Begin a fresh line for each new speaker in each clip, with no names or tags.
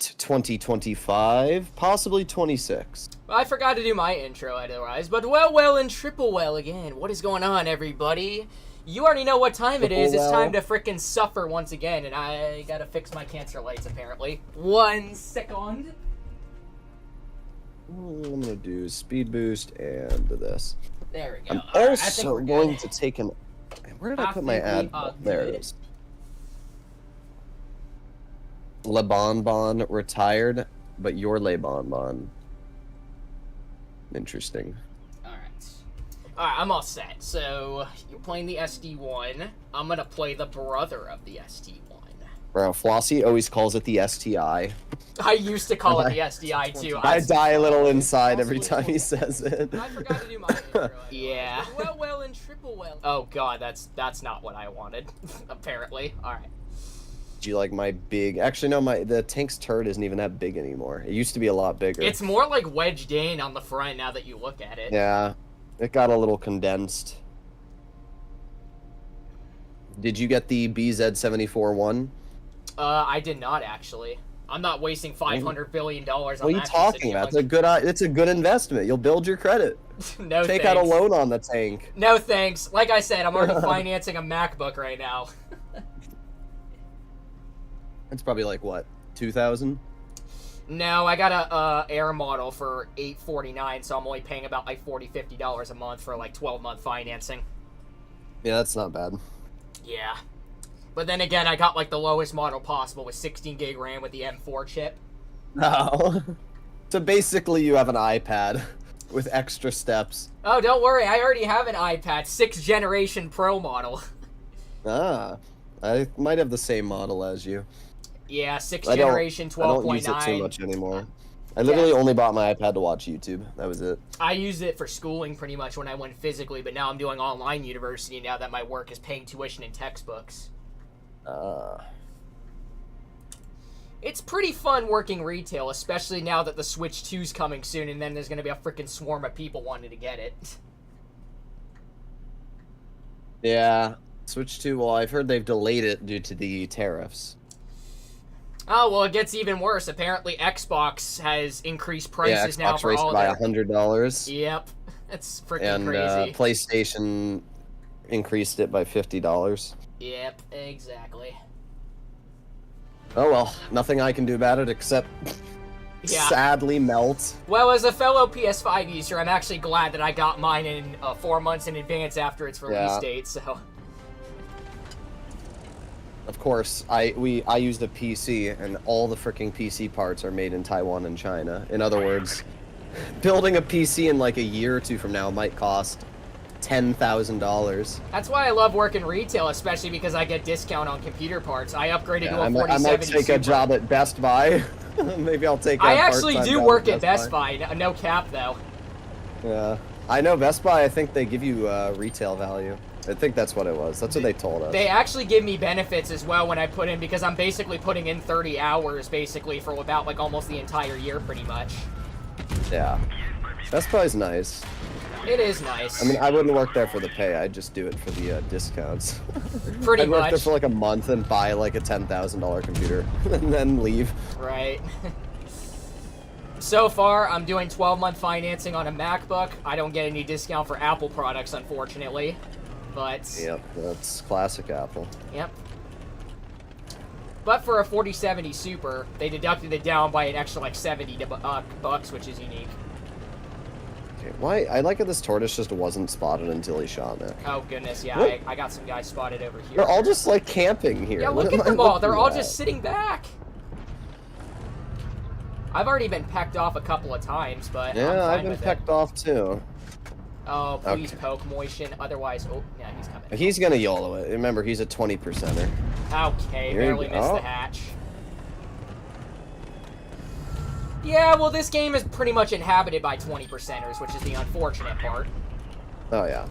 late 2025, possibly 26.
I forgot to do my intro otherwise, but well, and triple well again. What is going on, everybody? You already know what time it is. It's time to frickin' suffer once again, and I gotta fix my cancer lights, apparently. 1 second.
I'm gonna do speed boost and this.
There we go.
I'm also going to take an... Where did I put my ad? There it is. Le Bonbon retired, but you're Le Bonbon. Interesting.
Alright, I'm all set. So, you're playing the SD1. I'm gonna play the brother of the SD1.
Bro, Flossie always calls it the STI.
I used to call it the SDI too.
I die a little inside every time he says it.
I forgot to do my intro. Yeah. Well, and triple well. Oh god, that's not what I wanted. Apparently. Alright.
Do you like my big... Actually, no, the tank's turret isn't even that big anymore. It used to be a lot bigger.
It's more like wedged in on the front now that you look at it.
Yeah. It got a little condensed. Did you get the BZ-74-1?
I did not actually. I'm not wasting $500 billion on that.
What are you talking about? It's a good investment. You'll build your credit.
No
Take
thanks.
out a loan on the tank.
No thanks. Like I said, I'm already financing a MacBook right now.
It's probably like what, 2,000?
No, I got a Air model for $849, so I'm only paying about like $40-50 a month for like 12-month financing.
Yeah, that's not bad.
Yeah. But then again, I got like the lowest model possible with 16 gig RAM with the M4 chip.
Oh. So basically you have an iPad with extra steps.
Oh, don't worry, I already have an iPad, 6th generation Pro model.
Ah, I might have the same model as you.
Yeah, 6th generation 12.9.
I don't use it too much anymore. I literally only bought my iPad to watch YouTube. That was it.
I used it for schooling pretty much when I went physically, but now I'm doing online university now that my work is paying tuition and textbooks. It's pretty fun working retail, especially now that the Switch 2's coming soon, and then there's going to be a freaking swarm of people wanting to get it.
Yeah, Switch 2, well, I've heard they've delayed it due to the tariffs.
Oh, well, it gets even worse. Apparently, Xbox has increased prices now for all
by $100.
Yep, that's freaking crazy.
And PlayStation increased it by $50.
Yep, exactly.
Oh well, nothing I can do about it except sadly melt.
Well, as a fellow PS5 user, I'm actually glad that I got mine in 4 months in advance after its release date, so...
Of course, I used a PC, and all the freaking PC parts are made in Taiwan and China. In other words, building a PC in like a year or two from now might cost $10,000.
That's why I love working retail, especially because I get discount on computer parts. I upgraded to a 4070
I might take a job at Best Buy. Maybe I'll take.
I actually do work at Best Buy. No cap though.
Yeah, I know Best Buy. I think they give you retail value. I think that's what it was. That's what they told us.
They actually give me benefits as well when I put in, because I'm basically putting in 30 hours basically for about like almost the entire year pretty much.
Yeah. Best Buy's nice.
It is nice.
I mean, I wouldn't work there for the pay. I'd just do it for the discounts.
Pretty
I'd
much.
work there for like a month and buy like a $10,000 computer and then leave.
Right. So far, I'm doing 12-month financing on a MacBook. I don't get any discount for Apple products, unfortunately. But...
Yep, that's classic Apple.
Yep. But for a 4070 Super, they deducted it down by an extra like 70 bucks, which is unique.
Okay, why? I like how this tortoise just wasn't spotted until he shot me.
Oh goodness, yeah, I got some guys spotted over here.
They're all just like camping here.
Yeah, look at them all. They're all just sitting back. I've already been pecked off a couple of times, but
yeah, I've been pecked off too.
Oh, please poke motion. Otherwise, oh, yeah, he's coming.
He's gonna YOLO it. Remember, he's a 20%er.
Okay, barely missed the hatch. Yeah, well, this game is pretty much inhabited by 20%ers, which is the unfortunate part.
Oh, yeah.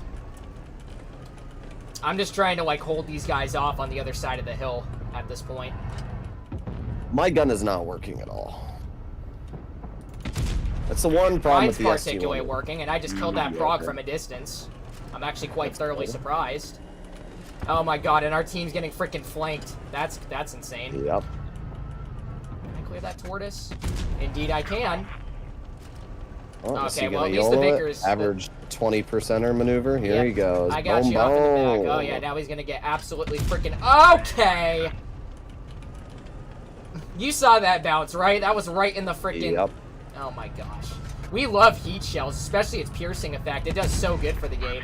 I'm just trying to, like, hold these guys off on the other side of the hill at this point.
My gun is not working at all. That's the one problem with the
Mine's particularly working, and I just killed that prog from a distance. I'm actually quite thoroughly surprised. Oh my god, and our team's getting freaking flanked. That's insane.
Yep.
clear that tortoise? Indeed I can.
Oh,
Okay, well, at least the Vickers...
Average 20%er maneuver. Here he goes.
I got you off in the back. Oh, yeah, now he's going to get absolutely freaking... Okay! You saw that bounce, right? That was right in the freaking...
Yep.
Oh, my gosh. We love heat shells, especially its piercing effect. It does so good for the game.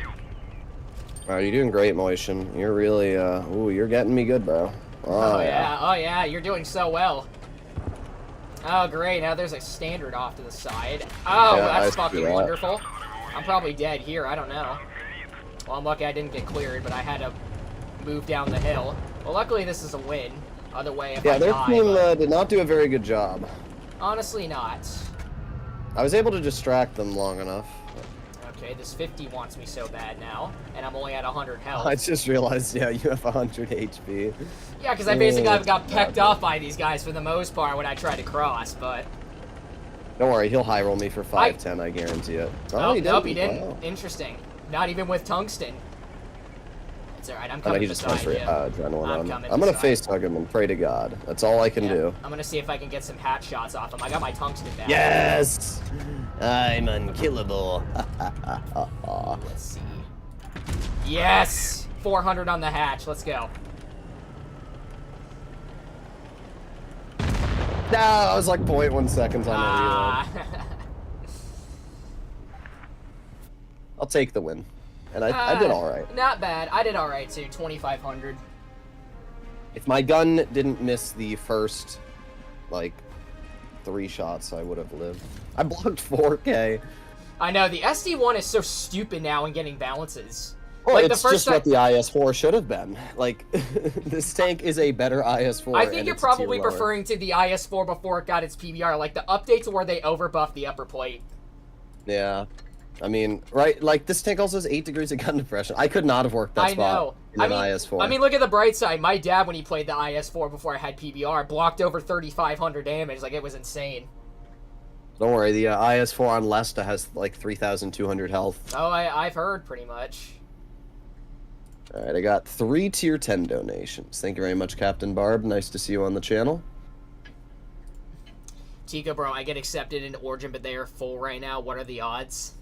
Oh, you're doing great, Motion. You're really, ooh, you're getting me good, bro.
Oh, yeah. Oh, yeah. You're doing so well. Oh, great. Now there's a standard off to the side. Oh, yeah, that's fucking wonderful. I'm probably dead here. I don't know. Well, I'm lucky I didn't get cleared, but I had to move down the hill. Well, luckily this is a win. Other way, if I
their
die,
team did not do a very good job.
Honestly, not.
I was able to distract them long enough.
Okay, this 50 wants me so bad now, and I'm only at 100 health.
I just realized, yeah, you have 100 HP.
Yeah, because I basically got pecked off by these guys for the most part when I tried to cross, but...
Don't worry, he'll high roll me for 510, I guarantee it.
Oh, nope, he didn't. Wow. Interesting. Not even with tungsten. It's alright, I'm coming beside you.
I'm gonna face hug him and pray to God. That's all I can do.
I'm gonna see if I can get some hat shots off him. I got my tungsten back.
Yes! I'm unkillable.
Let's see. Yes! 400 on the hatch. Let's go.
No, I was like 0.1 seconds on the reload. I'll take the win. And I did alright.
Not bad. I did alright too. 2,500.
If my gun didn't miss the first, like, 3 shots, I would have lived. I blocked 4K.
I know. The SD1 is so stupid now in getting balances.
Well, like it's just what the IS-4 should have been. Like, this tank is a better IS-4.
I think you're probably referring to the IS-4 before it got its PBR, like the updates where they overbuffed the upper plate.
Yeah. I mean, right, like, this tank also has 8 degrees of gun depression. I could not have worked that spot in an IS-4.
I mean, look at the bright side. My dad, when he played the IS-4 before I had PBR, blocked over 3,500 damage. Like, it was insane.
Don't worry, the IS-4 on Lesta has, like, 3,200 health.
Oh, I've heard, pretty much.
Alright, I got 3 tier 10 donations. Thank you very much, Captain Barb. Nice to see you on the channel.
Tico, bro, I get accepted into Origin, but they are full right now. What are the odds?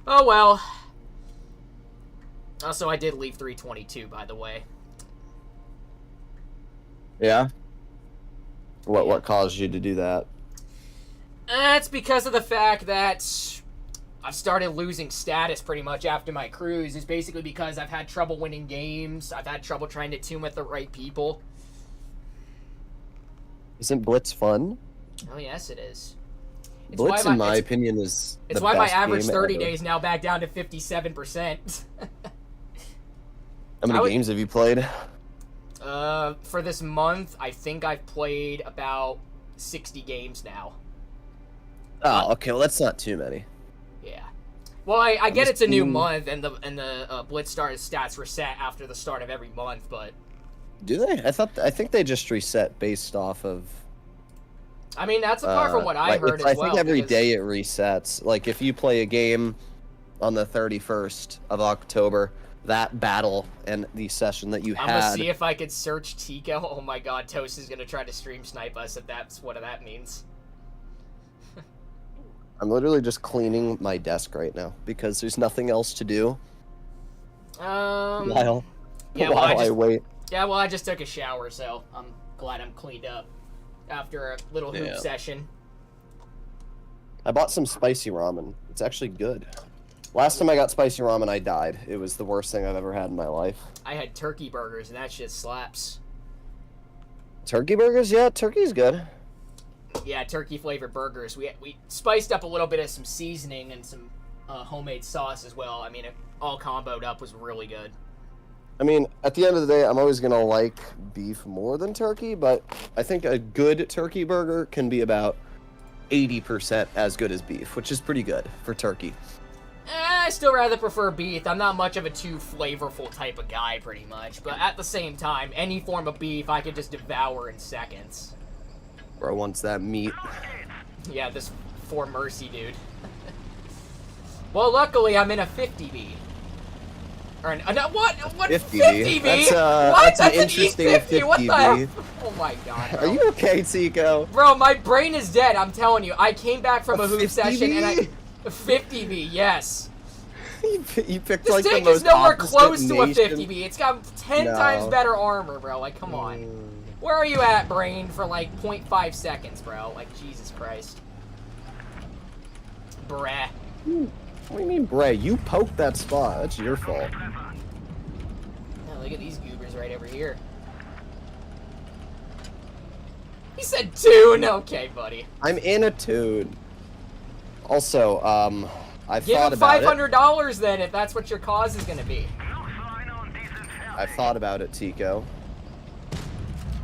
Oh, well. Also, I did leave 322, by the way.
Yeah? What caused you to do that?
It's because of the fact that I've started losing status pretty much after my cruise. It's basically because I've had trouble winning games. I've had trouble trying to tune with the right people.
Isn't Blitz fun?
Oh, yes, it is.
Blitz, in my opinion, is
it's why my average 30 days now back down to 57%.
How many games have you played?
For this month, I think I've played about 60 games now.
Oh, okay. Well, that's not too many.
Yeah. Well, I get it's a new month, and the Blitz stats reset after the start of every month, but...
Do they? I think they just reset based off of...
I mean, that's apart from what I heard as well.
I think every day it resets. Like, if you play a game on the 31st of October, that battle and the session that you had...
I'm gonna see if I could search Tico. Oh my god, Toast is gonna try to stream snipe us if that's what that means.
I'm literally just cleaning my desk right now, because there's nothing else to do. While I wait.
Yeah, well, I just took a shower, so I'm glad I'm cleaned up after a little hoop session.
I bought some spicy ramen. It's actually good. Last time I got spicy ramen, I died. It was the worst thing I've ever had in my life.
I had turkey burgers, and that shit slaps.
Turkey burgers? Yeah, turkey's good.
Yeah, turkey-flavored burgers. We spiced up a little bit of some seasoning and some homemade sauce as well. I mean, it all comboed up was really good.
I mean, at the end of the day, I'm always going to like beef more than turkey, but I think a good turkey burger can be about 80% as good as beef, which is pretty good for turkey.
I still rather prefer beef. I'm not much of a too flavorful type of guy, pretty much. But at the same time, any form of beef I could just devour in seconds.
Bro wants that meat.
Yeah, this For Mercy dude. Well, luckily I'm in a 50B. Or no, what? What?
50
50
B.
B? What?
That's an
That's an
interesting
E50. What
50
the
B.
hell? Oh my god, bro.
Are you okay, Tico?
Bro, my brain is dead. I'm telling you. I came back from a hoop
50
session
B?
and I 50 B. Yes.
You picked
This
like the
tank
most
is nowhere
opposite
close to a
nation.
50 B. It's got 10
No.
times better armor, bro. Like, come on. Where are you at, brain, for like 0.5 seconds, bro? Like, Jesus Christ. Bruh.
What do you mean, Bray? You poked that spot. That's your fault.
Now look at these goobers right over here. He said tune. Okay, buddy.
I'm in a tune. Also, I
Give
thought
him
about
$500 then, if that's what your cause is gonna be.
I've thought about it, Tico.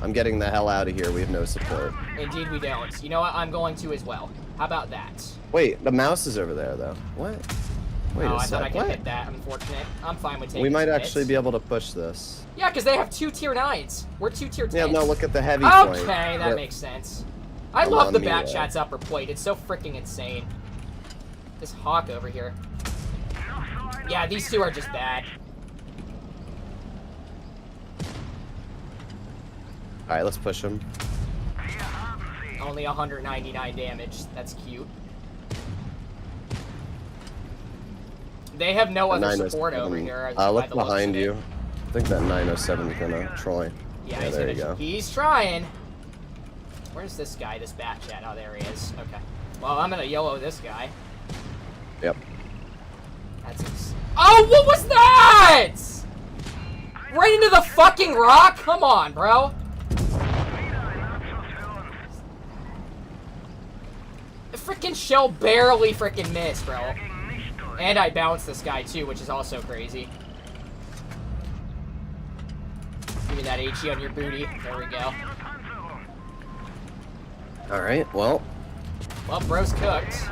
I'm getting the hell out of here. We have no support.
Indeed, we don't. You know what? I'm going to as well. How about that?
Wait, the mouse is over there, though. What? Wait
Oh,
a
I
sec.
thought I could
What?
hit that. Unfortunate. I'm fine with taking
We might
some
actually
hits.
be able to push this.
Yeah, because they have 2 tier 9s. We're 2 tier 10s.
Yeah, no, look at the heavy
Okay,
point.
that
Yep.
makes sense. I
Come
love
on,
the
Mila.
Batchat's upper plate. It's so freaking insane. This Hawk over here. Yeah, these two are just bad.
Alright, let's push him.
Only 199 damage. That's cute. They have no other support over here. by
Look
the looks
behind
of it.
you. I think that 907 is gonna Troy.
Yeah,
Yeah, there you go.
He's trying. Where's this guy, this Batchat? Oh, there he is. Okay. Well, I'm gonna YOLO this guy.
Yep.
That's oh, what was that? Right into the fucking rock? Come on, bro. The freaking shell barely freaking missed, bro. And I bounced this guy too, which is also crazy. Give me that HE on your booty. There we go.
Alright, well.
Well, bro's cooked.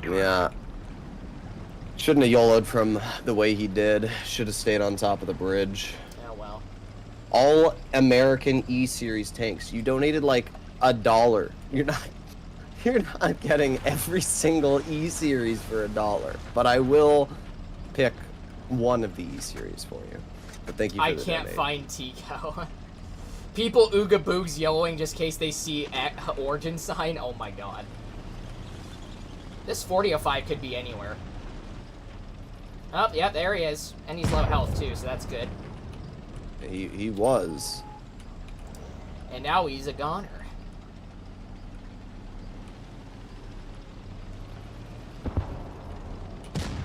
Yeah. Shouldn't have YOLO'd from the way he did. Should have stayed on top of the bridge.
Oh, well.
All American E-Series tanks. You donated like $1. You're not getting every single E-Series for $1. But I will pick one of the E-Series for you. But thank you for
I
the
can't
donate.
find Tico. People ooga boogs yellowing just in case they see origin sign. Oh my god. This 4005 could be anywhere. Oh, yeah, there he is. And he's low health too, so that's good.
He was.
And now he's a goner.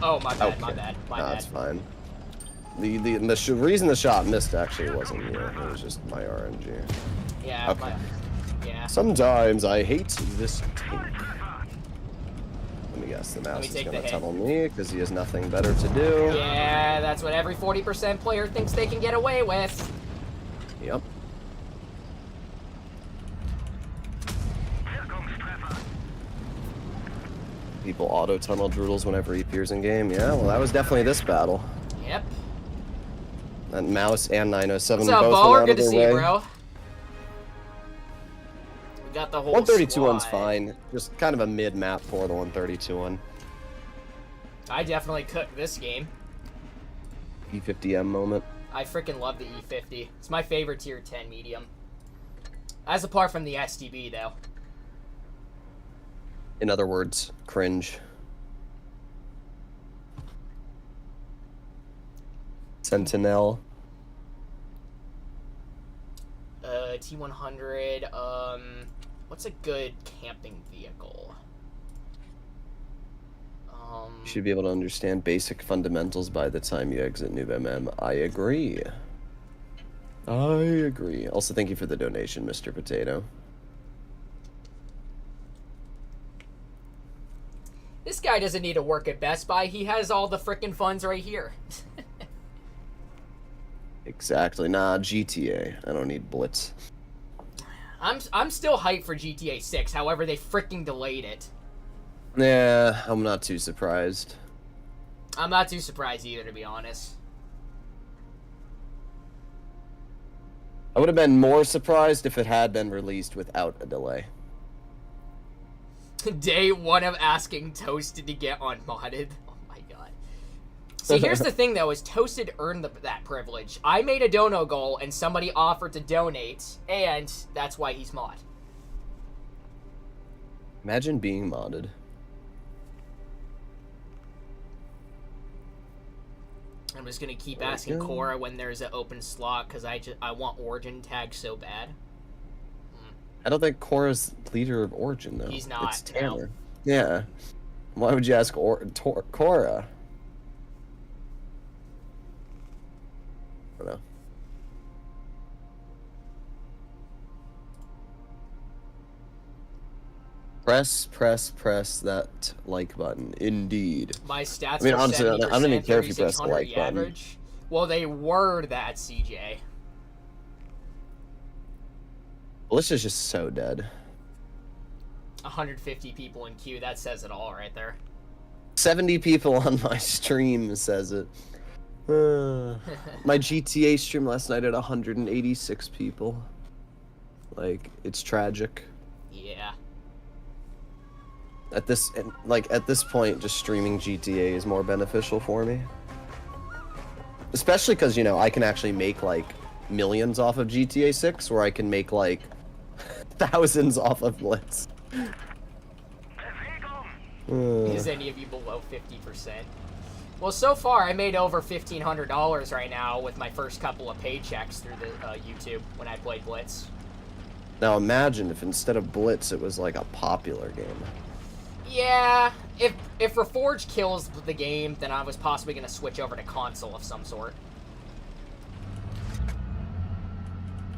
Oh, my bad,
Okay.
my bad, my
No,
bad.
that's fine. The reason the shot missed actually wasn't you. It was just my RNG.
Yeah,
Okay.
yeah.
Sometimes I hate this tank. Let me guess, the mouse
me
is
take the
gonna
hit.
tunnel me because he has nothing better to do.
Yeah, that's what every 40% player thinks they can get away with.
Yep. People auto tunnel Droodles whenever he appears in game. Yeah, well, that was definitely this battle.
Yep.
That mouse and 907
What's up,
both
baller?
went out
Good
of
to
their
see you,
way.
bro. We got the whole
132 one's
squad.
fine. Just kind of a mid map for the 132 one.
I definitely cooked this game.
E50M moment.
I freaking love the E50. It's my favorite tier 10 medium. As apart from the STB, though.
In other words, cringe. Sentinel.
T100, what's a good camping vehicle?
You should be able to understand basic fundamentals by the time you exit Noob MM. I agree. I agree. Also, thank you for the donation, Mr. Potato.
This guy doesn't need to work at Best Buy. He has all the frickin' funds right here.
Exactly. Nah, GTA. I don't need Blitz.
I'm still hyped for GTA 6. However, they freaking delayed it.
Yeah, I'm not too surprised.
I'm not too surprised either, to be honest.
I would have been more surprised if it had been released without a delay.
Day one of asking Toasted to get unmodded. Oh my god. See, here's the thing, though, is Toasted earned that privilege. I made a dono goal, and somebody offered to donate, and that's why he's mod.
Imagine being modded.
I'm just gonna keep asking Cora when there's an open slot, because I want Origin tags so bad.
I don't think Cora's leader of Origin, though.
He's not.
It's Tanner.
No.
Yeah. Why would you ask Cora? I don't know. Press that like button. Indeed.
My stats.
I mean,
are
honestly,
70%,
I don't even care if you press the
3600
like button.
average. Well, they were that, CJ.
Blitz is just so dead.
150 people in queue. That says it all right there.
70 people on my stream says it. My GTA stream last night had 186 people. Like, it's tragic.
Yeah.
At this point, just streaming GTA is more beneficial for me. Especially because, you know, I can actually make, like, millions off of GTA 6, where I can make, like, thousands off of Blitz.
Is any of you below 50%? Well, so far, I made over $1,500 right now with my first couple of paychecks through the YouTube when I played Blitz.
Now imagine if instead of Blitz, it was, like, a popular game.
Yeah, if Reforged kills the game, then I was possibly going to switch over to console of some sort.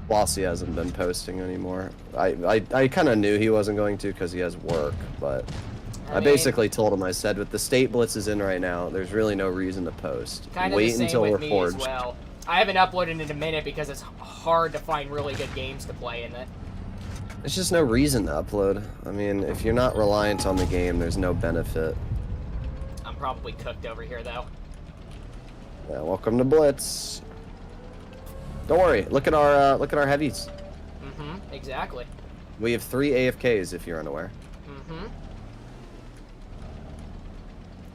Bossy hasn't been posting anymore. I kind of knew he wasn't going to because he has work, but I
mean,
basically told him, I said, with the state Blitz is in right now, there's really no reason to post.
Kind of
Wait
the same
until
with
we're
me
forged.
as well. I haven't uploaded in a minute because it's hard to find really good games to play in it.
There's just no reason to upload. I mean, if you're not reliant on the game, there's no benefit.
I'm probably cooked over here, though.
Yeah, welcome to Blitz. Don't worry. Look at our heavies.
Mm-hmm. Exactly.
We have 3 AFKs, if you're unaware.
Mm-hmm.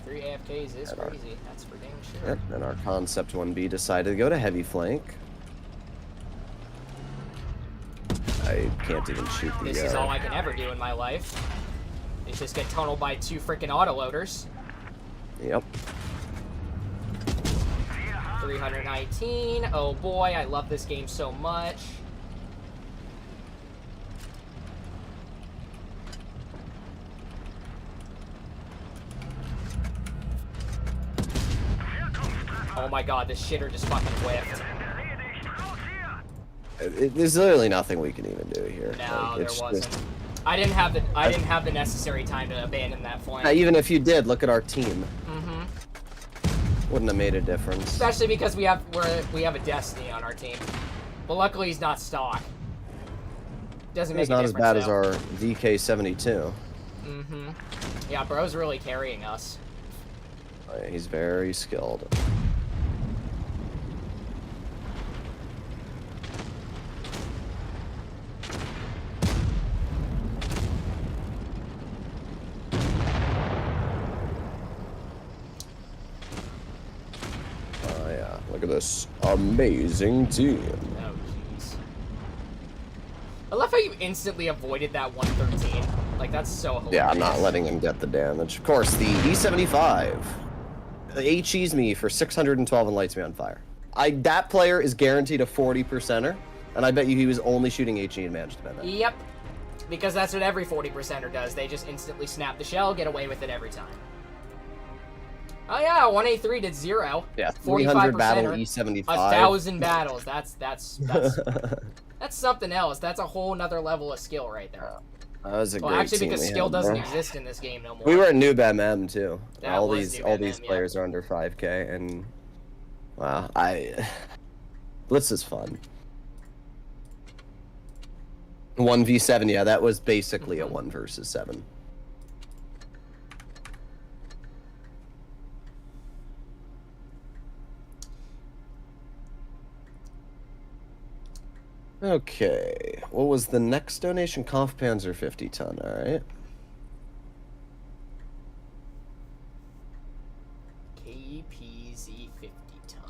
3 AFKs is
And our-
crazy. That's for damn sure.
Yep, and our Concept 1B decided to go to heavy flank. I can't even shoot the.
This is all I can ever do in my life. Is just get tunneled by 2 freaking autoloaders.
Yep.
319. Oh boy, I love this game so much. Oh my god, this shitter just fucking whiffed.
There's literally nothing we can even do here.
No,
Like,
there
it's
wasn't.
just-
I didn't have the necessary time to abandon that flank.
Even if you did, look at our team.
Mm-hmm.
Wouldn't have made a difference.
Especially because we have a Destiny on our team. But luckily he's not stock. Doesn't make
He's
a
not as
difference,
bad as
though.
our DK72.
Mm-hmm. Yeah, bro's really carrying us.
He's very skilled. Oh yeah, look at this amazing team.
Oh, jeez. I love how you instantly avoided that 113. Like, that's so hilarious.
Yeah, I'm not letting him get the damage. Of course, the E75 HE's me for 612 and lights me on fire. That player is guaranteed a 40%er, and I bet you he was only shooting HE and managed to bend that.
Yep. Because that's what every 40%er does. They just instantly snap the shell, get away with it every time. Oh yeah, 183 did 0.
Yeah, 300 battle
45%er,
E75.
1,000 battles. That's something else. That's a whole nother level of skill right there.
That was a
Well,
great
actually,
team
because
we
skill
had,
doesn't
bro.
exist in this game no more.
We were at Noob MM too.
That
all
was
these
Noob
these
MM,
players are under 5K, and wow, Blitz is fun. 1v7, yeah, that was basically a 1 versus 7. Okay, what was the next donation? Kampfpanzer 50 ton, alright.
KPZ 50 ton.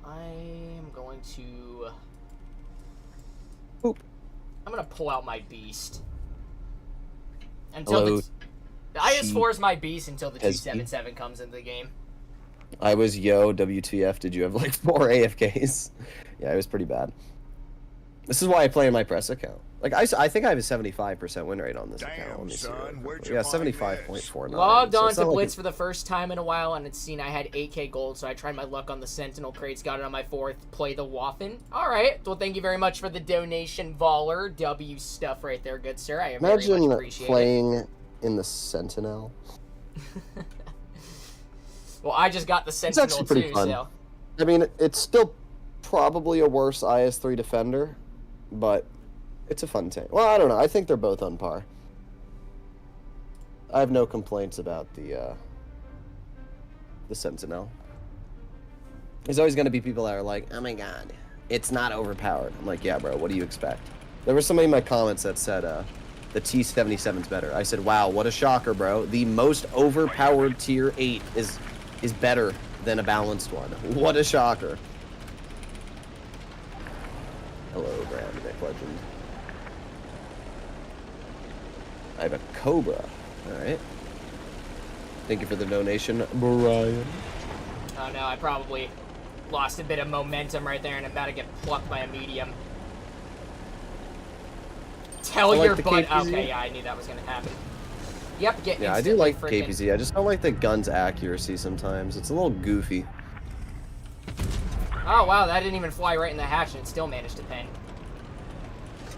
I'm going to...
Oop.
I'm going to pull out my beast. Until
Hello,
the IS-4 is my beast until the 277 comes into the game.
I was WTF, did you have like 4 AFKs? Yeah, it was pretty bad. This is why I play in my press account. Like, I think I have a 75% win rate on this account. Let me see. Yeah, 75.49.
Logged on
so
to Blitz for the first time in a while, and it's seen I had 8k gold, so I tried my luck on the Sentinel crates, got it on my 4th, play the Waffen. Alright, well, thank you very much for the donation, Voller. W stuff right there, good sir. I very much appreciate
playing in the Sentinel.
Well, I just got the Sentinel
it's actually pretty fun.
so...
I mean, it's still probably a worse IS-3 Defender, but it's a fun tank. Well, I don't know. I think they're both on par. I have no complaints about the Sentinel. There's always going to be people that are like, oh my god, it's not overpowered. I'm like, yeah, bro, what do you expect? There was somebody in my comments that said the T-77's better. I said, wow, what a shocker, bro. The most overpowered tier 8 is better than a balanced one. What a shocker. Hello, Brand Nick Legend. I have a Cobra. Alright. Thank you for the donation, Brian.
Oh no, I probably lost a bit of momentum right there and I'm about to get plucked by a medium. Tell your butt. Okay, yeah, I knew that was gonna happen. Yep, get
yeah, I do like KPZ. I just don't like the gun's accuracy sometimes. It's a little goofy.
Oh wow, that didn't even fly right in the hatch and it still managed to pin.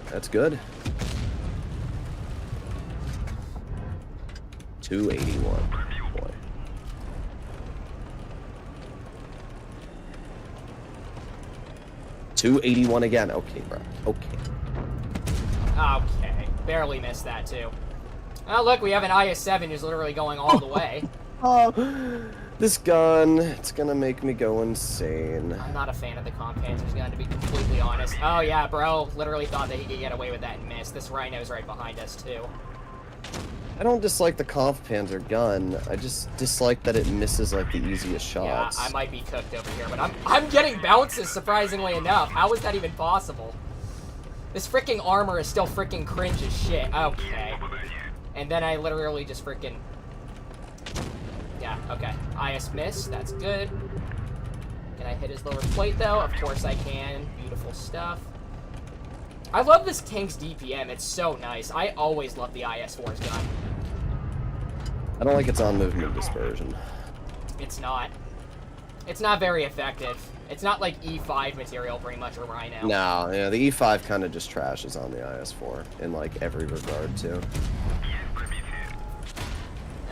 That's good. 281. Boy. $281 again. Okay, bro. Okay.
Okay. Barely missed that too. Oh look, we have an IS-7 who's literally going all the way.
Oh, this gun, it's gonna make me go insane.
I'm not a fan of the comp panzers gun, to be completely honest. Oh yeah, bro, literally thought that he could get away with that and miss. This Rhino's right behind us too.
I don't dislike the Kampf Panzer gun. I just dislike that it misses like the easiest shots.
Yeah, I might be cooked over here, but I'm getting bounces surprisingly enough. How is that even possible? This freaking armor is still freaking cringe as shit. Okay. And then I literally just freaking... Yeah, okay. IS miss, that's good. Can I hit his lower plate though? Of course I can. Beautiful stuff. I love this tank's DPM, it's so nice. I always love the IS-4's gun.
I don't like its on-movement dispersion.
It's not. It's not very effective. It's not like E5 material, pretty much, or Rhino.
No, yeah, the E5 kind of just trashes on the IS-4 in like every regard too.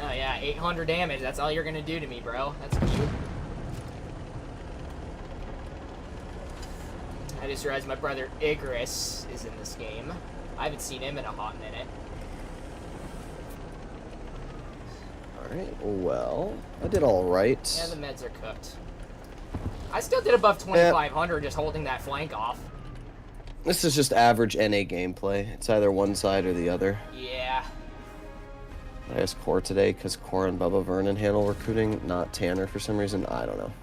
Oh yeah, 800 damage, that's all you're gonna do to me, bro. That's cute. I just realized my brother Icarus is in this game. I haven't seen him in a hot minute.
Alright, well, I did alright.
Yeah, the meds are cooked. I still did above 2,500 just holding that flank off.
This is just average NA gameplay. It's either one side or the other.
Yeah.
I asked Core today because Core and Bubba Vernon handle recruiting, not Tanner for some reason. I don't know.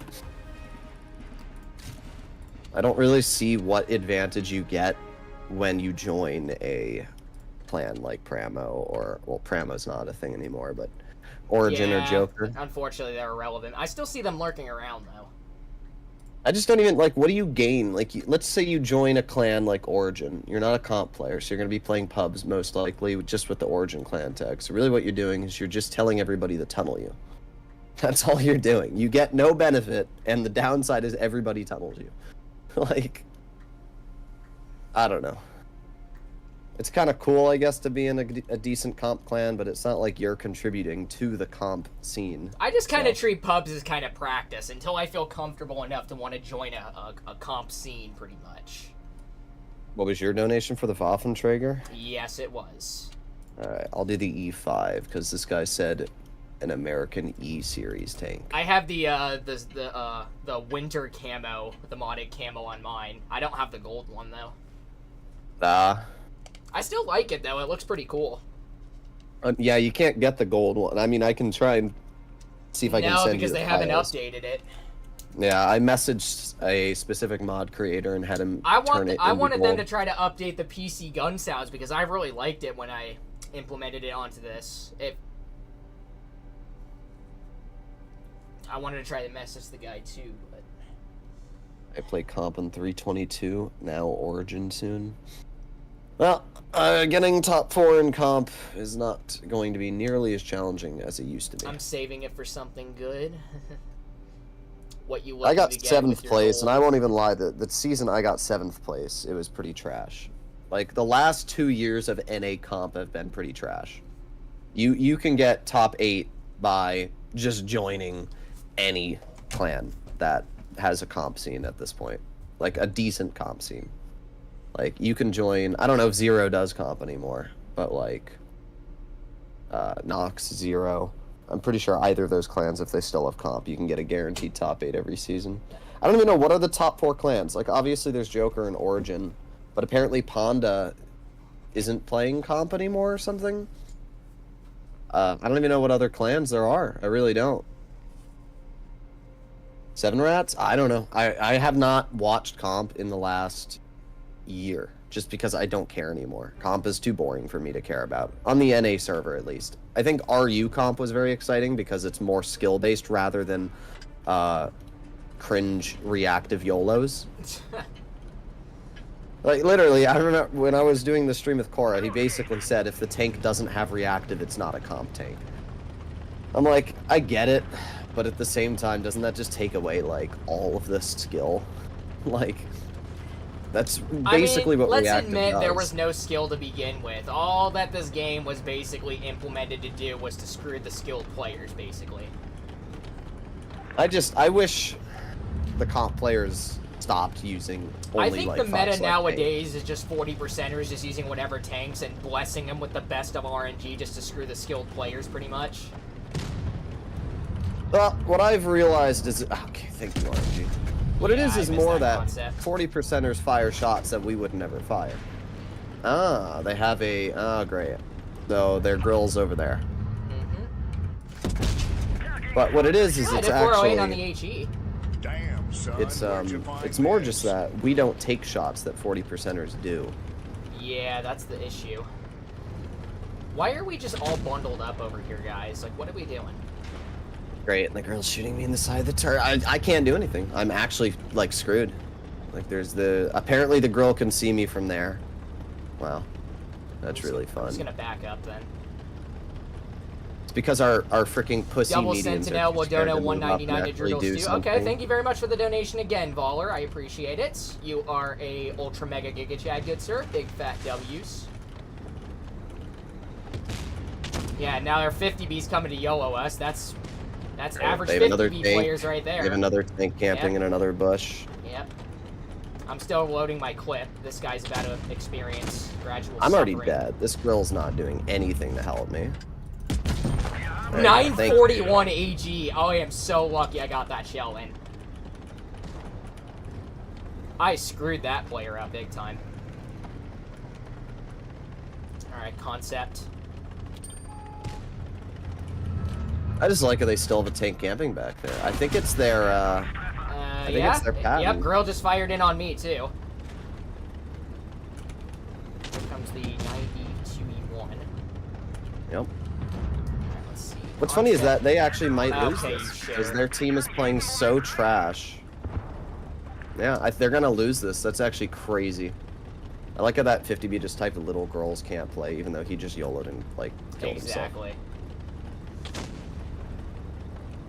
I don't really see what advantage you get when you join a clan like Pramo or, well, Pramo's not a thing anymore, but Origin or Joker.
Unfortunately, they're irrelevant. I still see them lurking around, though.
I just don't even, like, what do you gain? Like, let's say you join a clan like Origin. You're not a comp player, so you're going to be playing pubs, most likely, just with the Origin clan tag. So really what you're doing is you're just telling everybody to tunnel you. That's all you're doing. You get no benefit, and the downside is everybody tunnels you. Like, I don't know. It's kind of cool, I guess, to be in a decent comp clan, but it's not like you're contributing to the comp scene.
I just kind of treat pubs as kind of practice until I feel comfortable enough to want to join a comp scene, pretty much.
What was your donation for the Waffenträger?
Yes, it was. Alright,
I'll do the E5, because this guy said an American E-series tank.
I have the winter camo, the modded camo on mine. I don't have the gold one, though.
Ah.
I still like it, though. It looks pretty cool.
Yeah, you can't get the gold one. I mean, I can try and see if I can send you
because
the
they haven't
files.
updated it.
Yeah, I messaged a specific mod creator and had him turn it into
I wanted them
gold.
to try to update the PC gun sounds because I really liked it when I implemented it onto this. I wanted to try to message the guy too, but
I play comp in 322, now Origin soon. Well, getting top 4 in comp is not going to be nearly as challenging as it used to be.
I'm saving it for something good. What you
I got
to get
7th
with your
place, and I
gold.
won't even lie, the season I got 7th place, it was pretty trash. Like, the last 2 years of NA comp have been pretty trash. You can get top 8 by just joining any clan that has a comp scene at this point. Like, a decent comp scene. Like, you can join... I don't know if Zero does comp anymore, but, like... Nox, Zero... I'm pretty sure either of those clans, if they still have comp, you can get a guaranteed top 8 every season. I don't even know, what are the top 4 clans? Like, obviously there's Joker and Origin, but apparently Panda isn't playing comp anymore or something? I don't even know what other clans there are. I really don't. 7 Rats? I don't know. I have not watched comp in the last year, just because I don't care anymore. Comp is too boring for me to care about. On the NA server, at least. I think RU comp was very exciting because it's more skill-based rather than cringe reactive YOLOs. Like, literally, I remember when I was doing the stream with Cora, he basically said if the tank doesn't have reactive, it's not a comp tank. I'm like, I get it, but at the same time, doesn't that just take away, like, all of the skill? Like... That's basically what
let's
reactive
admit
does.
there was no skill to begin with. All that this game was basically implemented to do was to screw the skilled players, basically.
I wish the comp players stopped using only,
I think
like,
the meta
Fox
nowadays is just 40%ers just using whatever tanks and blessing them with the best of RNG just to screw the skilled players, pretty much.
Well, what I've realized is... Okay, thank you, RNG. What it is more that 40%ers fire shots that we would never fire. Ah, they have a... Oh, great. So, their grill's over there.
Mm-hmm.
But what it is it's actually...
on the HE.
Damn, son,
it's more just that we don't take shots that 40%ers do.
Yeah, that's the issue. Why are we just all bundled up over here, guys? Like, what are we doing?
Great, and the girl's shooting me in the side of the turret. I can't do anything. I'm actually, like, screwed. Like, there's the... Apparently the girl can see me from there. Wow. That's really fun.
I'm just gonna back up, then.
It's because our freaking pussy
Double
medians
Sentinel
are
will
too scared
donate
to move up and
$1.99 to
actually
Droodles
do
too.
something.
Okay, thank you very much for the donation again, Voller. I appreciate it. You are a ultra mega giga chad, good sir. Big fat W's. Yeah, now there are 50 Bs coming to YOLO us. That's average 50 B players right there.
They have another tank camping in another bush.
Yep. I'm still loading my clip. This guy's about to experience gradual
I'm already
suffering.
dead. This girl's not doing anything to help me.
941 AG. Oh, I am so lucky I got that shell in. I screwed that player up big time. Alright, concept.
I just like how they still have a tank camping back there. I think it's their, I think it's their pattern.
Yep, Grill just fired in on me, too. Here comes the 92E1.
Yep.
Let's see.
What's funny is that they actually might lose
Okay,
this,
sure.
because their team is playing so trash. Yeah, they're gonna lose this. That's actually crazy. I like how that 50B just typed little girls can't play, even though he just YOLO'd and, like, killed himself.
Exactly.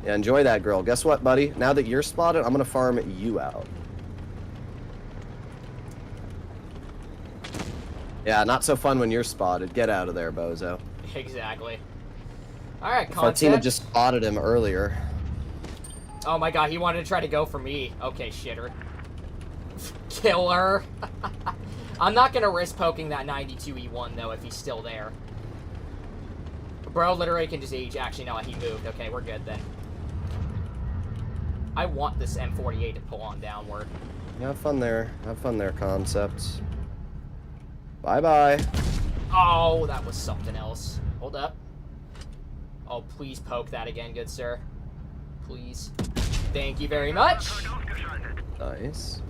Yeah, enjoy that, girl. Guess what, buddy? Now that you're spotted, I'm gonna farm you out. Yeah, not so fun when you're spotted. Get out of there, bozo.
Exactly. Alright,
If our team had
concept.
just spotted him earlier.
Oh my god, he wanted to try to go for me. Okay, shitter. Killer. I'm not gonna risk poking that 92E1 though if he's still there. Bro literally can just age. Actually, no, he moved. Okay, we're good then. I want this M48 to pull on downward.
Have fun there. Have fun there, concepts. Bye-bye.
Oh, that was something else. Hold up. Oh, please poke that again, good sir. Please. Thank you very much.
Nice.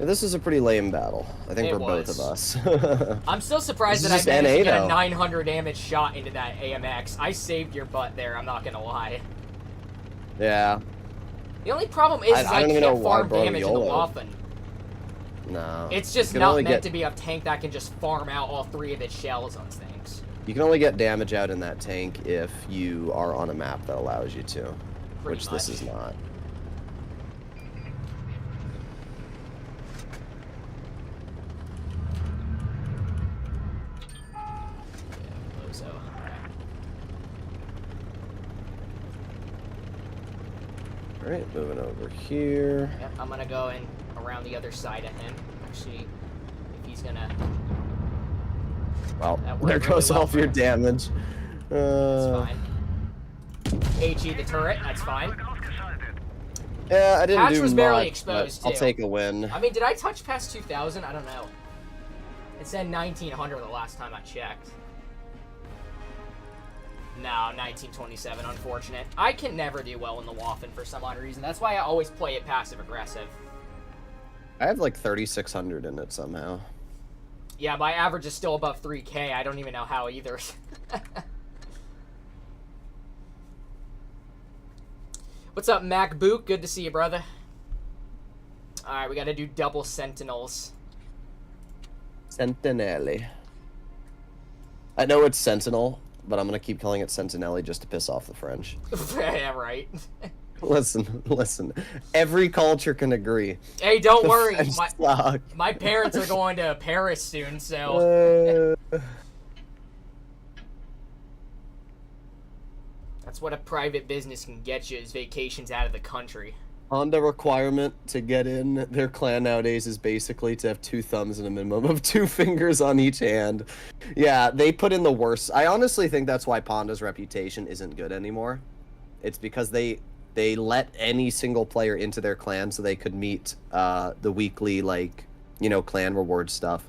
Yeah, this is a pretty lame battle. I think for both of us.
I'm still surprised that I managed to get a 900 damage shot into that AMX. I saved your butt there, I'm not gonna lie.
Yeah.
The only problem is I can't farm damage in the Waffen.
No.
It's just not meant to be a tank that can just farm out all 3 of its shells on things.
You can only get damage out in that tank if you are on a map that allows you to. Which this is not. Alright, moving over here.
Yep, I'm gonna go in around the other side of him. Actually, if he's gonna...
Well, there goes all your damage.
That's fine. HE the turret, that's fine.
Yeah, I didn't
Patch
do
was
much,
barely exposed,
I'll
too.
take a win.
I mean, did I touch past 2,000? I don't know. It said 1,900 the last time I checked. No, 1927, unfortunate. I can never do well in the Waffen for some odd reason. That's why I always play it passive-aggressive.
I have like 3,600 in it somehow.
Yeah, my average is still above 3K. I don't even know how either. What's up, MacBook? Good to see you, brother. Alright, we gotta do double Sentinels.
Sentinelli. I know it's Sentinel, but I'm gonna keep calling it Sentinelli just to piss off the French.
Yeah, right.
Listen. Every culture can agree.
Hey, don't
The
worry.
French
My parents are going to Paris soon, so... That's what a private business can get you, is vacations out of the country.
Honda requirement to get in their clan nowadays is basically to have 2 thumbs and a minimum of 2 fingers on each hand. Yeah, they put in the worst. I honestly think that's why Ponda's reputation isn't good anymore. It's because they let any single player into their clan so they could meet the weekly, like, you know, clan reward stuff.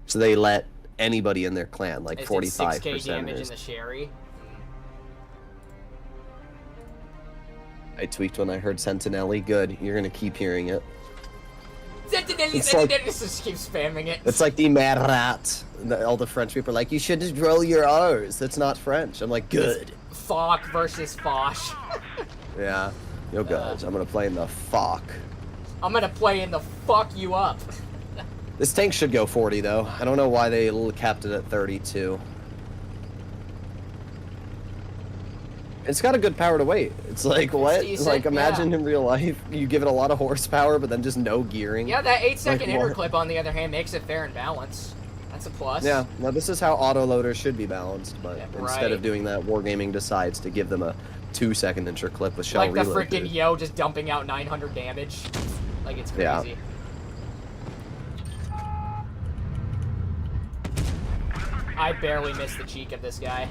So they let anybody in their clan, like 45%.
6K damage in the Sherry.
I tweaked when I heard Sentinelli. Good. You're gonna keep hearing it.
Sentinelli, just keep spamming it.
It's like the mad rat. All the French people are like, you should just roll your R's. That's not French. I'm like, good.
Fock versus Foch.
Yeah. Yo, guys, I'm gonna play in the Fock.
I'm gonna play in the fuck you up.
This tank should go 40, though. I don't know why they capped it at 32. It's got a good power to weight. It's like, what?
Decent,
like, imagine in real life, you give it a lot of horsepower, but then just no gearing.
Yeah, that 8-second
like,
interclip, on the other hand, makes it fair and balanced. That's a plus.
Yeah, now this is how autoloaders should be balanced, but
yeah,
instead of doing that, Wargaming decides to give them a 2-second interclip with shell
like
reload.
Like the freaking Yo just dumping out 900 damage. Like, it's crazy.
Yeah.
I barely missed the cheek of this guy.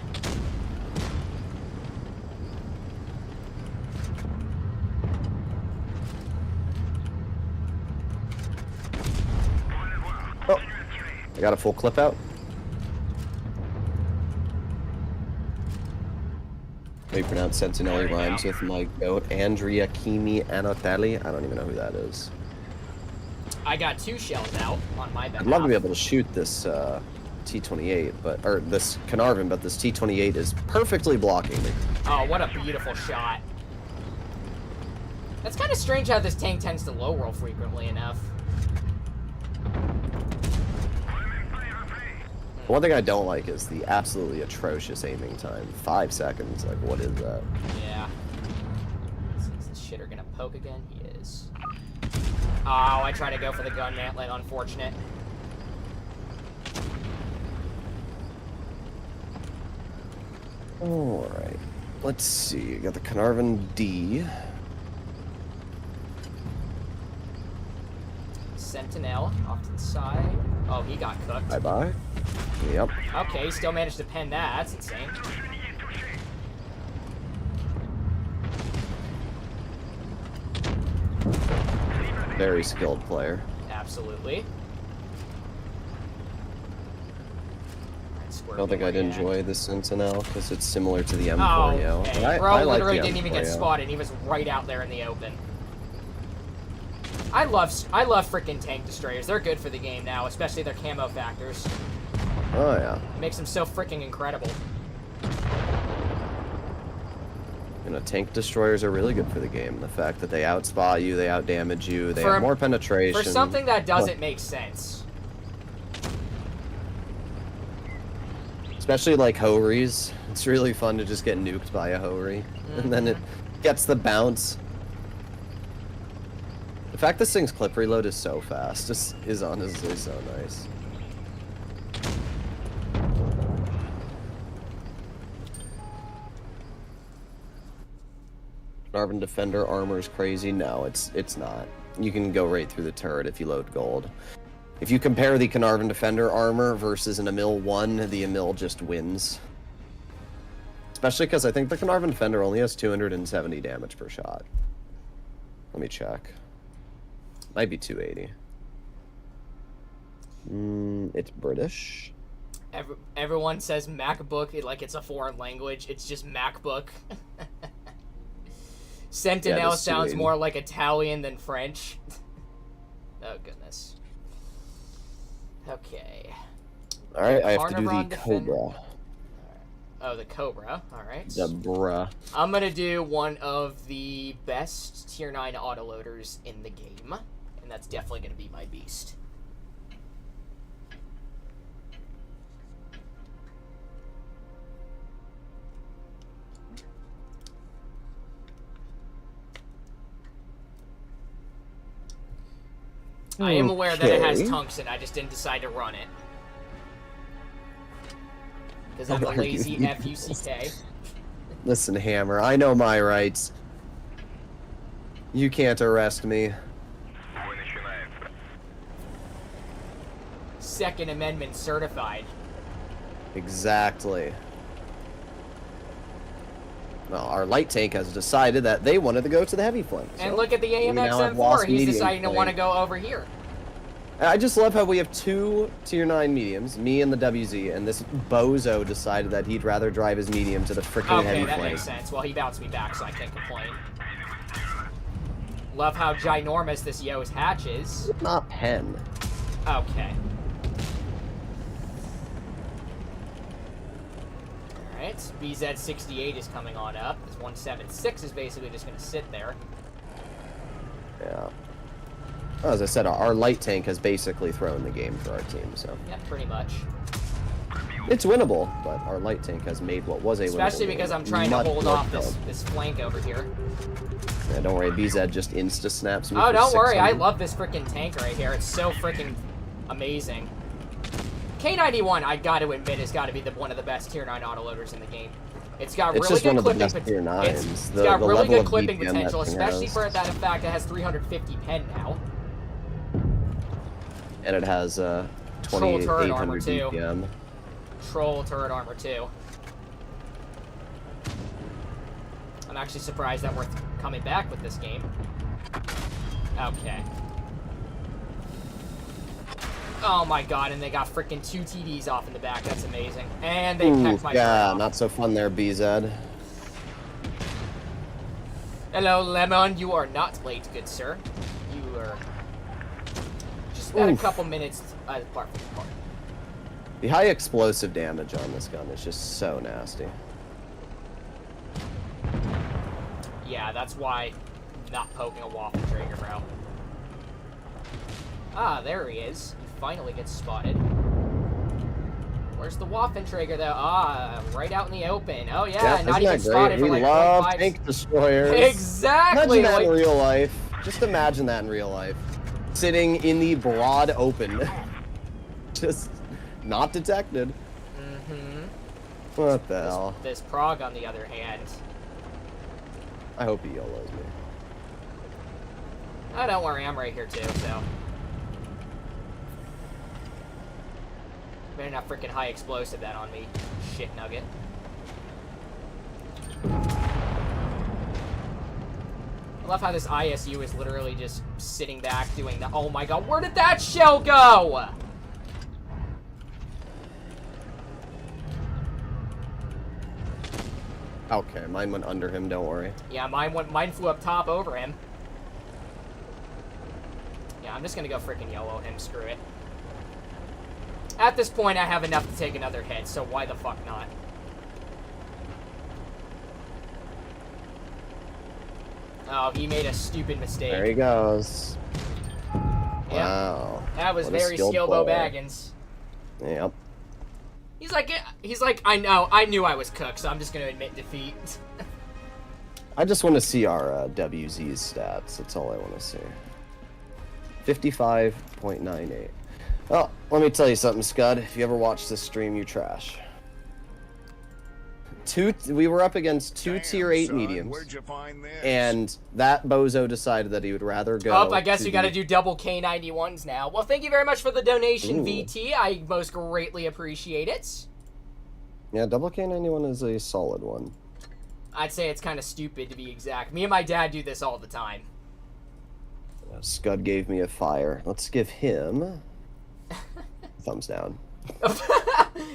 Oh, I got a full clip out. How you pronounce Sentinelli rhymes with my goat, Andrea Kimi Anotelli. I don't even know who that is.
I got 2 shells out on my back.
I'd love to be able to shoot this T-28, or this Carnarvon, but this T-28 is perfectly blocking me.
Oh, what a beautiful shot. That's kind of strange how this tank tends to low roll frequently enough.
One thing I don't like is the absolutely atrocious aiming time. 5 seconds, like what is that?
Yeah. Is this shitter gonna poke again? He is. Oh, I tried to go for the gun mantlet, unfortunate.
Alright. Let's see, you got the Carnarvon D.
Sentinel off to the side. Oh, he got cooked.
Bye-bye. Yep.
Okay, still managed to pen that. That's insane.
Very skilled player.
Absolutely. Alright,
I don't think I'd enjoy the Sentinel because it's similar to the
Oh,
M4.
okay. Bro literally didn't even get spotted. He was right out there in the open. I love freaking tank destroyers. They're good for the game now, especially their camo factors.
Oh yeah.
It makes them so freaking incredible.
You know, tank destroyers are really good for the game. The fact that they outspot you, they outdamage you, they have more penetration.
For something that doesn't make sense.
Especially like Hories. It's really fun to just get nuked by a Hoary. And then it gets the bounce. The fact this thing's clip reload is so fast is honestly so nice. Carnarvon Defender armor is crazy. No, it's not. You can go right through the turret if you load gold. If you compare the Carnarvon Defender armor versus an Emil 1, the Emil just wins. Especially because I think the Carnarvon Defender only has 270 damage per shot. Let me check. Might be 280. It's British.
Everyone says MacBook like it's a foreign language. It's just MacBook. Sentinel sounds more like Italian than French. Oh, goodness. Okay.
Alright, I have to do the Cobra.
Oh, the Cobra. Alright.
The bruh.
I'm gonna do one of the best Tier 9 autoloaders in the game. And that's definitely gonna be my beast. I am aware that it has tungsten, I just didn't decide to run it. Because I'm a lazy F-U-C-K.
Listen, Hammer, I know my rights. You can't arrest me.
Second Amendment certified.
Exactly. Well, our light tank has decided that they wanted to go to the heavy flank. So
and look at the AMX M4, he's deciding to want to go over here.
I just love how we have two Tier 9 mediums, me and the WZ, and this bozo decided that he'd rather drive his medium to the freaking heavy flank.
Okay, that makes sense. Well, he bounced me back, so I can't complain. Love how ginormous this Yo's hatch is.
Not pen.
Okay. Alright, BZ68 is coming on up. This 176 is basically just going to sit there.
Yeah. Well, as I said, our light tank has basically thrown the game for our team, so...
Yeah, pretty much.
It's winnable, but our light tank has made what was a winnable
Especially because I'm trying to hold off this flank over here.
Yeah, don't worry, BZ just insta-snaps me.
Oh, don't worry, I love this freaking tank right here. It's so freaking amazing. K91, I got to admit, has got to be one of the best Tier 9 autoloaders in the game. It's got really good clipping potential. It's got really good clipping potential, especially for that fact it has 350 pen now.
And it has 2800 DPM.
Troll turret armor too. I'm actually surprised that we're coming back with this game. Okay. Oh my god, and they got freaking 2 TDs off in the back. That's amazing. And they pecked my
yeah,
off.
Not so fun there, BZ.
Hello, Lemon. You are not late, good sir. You are just about a couple minutes apart from the party.
The high explosive damage on this gun is just so nasty.
Yeah, that's why I'm not poking a waffle trigger, bro. Ah, there he is. He finally gets spotted. Where's the Waffentrager, though? Ah, right out in the open. Oh, yeah, not even spotted for like 0.5.
We love tank destroyers.
Exactly!
Imagine that in real life. Just imagine that in real life. Sitting in the broad open. Just not detected.
Mm-hmm.
What the hell?
This Prague, on the other hand.
I hope he YOLOs me.
Oh, don't worry, I'm right here, too, so... Better not freaking high explosive that on me, shit nugget. I love how this ISU is literally just sitting back doing the— oh my god, where did that shell go?
Okay, mine went under him, don't worry.
Yeah, mine flew up top over him. Yeah, I'm just gonna go freaking YOLO him, screw it. At this point, I have enough to take another hit, so why the fuck not? Oh, he made a stupid mistake.
There he goes.
Yep.
Wow.
That was
What a
very
skilled
Skillbo
player.
Baggins.
Yep.
He's like, I knew I was cooked, so I'm just gonna admit defeat.
I just want to see our WZ's stats. That's all I want to see. 55.98. Oh, let me tell you something, Scud. If you ever watch this stream, you trash. We were up against two
Damn,
tier 8
son,
mediums.
Where'd you find this?
And that bozo decided that he would rather go.
Oh, I guess we
to
gotta
the-
do double K91s now. Well, thank you very much for the donation,
Ooh.
VT. I most greatly appreciate it.
Yeah, double K91 is a solid one.
I'd say it's kind of stupid, to be exact. Me and my dad do this all the time.
Scud gave me a fire. Let's give him thumbs down.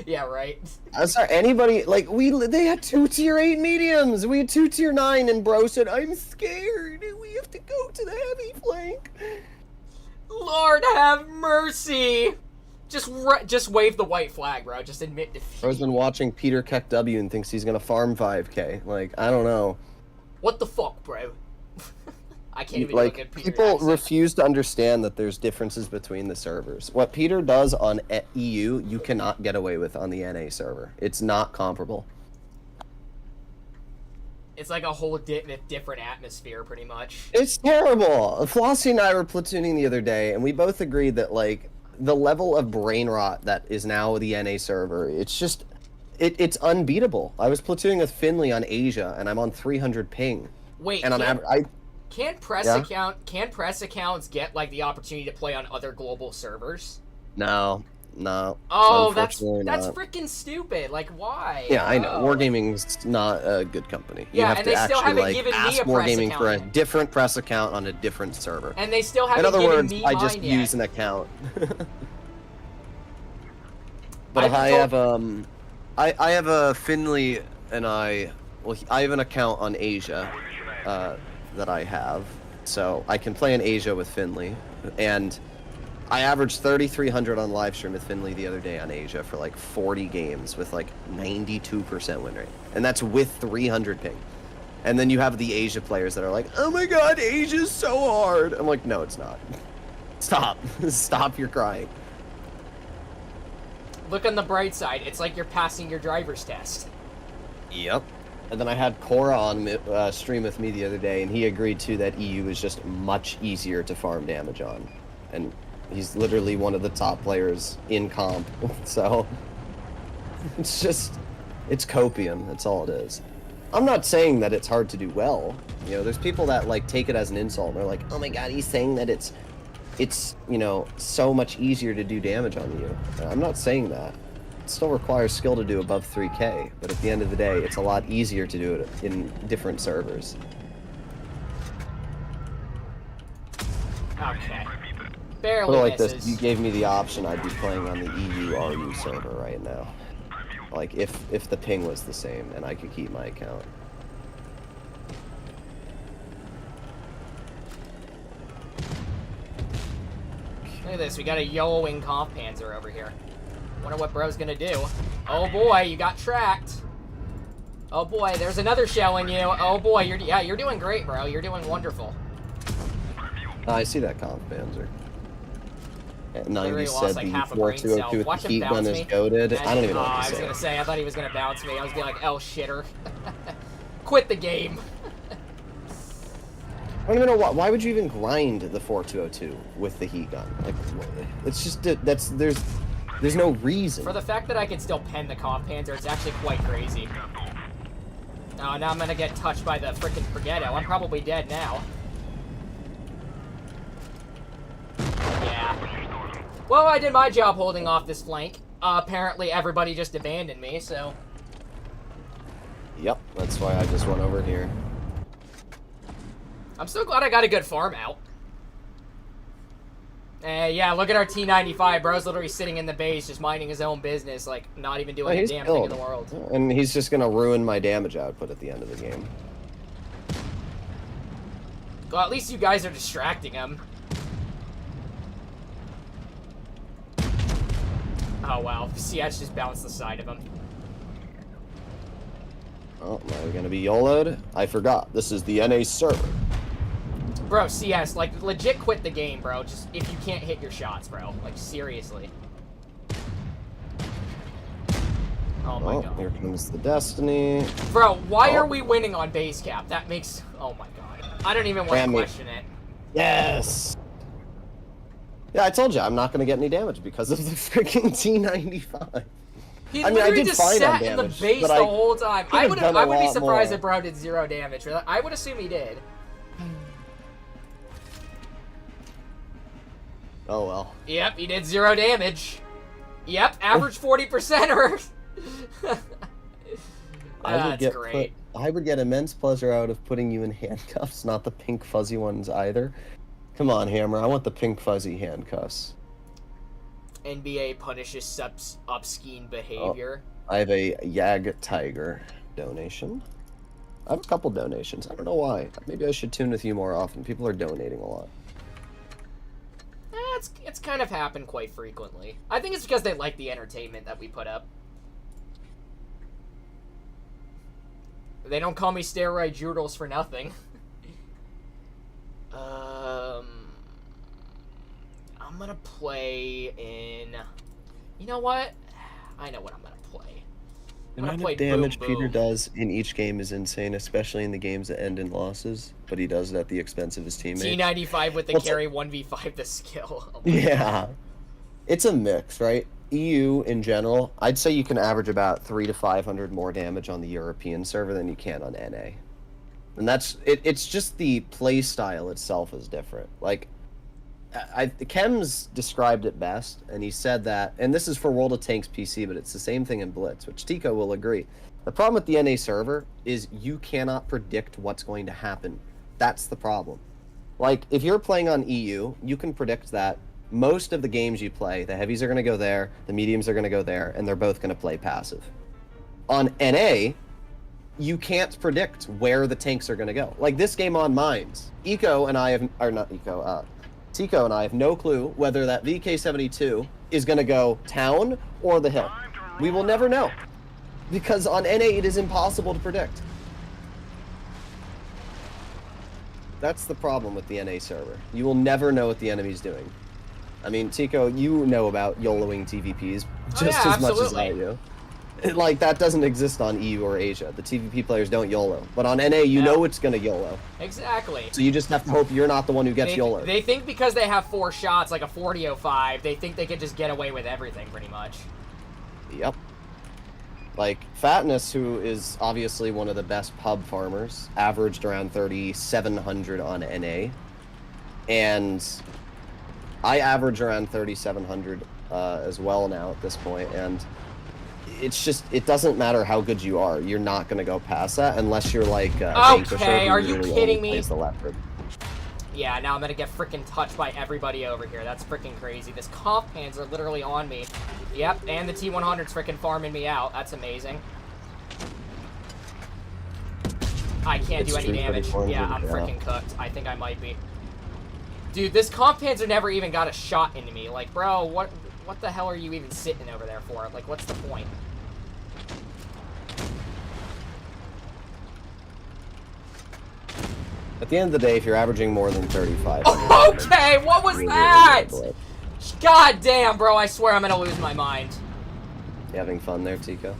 Yeah, right.
Sorry, anybody like they had two tier 8 mediums. We had two tier 9, and bro said, "I'm scared. We have to go to the heavy flank."
Lord have mercy. Just wave the white flag, bro. Just admit defeat.
Bro's been watching Peter Keck W and thinks he's gonna farm 5K. Like, I don't know.
What the fuck, bro? I can't even
Like,
look at Peter.
people refuse to understand that there's differences between the servers. What Peter does on EU, you cannot get away with on the NA server. It's not comparable.
It's like a whole different atmosphere, pretty much.
It's terrible. Flossie and I were platooning the other day, and we both agreed that, like, the level of brain rot that is now the NA server, it's just, it's unbeatable. I was platooning with Finley on Asia, and I'm on 300 ping.
Wait,
And
can press accounts get like the opportunity to play on other global servers?
No.
Oh, that's
Unfortunately not.
freaking stupid. Like, why?
Yeah, I know.
Oh.
Wargaming's not a good company. You
Yeah,
have
and
to
they still
actually
haven't
like
given me
ask
a press
Wargaming for a
account.
different press account on a different server.
And they still
In
haven't
other
given
words,
me
I
mine
just
yet.
use an account. But
I've
I
been
have I have a Finley and I have an account on Asia that I have, so I can play in Asia with Finley, and I averaged 3,300 on live stream with Finley the other day on Asia for like 40 games with like 92% win rate, and that's with 300 ping. And then you have the Asia players that are like, "Oh my God, Asia's so hard." I'm like, "No, it's not. Stop, stop your crying."
Look on the bright side. It's like you're passing your driver's test.
Yep. And then I had Cora on stream with me the other day, and he agreed too that EU is just much easier to farm damage on, and he's literally one of the top players in comp. So it's copium. That's all it is. I'm not saying that it's hard to do well. You know, there's people that like take it as an insult. They're like, "Oh my God, he's saying that it's you know, so much easier to do damage on you." I'm not saying that. It still requires skill to do above 3K, but at the end of the day, it's a lot easier to do it in different servers.
Okay.
Put
Barely
it like
misses.
this, you gave me the option, I'd be playing on the EU-RU server right now. Like, if the ping was the same, and I could keep my account.
Look at this. We got a YOLOing comp panzer over here. Wonder what bro's gonna do. Oh boy, you got tracked. Oh boy, there's another shell in you. Oh boy, you're doing great, bro. You're doing wonderful.
I see that comp panzer. At 90
Literally
said
lost like
the
half a brain cell.
4202 with
Watch
the
him
heat gun
bounce
is
me.
goaded. I don't even know
I
what
was
to say.
gonna say, I thought he was gonna bounce me. I was gonna be like, "Oh shitter." Quit the game.
I don't even know why would you even grind the 4202 with the heat gun? Like, it's just there's no reason.
For the fact that I can still pen the comp panzer, it's actually quite crazy. Oh, now I'm gonna get touched by the frickin' Forgetto. I'm probably dead now. Yeah. Well, I did my job holding off this flank. Apparently everybody just abandoned me, so...
Yep, that's why I just went over here.
I'm so glad I got a good farm out. Yeah, look at our T-95. Bro's literally sitting in the base, just minding his own business, like, not even doing a damn thing in the world.
And he's just gonna ruin my damage output at the end of the game.
Well, at least you guys are distracting him. Oh, wow. CS just bounced the side of him.
Oh, now we're gonna be YOLO'd? I forgot. This is the NA server.
Bro, CS, like, legit quit the game, bro. Just, if you can't hit your shots, bro. Like, seriously. Oh my god.
Here comes the Destiny.
Bro, why are we winning on base cap? That makes... Oh my god. I don't even want to question it.
Yes! Yeah, I told you, I'm not gonna get any damage because of the freaking T-95.
He literally just sat in the base the whole time. I would be surprised if bro did 0 damage. I would assume he did.
Oh well.
Yep, he did 0 damage. Yep, average 40%er. That's great.
I would get immense pleasure out of putting you in handcuffs, not the pink fuzzy ones either. Come on, Hammer, I want the pink fuzzy handcuffs.
NBA punishes obscene behavior.
Oh, I have a Yag Tiger donation. I have a couple donations. I don't know why. Maybe I should tune with you more often. People are donating a lot.
It's kind of happened quite frequently. I think it's because they like the entertainment that we put up. They don't call me steroid Droodles for nothing. I'm gonna play in... You know what? I know what I'm gonna play.
The amount of damage Peter does in each game is insane, especially in the games that end in losses, but he does it at the expense of his teammates.
T95 with the carry, 1v5 the skill. Oh
yeah. It's a mix, right? EU in general, I'd say you can average about 300 to 500 more damage on the European server than you can on NA. And that's it's just the play style itself is different. Like Chems described it best, and he said that, and this is for World of Tanks PC, but it's the same thing in Blitz, which Tico will agree. The problem with the NA server is you cannot predict what's going to happen. That's the problem. Like, if you're playing on EU, you can predict that most of the games you play, the heavies are going to go there, the mediums are going to go there, and they're both going to play passive. On NA, you can't predict where the tanks are going to go. Like this game on Mines, Tico and I have no clue whether that VK-72 is going to go town or the hill. We will never know. Because on NA, it is impossible to predict. That's the problem with the NA server. You will never know what the enemy's doing. I mean, Tico, you know about YOLOing TVPs just as much as I do. Like, that doesn't exist on EU or Asia. The TVP players don't YOLO. But on NA, you know it's going to YOLO.
Exactly.
So you just have to hope you're not the one who gets YOLO.
They think because they have 4 shots, like a 40-05, they think they can just get away with everything, pretty much.
Yep. Like, Fatness, who is obviously one of the best pub farmers, averaged around 3,700 on NA. And I average around 3,700 as well now at this point, and it's just, it doesn't matter how good you are. You're not going to go past that unless you're like
okay, are you
really
kidding me?
The leopard.
Yeah, now I'm going to get freaking touched by everybody over here. That's freaking crazy. This comp hands are literally on me. Yep, and the T100's freaking farming me out. That's amazing. I can't do any damage. Yeah, I'm freaking cooked. I think I might be. Dude, this comp panzer never even got a shot into me. Like, bro, what the hell are you even sitting over there for? Like, what's the point?
At the end of the day, if you're averaging more than 35...
Okay, what was that? God damn, bro, I swear I'm gonna lose my mind.
You having fun there, Tico?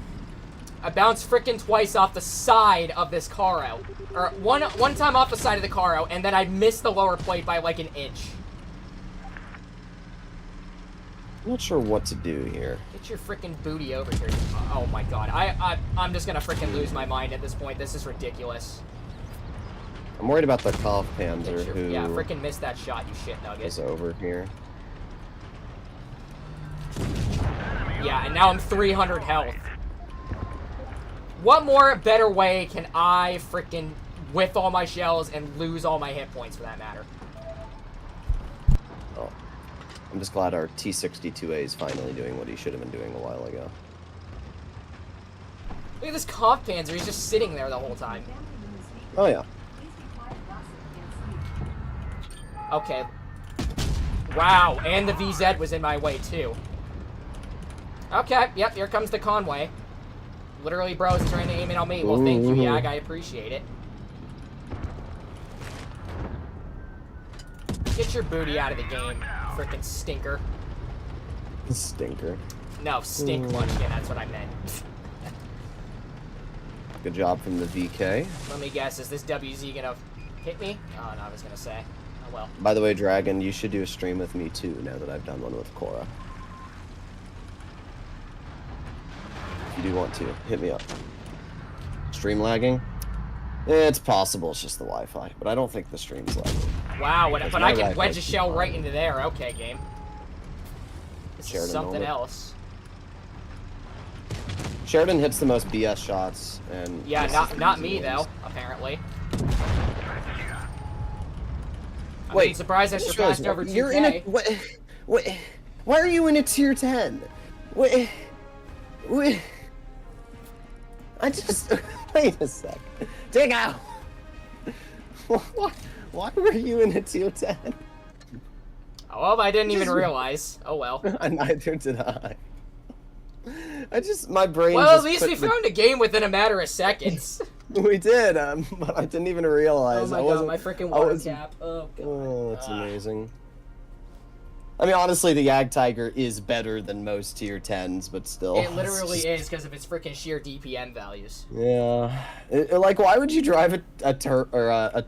I bounced frickin' twice off the side of this Caro. Or one time off the side of the Caro, and then I missed the lower plate by like an inch.
I'm not sure what to do here.
Get your frickin' booty over here. Oh my god. I'm just gonna frickin' lose my mind at this point. This is ridiculous.
I'm worried about the Kopf Panzer who...
Yeah, frickin' missed that shot, you shit nugget.
Is over here.
Yeah, and now I'm 300 health. What more better way can I frickin' whiff all my shells and lose all my hit points for that matter?
Oh. I'm just glad our T-62A is finally doing what he should have been doing a while ago.
Look at this comp panzer. He's just sitting there the whole time.
Oh, yeah.
Okay. Wow, and the VZ was in my way, too. Okay, yep, here comes the Conway. Literally, bro, is trying to aim it on me. Well, thank you, Yag. I appreciate it. Get your booty out of the game, frickin' stinker.
Stinker.
No, stink munchkin, that's what I meant.
Good job from the VK.
Let me guess, is this WZ gonna hit me? Oh, no, I was gonna say. Oh, well.
By the way, Dragon, you should do a stream with me, too, now that I've done one with Cora. If you do want to, hit me up. Stream lagging? It's possible, it's just the Wi-Fi, but I don't think the stream's lagging.
Wow, but I can wedge a shell right into there. Okay, game. This is something else.
Sheridan hits the most BS shots, and
yeah, not me though. Apparently.
Wait,
I'm surprised I surpassed over 2K.
You're in a what? Why are you in a tier 10? Wait. I just wait a sec. Dig out. Why were you in a tier 10?
Oh, well, I didn't even realize. Oh well.
Neither did I. My brain.
Well, at least we found a game within a matter of seconds.
We did, but I didn't even realize.
Oh my god, my freaking water cap. Oh god.
Oh, that's amazing. I mean, honestly, the Yag Tiger is better than most tier 10s, but still.
It literally is because of its freaking sheer DPM values.
Yeah. Like, why would you drive a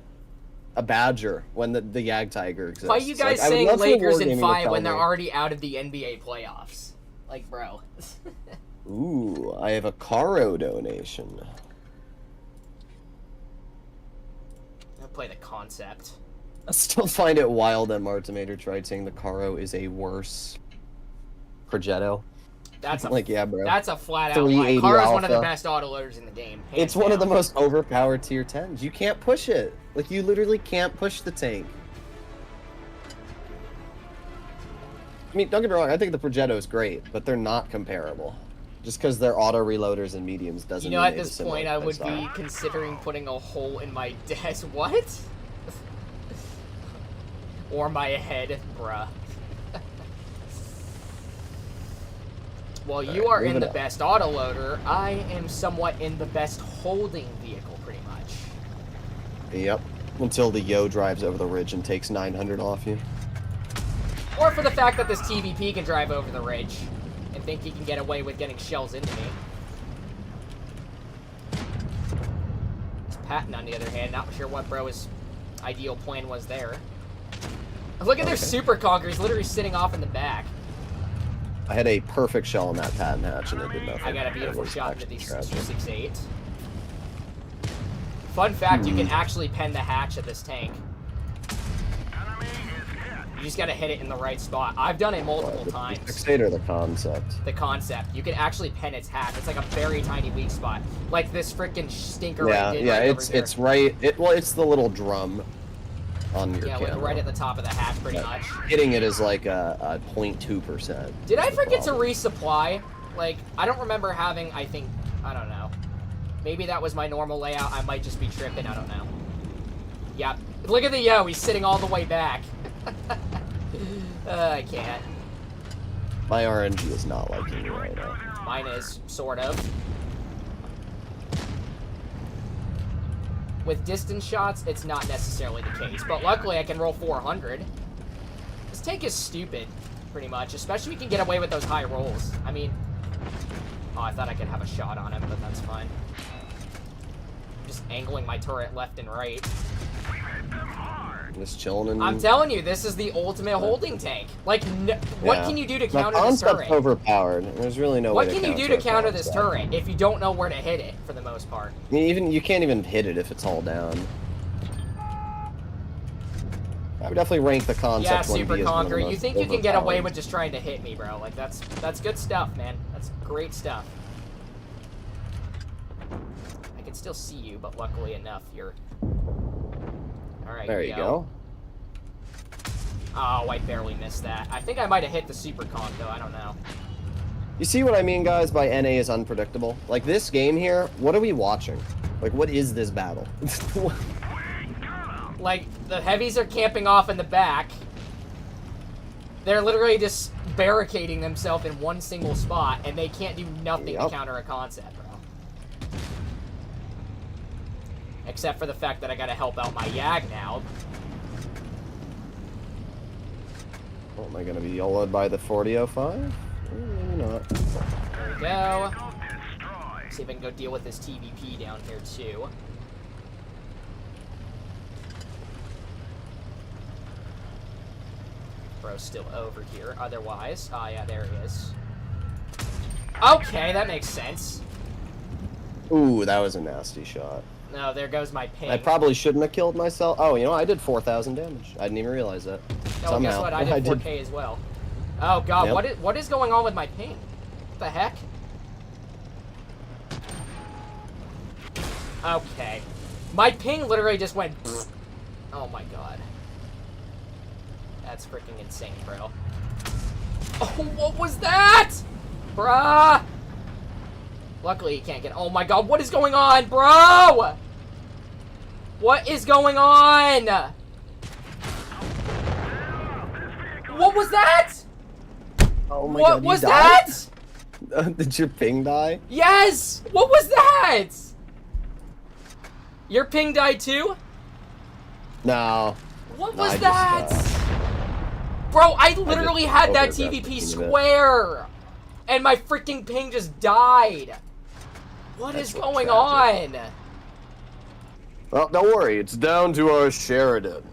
Badger when the Yag Tiger exists?
Why are you guys saying Lakers in 5 when they're already out of the NBA playoffs? Like, bro.
Ooh, I have a Caro donation.
I'll play the concept.
I still find it wild that Martimator tried saying the Caro is a worse Progetto.
That's
like, yeah, bro.
That's a flat out lie. Caro's one of the best autoloaders in the game.
It's one of the most overpowered tier 10s. You can't push it. Like, you literally can't push the tank. I mean, don't get me wrong, I think the Progetto is great, but they're not comparable. Just because they're auto reloaders and mediums doesn't mean
at this point I would be considering putting a hole in my desk. What? Or my head, bruh. Well, you are in the best autoloader. I am somewhat in the best holding vehicle, pretty much.
Yep. Until the Yo drives over the ridge and takes 900 off you.
Or for the fact that this TVP can drive over the ridge and think he can get away with getting shells into me. This Patton, on the other hand, not sure what bro's ideal plan was there. Look at their super conquerors literally sitting off in the back.
I had a perfect shell on that Patton hatch and it did nothing.
I got a beautiful shot into these 268. Fun fact, you can actually pen the hatch of this tank. You just gotta hit it in the right spot. I've done it multiple times.
The fixate or the concept?
The concept. You can actually pen its hatch. It's like a very tiny weak spot. Like this freaking stinker right did right over here.
It's right. Well, it's the little drum on your camera.
Right at the top of the hatch, pretty much.
Hitting it is like a 0.2%.
Did I forget to resupply? Like, I don't remember having, I don't know. Maybe that was my normal layout. I might just be tripping. I don't know. Yeah. Look at the Yo. He's sitting all the way back. I can't.
My RNG is not liking me right now.
Mine is, sort of. With distance shots, it's not necessarily the case, but luckily I can roll 400. This tank is stupid, pretty much, especially if you can get away with those high rolls. I mean, oh, I thought I could have a shot on him, but that's fine. I'm just angling my turret left and right.
Just chilling.
I'm telling you, this is the ultimate holding tank. Like, what can you do to counter this turret?
Concept's overpowered. There's really no way to
counter. What can you do to counter this turret if you don't know where to hit it, for the most part?
I mean, you can't even hit it if it's all down. I would definitely rank the concept.
Yeah, Super Conqueror. You think you can get away with just trying to hit me, bro? Like, that's good stuff, man. That's great stuff. I can still see you, but luckily enough, you're... Alright,
there you go.
Oh, I barely missed that. I think I might have hit the super conk, though. I don't know.
You see what I mean, guys, by NA is unpredictable? Like, this game here, what are we watching? Like, what is this battle?
Like, the heavies are camping off in the back. They're literally just barricading themselves in one single spot, and they can't do nothing to counter a concept, bro. Except for the fact that I gotta help out my Yag now.
Oh, am I gonna be YOLO'd by the 4005? Maybe not.
There we go. See if I can go deal with this TVP down here, too. Bro's still over here, otherwise. Ah, yeah, there he is. Okay, that makes sense.
Ooh, that was a nasty shot.
No, there goes my ping.
I probably shouldn't have killed myself. Oh, you know, I did 4,000 damage. I didn't even realize that.
Oh,
Somehow.
guess what? I did 4K as well. Oh, God,
Yep.
what is going on with my ping? What the heck? Okay. My ping literally just went... Oh, my God. That's freaking insane, bro. Oh, what was that? Bruh! Luckily, he can't get... Oh, my God, what is going on, bro? What is going on? What was that?
Oh my
What
God,
was
you died?
that?
Did your ping die?
Yes! What was that? Your ping died too?
No.
What
No,
was
I
that?
just,
Bro, I literally had that
overdrafted
TVP
a bit.
square! And my freaking ping just died! What is going on?
Well, don't worry, it's down to our Sheridan.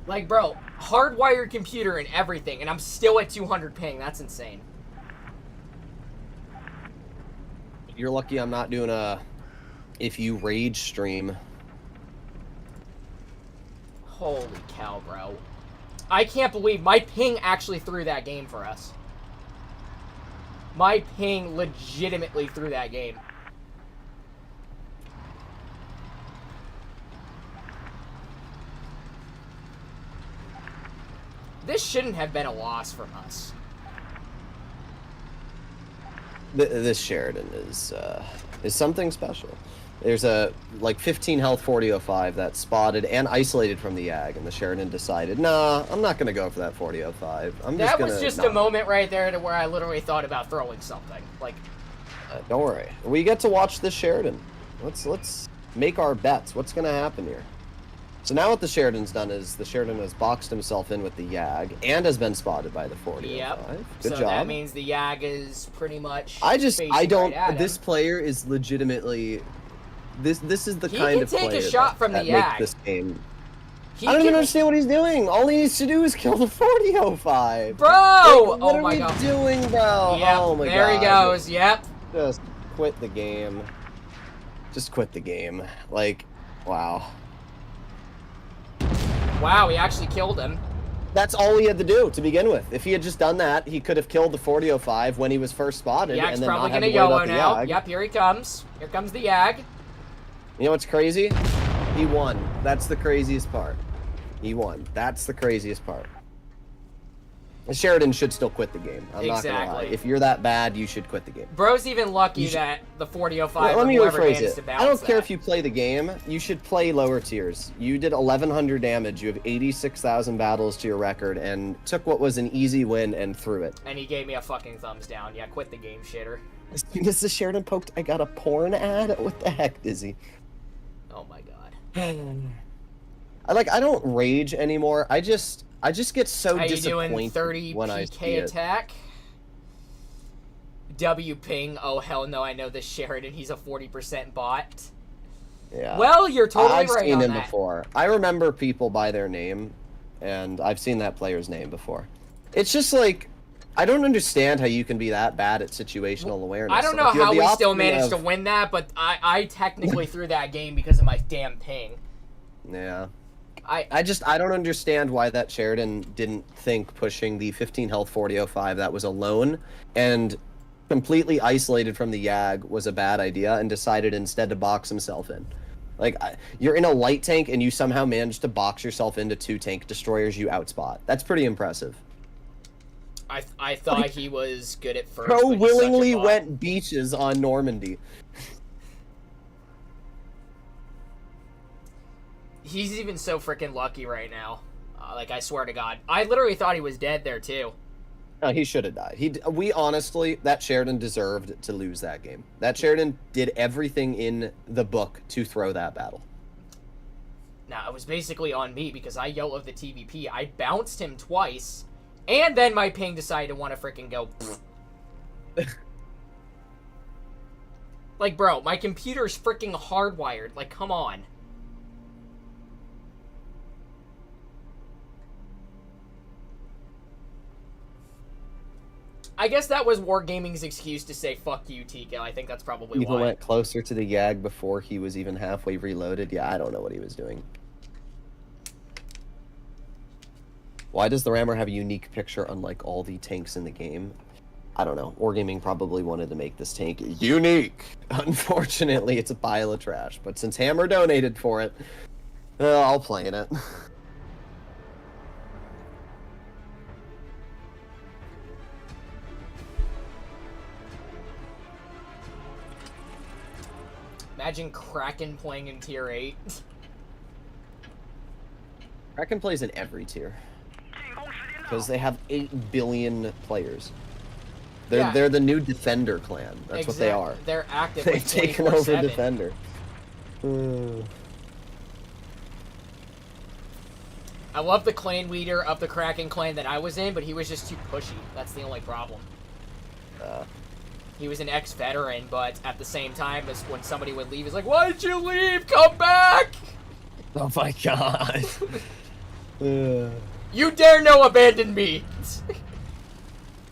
Like, bro, hardwired computer and everything, and I'm still at 200 ping. That's insane.
You're lucky I'm not doing a if you rage stream.
Holy cow, bro. I can't believe my ping actually threw that game for us. My ping legitimately threw that game. This shouldn't have been a loss from us.
This Sheridan is something special. There's a, like, 15 health 4005 that's spotted and isolated from the Yag, and the Sheridan decided, nah, I'm not going to go for that 4005.
That was just a moment right there to where I literally thought about throwing something. Like,
don't worry. We get to watch this Sheridan. Let's make our bets. What's going to happen here? So now what the Sheridan's done is the Sheridan has boxed himself in with the Yag and has been spotted by the 4005.
yep.
Good
so
job.
that means the Yag is pretty much
I don't,
right at
this
him.
player is legitimately, this is the
He
kind
can
of
take a
player
shot from
that
the
make
Yag.
this game.
He
I don't even
can-
understand what he's doing. All he needs to do is kill the 4005.
Bro!
Like, what
Oh
are
my
we
God.
doing, bro?
Yep,
Oh my
there
God.
he goes. Yep.
Just quit the game. Just quit the game. Like, wow.
Wow, he actually killed him.
That's all he had to do to begin with. If he had just done that, he could have killed the 4005 when he was first spotted.
Yag's
and then
probably
not had
gonna
to worry
YOLO
about the
now.
Yag.
Yep, here he comes. Here comes the Yag.
You know what's crazy? He won. That's the craziest part. He won. That's the craziest part. Sheridan should still quit the game. I'm not gonna lie.
Exactly.
If you're that bad, you should quit the game.
Bro's even lucky that the 4005
Let me
or whoever
rephrase
managed
it.
to bounce
I don't care
that.
if you play the game. You should play lower tiers. You did 1,100 damage. You have 86,000 battles to your record, and took what was an easy win and threw it.
And he gave me a fucking thumbs down. Yeah, quit the game, shitter.
As soon as the Sheridan poked, I got a porn ad. What the heck, Dizzy?
Oh my God.
I don't rage anymore. I just get so
How you
disappointed
doing? 30
when I see
PK
it.
attack. W ping. Oh hell no! I know this Sheridan. He's a 40% bot.
Yeah.
Well, you're totally
I've
right
seen
on
him
that.
before. I remember people by their name, and I've seen that player's name before. It's just like, I don't understand how you can be that bad at situational awareness.
I don't know
Like, you have
how
the
we still
option
managed to
of-
win that, but I technically threw that game because of my damn ping.
Yeah.
I
I don't understand why that Sheridan didn't think pushing the 15 health 4005 that was alone and completely isolated from the Yag was a bad idea and decided instead to box himself in. Like, you're in a light tank and you somehow managed to box yourself into 2 tank destroyers you outspot. That's pretty impressive.
I thought he was good at first.
Pro
but he's
willingly
such a bot.
went beaches on Normandy.
He's even so freaking lucky right now. Like, I swear to God. I literally thought he was dead there, too.
No, he should have died. We honestly, that Sheridan deserved to lose that game. That Sheridan did everything in the book to throw that battle.
Now, it was basically on me because I YOLO'd the TVP. I bounced him twice, and then my ping decided to want to freaking go. Like, bro, my computer's freaking hardwired. Like, come on. I guess that was Wargaming's excuse to say, fuck you, Tika. I think that's probably
Even
why.
went closer to the Yag before he was even halfway reloaded. Yeah, I don't know what he was doing. Why does the Rammer have a unique picture unlike all the tanks in the game? I don't know. Wargaming probably wanted to make this tank unique. Unfortunately, it's a pile of trash. But since Hammer donated for it, I'll play in it.
Imagine Kraken playing in Tier 8.
Kraken plays in every tier. Because they have 8 billion players. They're the new Defender clan. That's what they are.
They're active.
They've taken over Defender.
I love the clan leader of the Kraken clan that I was in, but he was just too pushy. That's the only problem. He was an ex-veteran, but at the same time, as when somebody would leave, he's like, "Why'd you leave? Come back!"
Oh my god.
You dare no abandon me!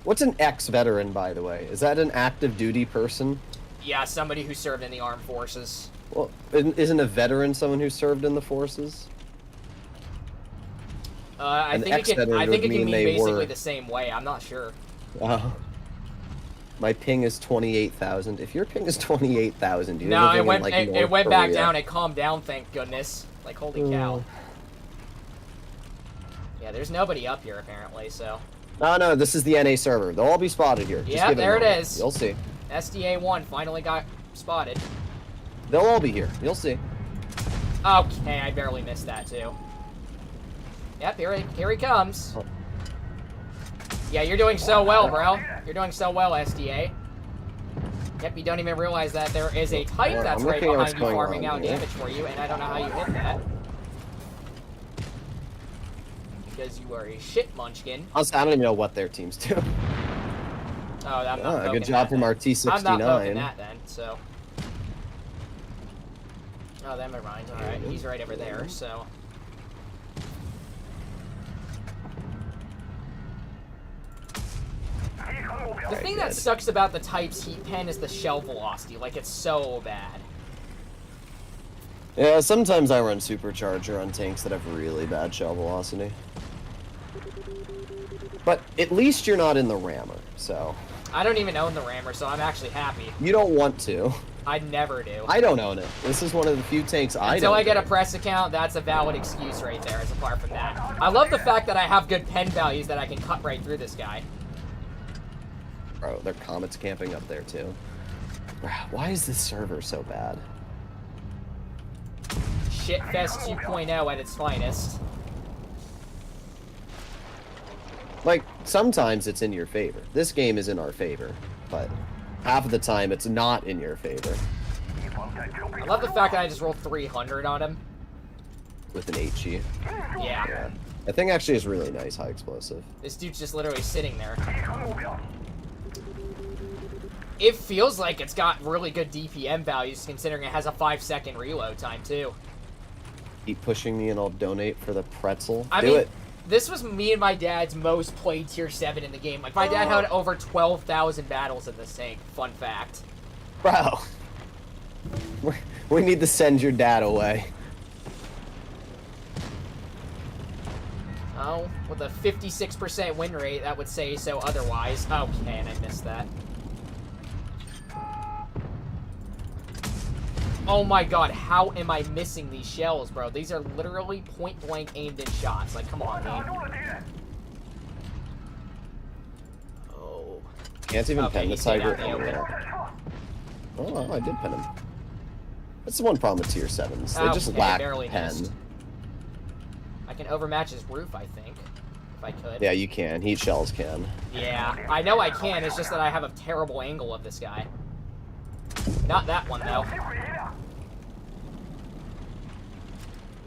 What's an ex-veteran, by the way? Is that an active duty person?
Yeah, somebody who served in the armed forces.
Well, isn't a veteran someone who served in the forces?
I think it can mean basically the same way. I'm not sure.
My ping is 28,000. If your ping is 28,000, you're
no,
living
it went
in, like,
it went back
Korea.
down. It calmed down, thank goodness. Like, holy cow. Yeah, there's nobody up here apparently. So.
No, this is the NA server. They'll all be spotted here.
Yeah, there it is.
You'll see.
SDA-1 finally got spotted.
They'll all be here. You'll see.
Okay, I barely missed that too. Yep, here he comes.
Oh.
Yeah, you're doing so well, bro. You're doing so well, SDA. Yep, you don't even realize that there is a type that's right behind you farming out damage for you, and I don't know how you hit that. Because you are a shit munchkin.
Honestly, I don't even know what their teams do.
Oh, I'm not poking
good job
that
from
then.
our T69.
I'm not poking that then, so. Oh, never mind. Alright, he's right over there, so. The thing that sucks about the Type's heat pen is the shell velocity. Like, it's so bad.
Yeah, sometimes I run Supercharger on tanks that have really bad shell velocity. But at least you're not in the Rammer, so.
I don't even own the Rammer, so I'm actually happy.
You don't want to.
I never do.
I don't own it. This is one of the few tanks I don't
Until I get a
own.
press account, that's a valid excuse right there, as apart from that. I love the fact that I have good pen values that I can cut right through this guy.
Bro, their Comet's camping up there, too. Why is this server so bad?
Shitfest 2.0 at its finest.
Like, sometimes it's in your favor. This game is in our favor, but half of the time it's not in your favor.
I love the fact that I just rolled 300 on him.
With an HE.
Yeah.
That thing actually is really nice, high explosive.
This dude's just literally sitting there. It feels like it's got really good DPM values, considering it has a 5-second reload time, too.
Keep pushing me and I'll donate for the pretzel.
I
Do
mean,
it.
this was me and my dad's most played tier 7 in the game. Like, my dad had over 12,000 battles in this tank. Fun fact.
Bro. We need to send your dad away.
Oh, with a 56% win rate, that would say so otherwise. Okay, and I missed that. Oh my god, how am I missing these shells, bro? These are literally point-blank aimed-in shots. Like, come on, man. Oh.
Can't even pen the Tiger.
Out
Oh, I did pen him. That's the one problem with tier 7s. They just lack pen.
Missed. I can overmatch his roof, I think. If I could.
Yeah, you can. Heat shells can.
Yeah, I know I can. It's just that I have a terrible angle of this guy. Not that one, though.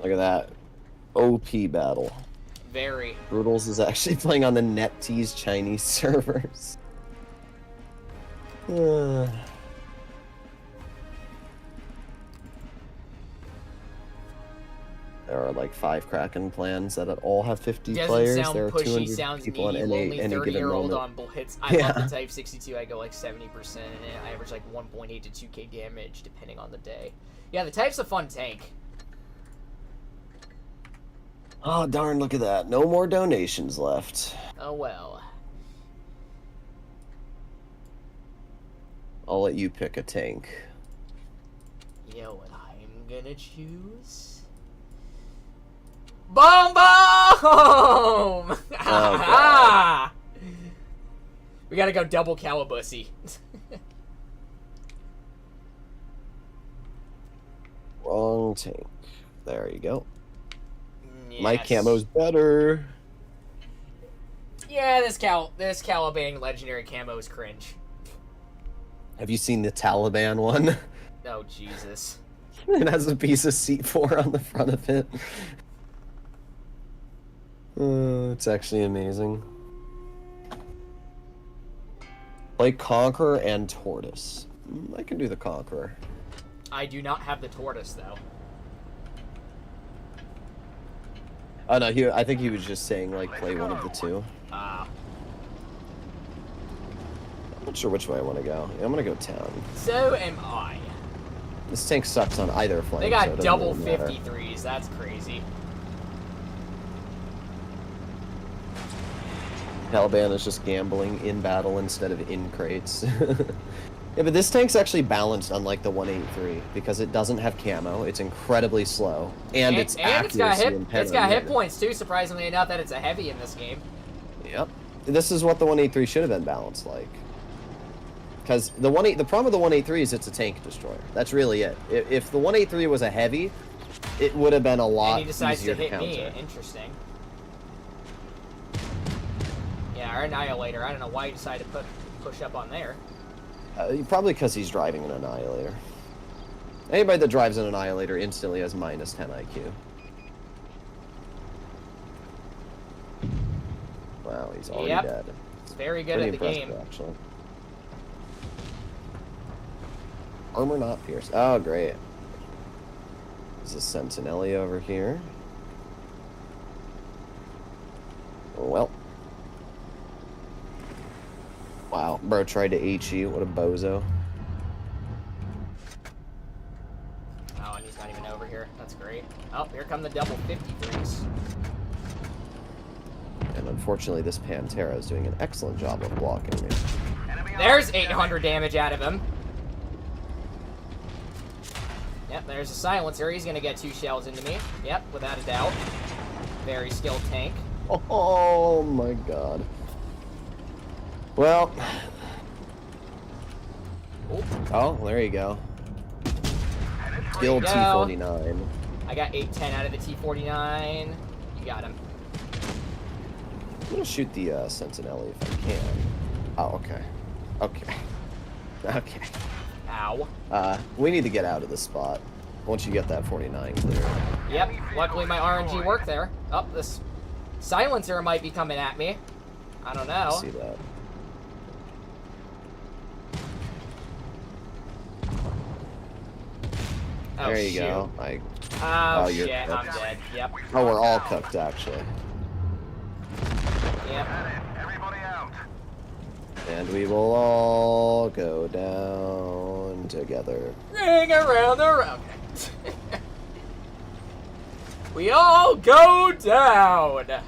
Look at that. OP battle.
Very.
Droodles is actually playing on the NetTease Chinese servers. There are like 5 Kraken plans that all have 50 players.
Sound
there are
pushy,
200
sounds
people on
only
any given
30-year-old
moment.
on Blitz. I love the Type 62. I go like 70%, and I average like 1.8 to 2k damage depending on the day. Yeah, the Type's a fun tank.
Oh, darn, look at that. No more donations left.
Oh, well.
I'll let you pick a tank.
You know what I'm gonna choose? Boom, boom!
God.
We gotta go double Calabussy.
Wrong tank. There you go.
Yes.
My camo's better.
Yeah, this Caliban legendary camo is cringe.
Have you seen the Taliban one?
Oh, Jesus.
It has a piece of C4 on the front of it. It's actually amazing. Play Conqueror and Tortoise. I can do the Conqueror.
I do not have the Tortoise, though.
Oh no, I think he was just saying, like, play one of the two.
Ah.
I'm not sure which way I want to go. Yeah, I'm gonna go town.
So am I.
This tank sucks on either flank.
They got
so it doesn't
double
really matter.
53s. That's crazy.
Taliban is just gambling in battle instead of in crates. Yeah, but this tank's actually balanced unlike the 183 because it doesn't have camo, it's incredibly slow, and its accuracy and pen
it's got
are
hit
good.
points too, surprisingly enough, that it's a heavy in this game.
Yep. This is what the 183 should have been balanced like. Because the problem with the 183 is it's a tank destroyer. That's really it. If the 183 was a heavy, it would have been a lot
and he decides
easier
to hit
counter.
me. Interesting. Yeah, our Annihilator. I don't know why he decided to push up on there.
Probably because he's driving an Annihilator. Anybody that drives an Annihilator instantly has minus 10 IQ. Wow, he's already dead.
It's very good
Pretty
at the game.
actually. Armor not pierced. Oh, great. There's a Sentinelli over here. Well. Wow, bro tried to HE. What a bozo.
Oh, and he's not even over here. That's great. Oh, here come the double 53s.
And unfortunately, this Pantera is doing an excellent job of blocking me.
There's 800 damage out of him. Yep, there's a silencer. He's gonna get 2 shells into me. Yep, without a doubt. Very skilled tank.
Oh my god. Well. Oh, there you go. Skilled T49.
I got 810 out of the T49. You got him.
I'm gonna shoot the Sentinelli if I can. Oh, okay. Okay. Okay.
Ow.
We need to get out of this spot. Once you get that 49 clear.
Yep, luckily my RNG worked there. Oh, this silencer might be coming at me. I don't know.
See that.
Oh,
there you
shoot.
go.
Oh,
you're
shit,
cooked.
I'm dead. Yep.
Oh, we're all cooked, actually.
Yep.
Everybody out.
And we will all go down together.
Ring around the round. We all go down.
I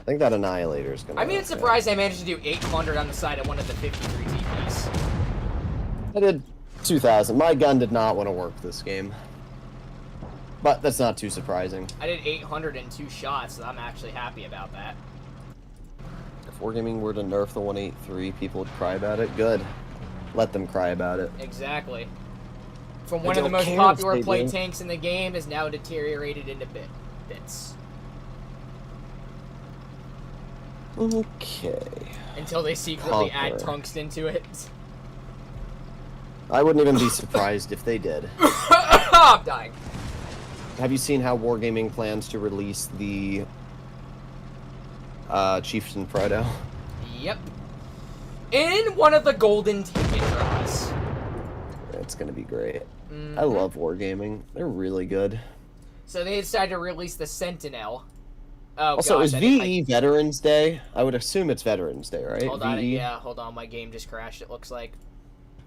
think that Annihilator is gonna.
I'm even surprised I managed to do 800 on the side of one of the 53 TPs.
I did 2,000. My gun did not want to work this game. But that's not too surprising.
I did 802 shots, so I'm actually happy about that.
If Wargaming were to nerf the 183, people would cry about it. Good. Let them cry about it.
Exactly. From one of the most popular play tanks in the game is now deteriorated into bits.
Okay.
Until they secretly add tungsten to it.
I wouldn't even be surprised if they did.
I'm dying.
Have you seen how Wargaming plans to release the Chieftain Proto?
Yep. In one of the golden ticket draws.
It's gonna be great. I love Wargaming. They're really good.
So they decided to release the Sentinel. Oh,
also, is VE Veterans Day? I would assume it's Veterans Day, right?
Hold on, yeah, hold on. My game just crashed, it looks like.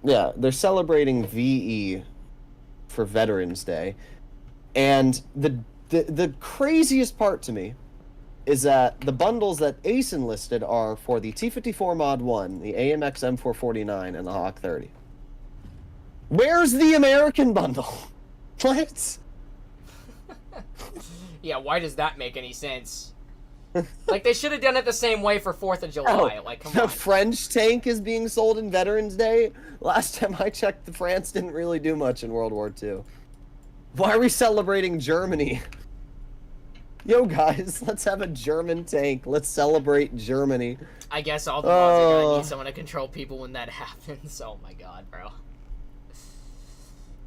Yeah, they're celebrating VE for Veterans Day. And the craziest part to me is that the bundles that Ace enlisted are for the T-54 Mod 1, the AMX M449, and the Hawk 30. Where's the American bundle? What?
Yeah, why does that make any sense? Like, they should have done it the same way for 4th of July. Like, come on.
The French tank is being sold in Veterans Day? Last time I checked, the France didn't really do much in World War II. Why are we celebrating Germany? Yo, guys, let's have a German tank. Let's celebrate Germany.
I guess all the mods are gonna need someone to control people when that happens. Oh my god, bro.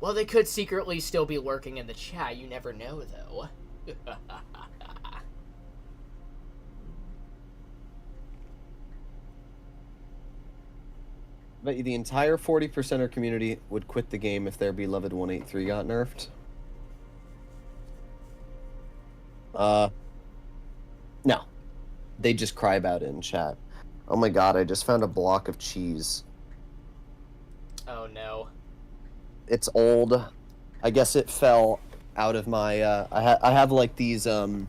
Well, they could secretly still be lurking in the chat. You never know, though.
Bet you the entire 40%er community would quit the game if their beloved 183 got nerfed. No. They just cry about it in chat. Oh my god, I just found a block of cheese.
Oh no.
It's old. I guess it fell out of my, I have like these, like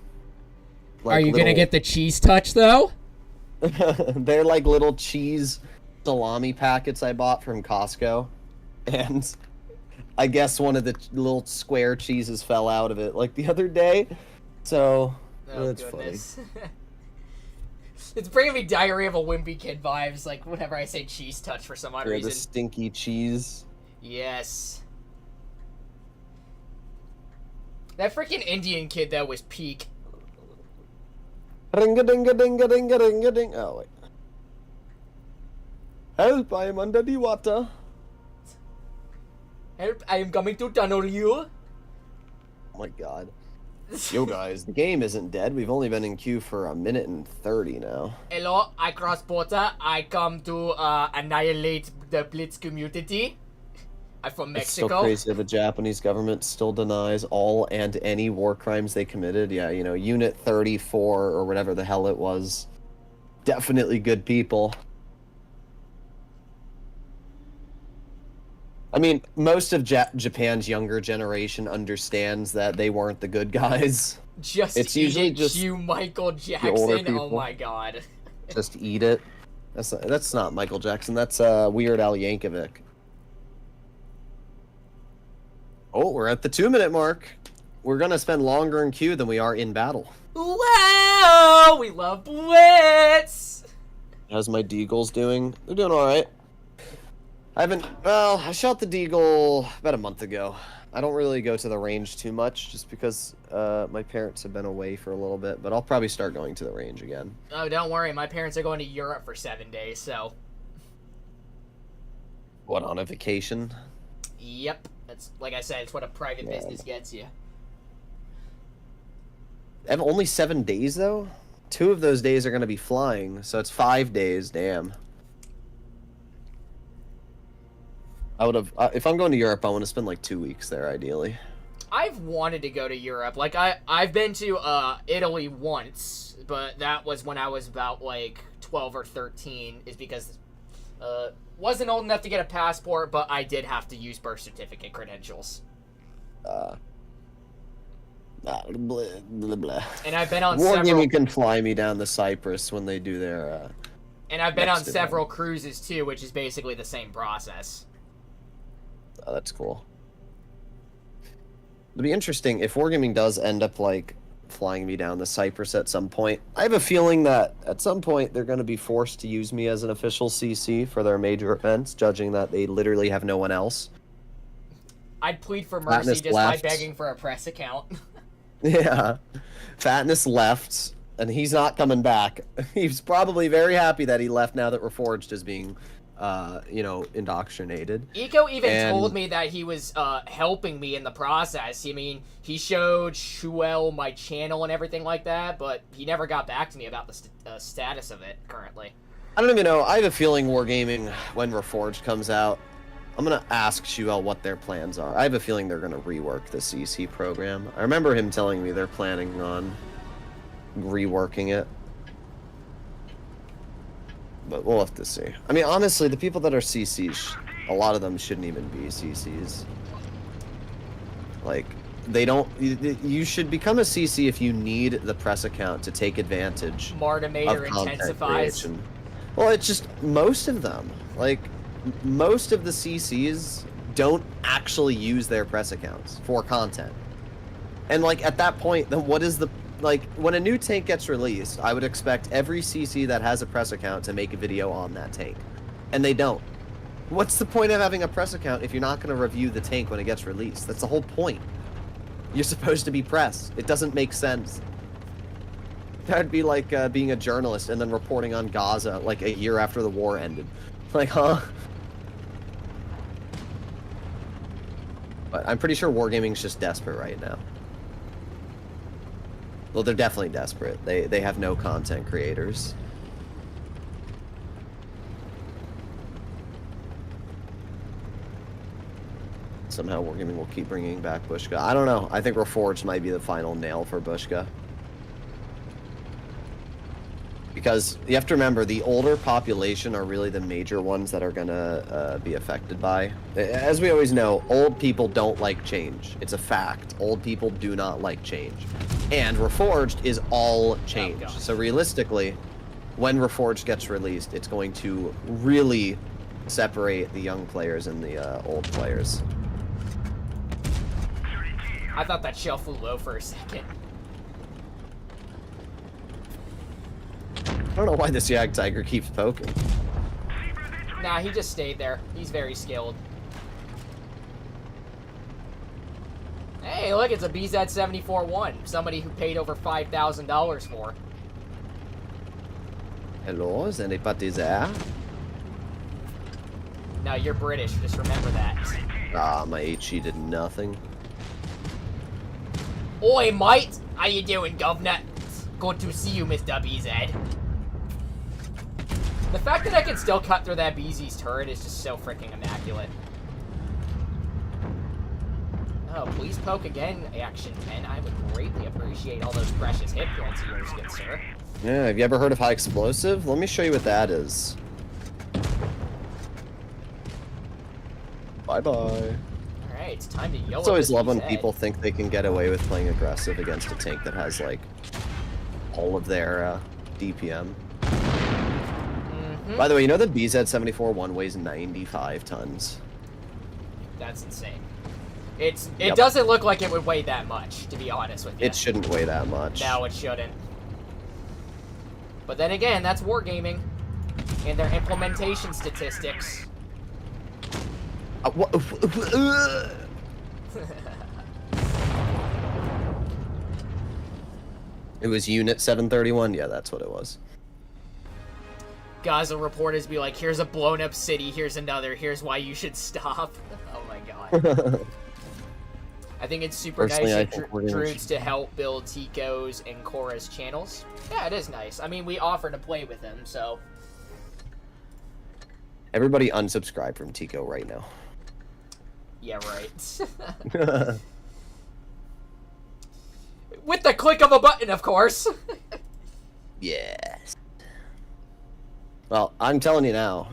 are you gonna get the cheese touch, though?
They're like little cheese salami packets I bought from Costco. And I guess one of the little square cheeses fell out of it like the other day. So, that's funny.
It's bringing me Diary of a Wimpy Kid vibes, like, whenever I say cheese touch for some odd reason.
The stinky cheese.
Yes. That freaking Indian kid, though, was peak.
Ring-a-ding-a-ding-a-ding-a-ding-a-ding. Oh, wait. Help, I am under the water.
Help, I am coming to tunnel you.
Oh my god. Yo guys, the game isn't dead. We've only been in queue for 1 minute and 30 now.
Hello, I cross border. I come to annihilate the Blitz community. I'm from Mexico.
It's still crazy that the Japanese government still denies all and any war crimes they committed. Yeah, you know, Unit 34 or whatever the hell it was. Definitely good people. I mean, most of Japan's younger generation understands that they weren't the good guys.
It's usually just you, Michael Jackson. Oh my god.
Just eat it. That's not Michael Jackson. That's Weird Al Yankovic. Oh, we're at the 2-minute mark. We're gonna spend longer in queue than we are in battle.
Wow, we love Blitz.
How's my Deagles doing? They're doing all right. I shot the Deagle about a month ago. I don't really go to the range too much just because my parents have been away for a little bit, but I'll probably start going to the range again.
Oh, don't worry. My parents are going to Europe for 7 days, so.
What, on a vacation?
Yep. That's, like I said, it's what a private business gets you.
I have only 7 days, though? 2 of those days are going to be flying, so it's 5 days, damn. I would have, if I'm going to Europe, I want to spend like 2 weeks there, ideally.
I've wanted to go to Europe. Like, I've been to Italy once, but that was when I was about like 12 or 13, is because wasn't old enough to get a passport, but I did have to use birth certificate credentials.
Blah, blah, blah.
And I've been on
Wargaming can fly me down to Cyprus when they do their
and I've been on several cruises too, which is basically the same process.
Oh, that's cool. It'll be interesting if Wargaming does end up like flying me down to Cyprus at some point. I have a feeling that at some point they're going to be forced to use me as an official CC for their major events, judging that they literally have no one else.
I'd plead for mercy just by begging for a press account.
Yeah. Fatness left, and he's not coming back. He's probably very happy that he left now that Reforged is being, you know, indoctrinated.
Eco even told me that he was helping me in the process. I mean, he showed Shuel my channel and everything like that, but he never got back to me about the status of it currently. I
don't even know. I have a feeling Wargaming, when Reforged comes out, I'm going to ask Shuel what their plans are. I have a feeling they're going to rework the CC program. I remember him telling me they're planning on reworking it. But we'll have to see. I mean, honestly, the people that are CCs, a lot of them shouldn't even be CCs. Like, they don't... You should become a CC if you need the press account to take advantage
Martimator intensifies.
Creation. Well, it's just most of them. Like, most of the CCs don't actually use their press accounts for content. And, like, at that point, then what is the... Like, when a new tank gets released, I would expect every CC that has a press account to make a video on that tank. And they don't. What's the point of having a press account if you're not going to review the tank when it gets released? That's the whole point. You're supposed to be press. It doesn't make sense. That would be like being a journalist and then reporting on Gaza like a year after the war ended. Like, huh? But I'm pretty sure Wargaming's just desperate right now. Well, they're definitely desperate. They have no content creators. Somehow Wargaming will keep bringing back Bushka. I don't know. I think Reforged might be the final nail for Bushka. Because you have to remember, the older population are really the major ones that are going to be affected by. As we always know, old people don't like change. It's a fact. Old people do not like change. And Reforged is all change. Oh, so realistically, when Reforged gets released, it's going to really separate the young players and the old players.
I thought that shell flew low for a second.
I don't know why this Yag Tiger keeps poking.
Nah, he just stayed there. He's very skilled. Hey, look, it's a BZ-74-1. Somebody who paid over $5,000 for.
Hello, is anybody there?
No, you're British. Just remember that.
Ah, my HE did nothing.
Oi, mate! How you doing, governor? Good to see you, Mr. BZ. The fact that I can still cut through that BZ's turret is just so freaking immaculate. Oh, please poke again, Action 10. I would greatly appreciate all those precious hit points of yours, good sir.
Yeah, have you ever heard of high explosive? Let me show you what that is. Bye-bye.
Alright, it's time to YOLO.
It's always love when people think they can get away with playing aggressive against a tank that has, like, all of their DPM. By the way, you know the BZ-74-1 weighs 95 tons?
That's insane. It doesn't look like it would weigh that much, to be honest with you.
It shouldn't weigh that much.
No, it shouldn't. But then again, that's Wargaming. And their implementation statistics.
It was Unit 731? Yeah, that's what it was.
Gaza reporters be like, here's a blown up city, here's another, here's why you should stop. Oh my god. I think it's super
Personally,
nice of Droods to help build Tico's and Cora's channels. Yeah, it is nice. I mean, we offer to play with him, so...
Everybody unsubscribe from Tico right now.
Yeah, right. With the click of a button, of course.
Yes. Well, I'm telling you now,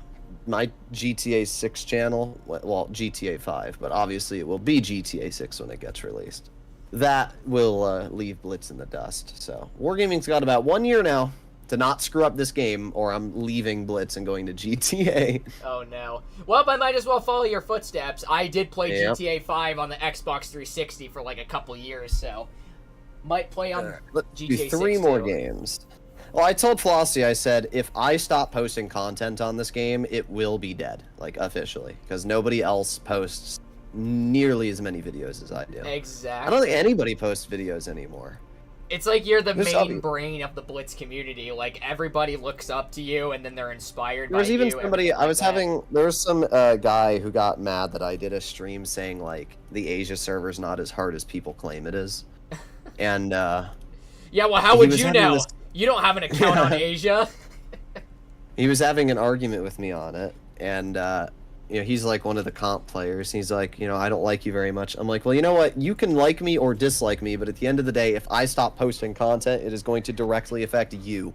my GTA 6 channel, well, GTA 5, but obviously it will be GTA 6 when it gets released. That will leave Blitz in the dust. So, Wargaming's got about 1 year now to not screw up this game, or I'm leaving Blitz and going to GTA.
Oh no. Well, I might as well follow your footsteps. I did play GTA 5 on the Xbox 360 for like a couple years, so might play on
Let's
GTA
do
6
3 more
too.
games. Well, I told Flossie, I said, if I stop posting content on this game, it will be dead, like, officially, because nobody else posts nearly as many videos as I do.
Exactly.
I don't think anybody posts videos anymore.
It's like you're the
There's
main brain of the Blitz community. Like, everybody looks up to you, and then they're inspired by you.
There was even somebody,
I was
having, there was some guy who got mad that I did a stream saying, like, the Asia server's not as hard as people claim it is. And,
yeah, well, how would you know? You don't have an account on Asia.
He was having an argument with me on it, and, you know, he's like one of the comp players. He's like, you know, I don't like you very much. I'm like, well, you know what? You can like me or dislike me, but at the end of the day, if I stop posting content, it is going to directly affect you.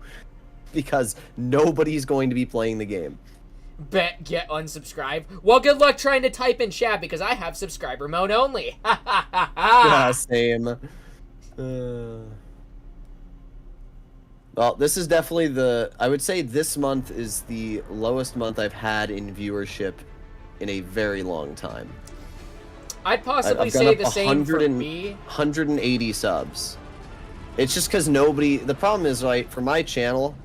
Because nobody's going to be playing the game.
Bet get unsubscribe. Well, good luck trying to type in chat because I have subscriber mode only. Ha ha ha ha.
Yeah, same. Well, this is definitely I would say this month is the lowest month I've had in viewership in a very long time.
I'd possibly
I've gone
say
up
the same for me.
180 subs. It's just because the problem is, right, for my channel,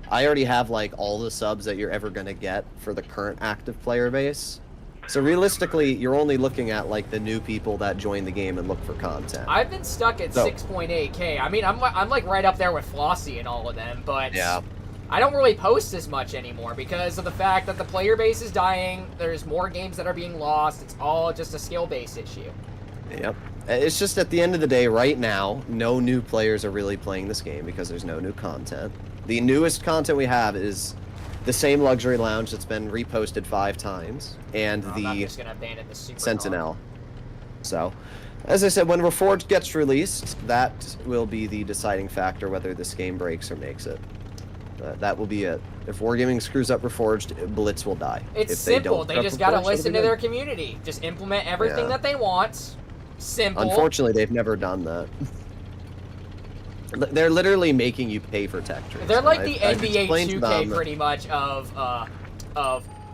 I already have, like, all the subs that you're ever going to get for the current active player base. So realistically, you're only looking at, like, the new people that join the game and look for content.
I've been stuck at 6.8K. I mean, I'm like right up there with Flossie and all of them, but
yeah.
I don't really post as much anymore because of the fact that the player base is dying. There's more games that are being lost. It's all just a skill-based issue.
Yep. It's just at the end of the day, right now, no new players are really playing this game because there's no new content. The newest content we have is the same luxury lounge that's been reposted 5 times, and
I'm just gonna abandon the Super
Sentinel. So, as I said, when Reforged gets released, that will be the deciding factor whether this game breaks or makes it. That will be it. If Wargaming screws up Reforged, Blitz will die.
It's
if
simple. They just gotta listen to
their
their community. Just implement everything that they want. Simple.
Unfortunately, they've never done that. They're literally making you pay for tech trees.
They're like the NBA 2K pretty much of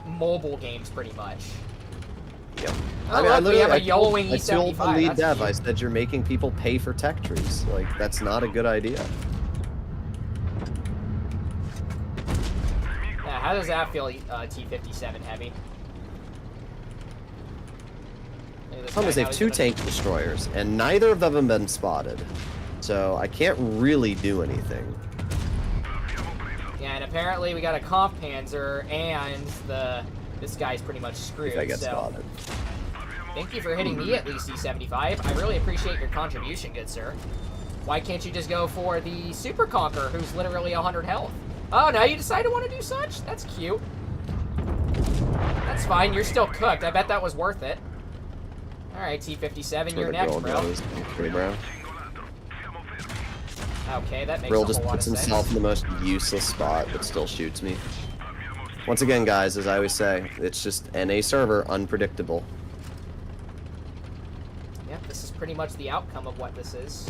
mobile games, pretty much.
Yep.
Oh, look, we have a YOLOing
I told the
E75.
lead
That's
dev,
cute.
I said you're making people pay for tech trees. Like, that's not a good idea.
Yeah, how does that feel, T57 heavy?
Problem is they have 2 tank destroyers, and neither of them have been spotted. So I can't really do anything.
Yeah, and apparently we got a comp panzer, and this guy's pretty much screwed.
If I get
so
spotted.
thank you for hitting me at least, E75. I really appreciate your contribution, good sir. Why can't you just go for the Super Conqueror, who's literally 100 health? Oh, now you decide to want to do such? That's cute. That's fine. You're still cooked. I bet that was worth it. All right, T57, you're next, bro.
Okay, bro.
Okay, that makes
Brill
a
just
whole lot of
puts
sense.
himself in the most useless spot, but still shoots me. Once again, guys, as I always say, it's just NA server, unpredictable.
Yep, this is pretty much the outcome of what this is.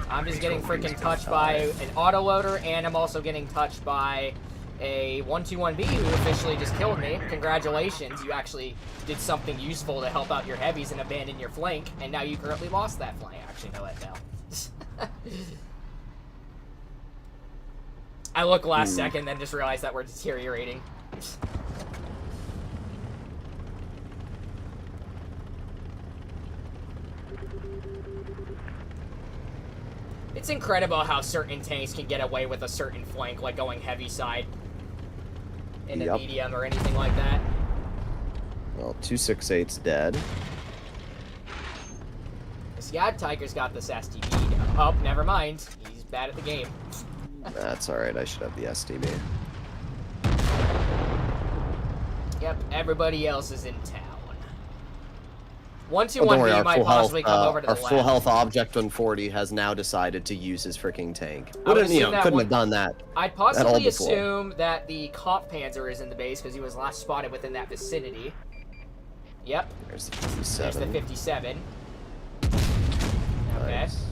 I'm just getting freaking touched by an autoloader, and I'm also getting touched by a 121B who officially just killed me. Congratulations, you actually did something useful to help out your heavies and abandon your flank, and now you currently lost that flank. I actually know that now. I look last second, then just realized that we're deteriorating. It's incredible how certain tanks can get away with a certain flank, like going heavy side in a medium or anything like that.
Well, 268's dead.
Yeah, Tiger's got this STB. Oh, never mind. He's bad at the game.
That's alright, I should have the STB.
Yep, everybody else is in town. 121B might possibly come over to the left.
Our full health Object 140 has now decided to use his freaking tank.
Couldn't
have done that.
I'd possibly assume that the Comp Panzer is in the base because he was last spotted within that vicinity. Yep.
There's the 57.
There's the 57. Okay.
Nice.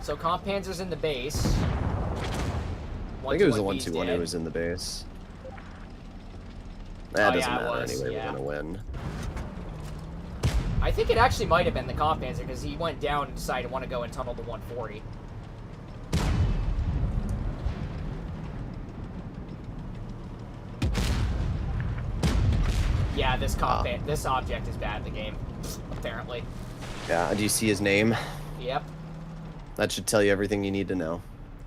So Comp Panzer's in the base.
I think it was the 1-2-1 who was in the base. That doesn't matter anyway, we're gonna win.
I think it actually might have been the Comp Panzer, because he went down and decided to want to go and tunnel to 140. Yeah, this this object is bad in the game, apparently.
Yeah, do you see his name?
Yep.
That should tell you everything you need to know.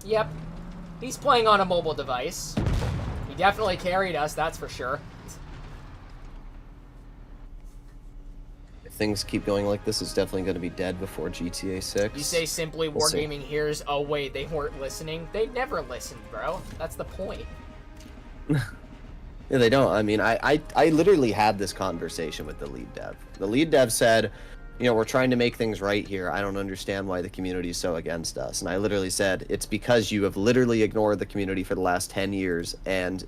Yep. He's playing on a mobile device. He definitely carried us, that's for sure.
If things keep going like this, it's definitely going to be dead before GTA 6.
You say simply
We'll see.
Wargaming hears, oh wait, they weren't listening. They never listened, bro. That's the point.
Yeah, they don't. I mean, I literally had this conversation with the lead dev. The lead dev said, you know, we're trying to make things right here. I don't understand why the community is so against us. And I literally said, it's because you have literally ignored the community for the last 10 years and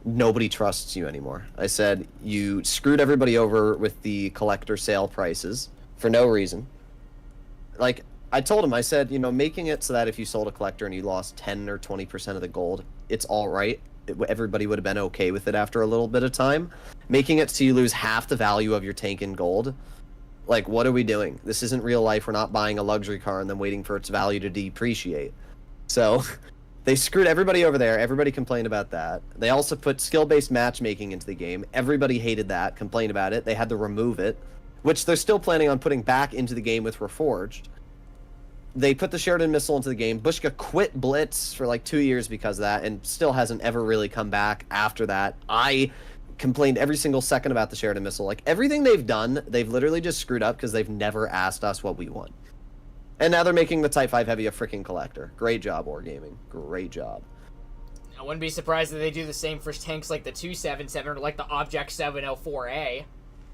nobody trusts you anymore. I said, you screwed everybody over with the collector sale prices for no reason. Like, I told him, I said, you know, making it so that if you sold a collector and you lost 10 or 20% of the gold, it's all right. Everybody would have been okay with it after a little bit of time. Making it so you lose half the value of your tank in gold, like, what are we doing? This isn't real life. We're not buying a luxury car and then waiting for its value to depreciate. So they screwed everybody over there. Everybody complained about that. They also put skill-based matchmaking into the game. Everybody hated that, complained about it. They had to remove it, which they're still planning on putting back into the game with Reforged. They put the Sheridan missile into the game. Bushka quit Blitz for like 2 years because of that and still hasn't ever really come back after that. I complained every single second about the Sheridan missile. Like, everything they've done, they've literally just screwed up because they've never asked us what we want. And now they're making the Type 5 Heavy a freaking collector. Great job, Wargaming. Great job.
I wouldn't be surprised if they do the same for tanks like the 277 or like the Object 704A.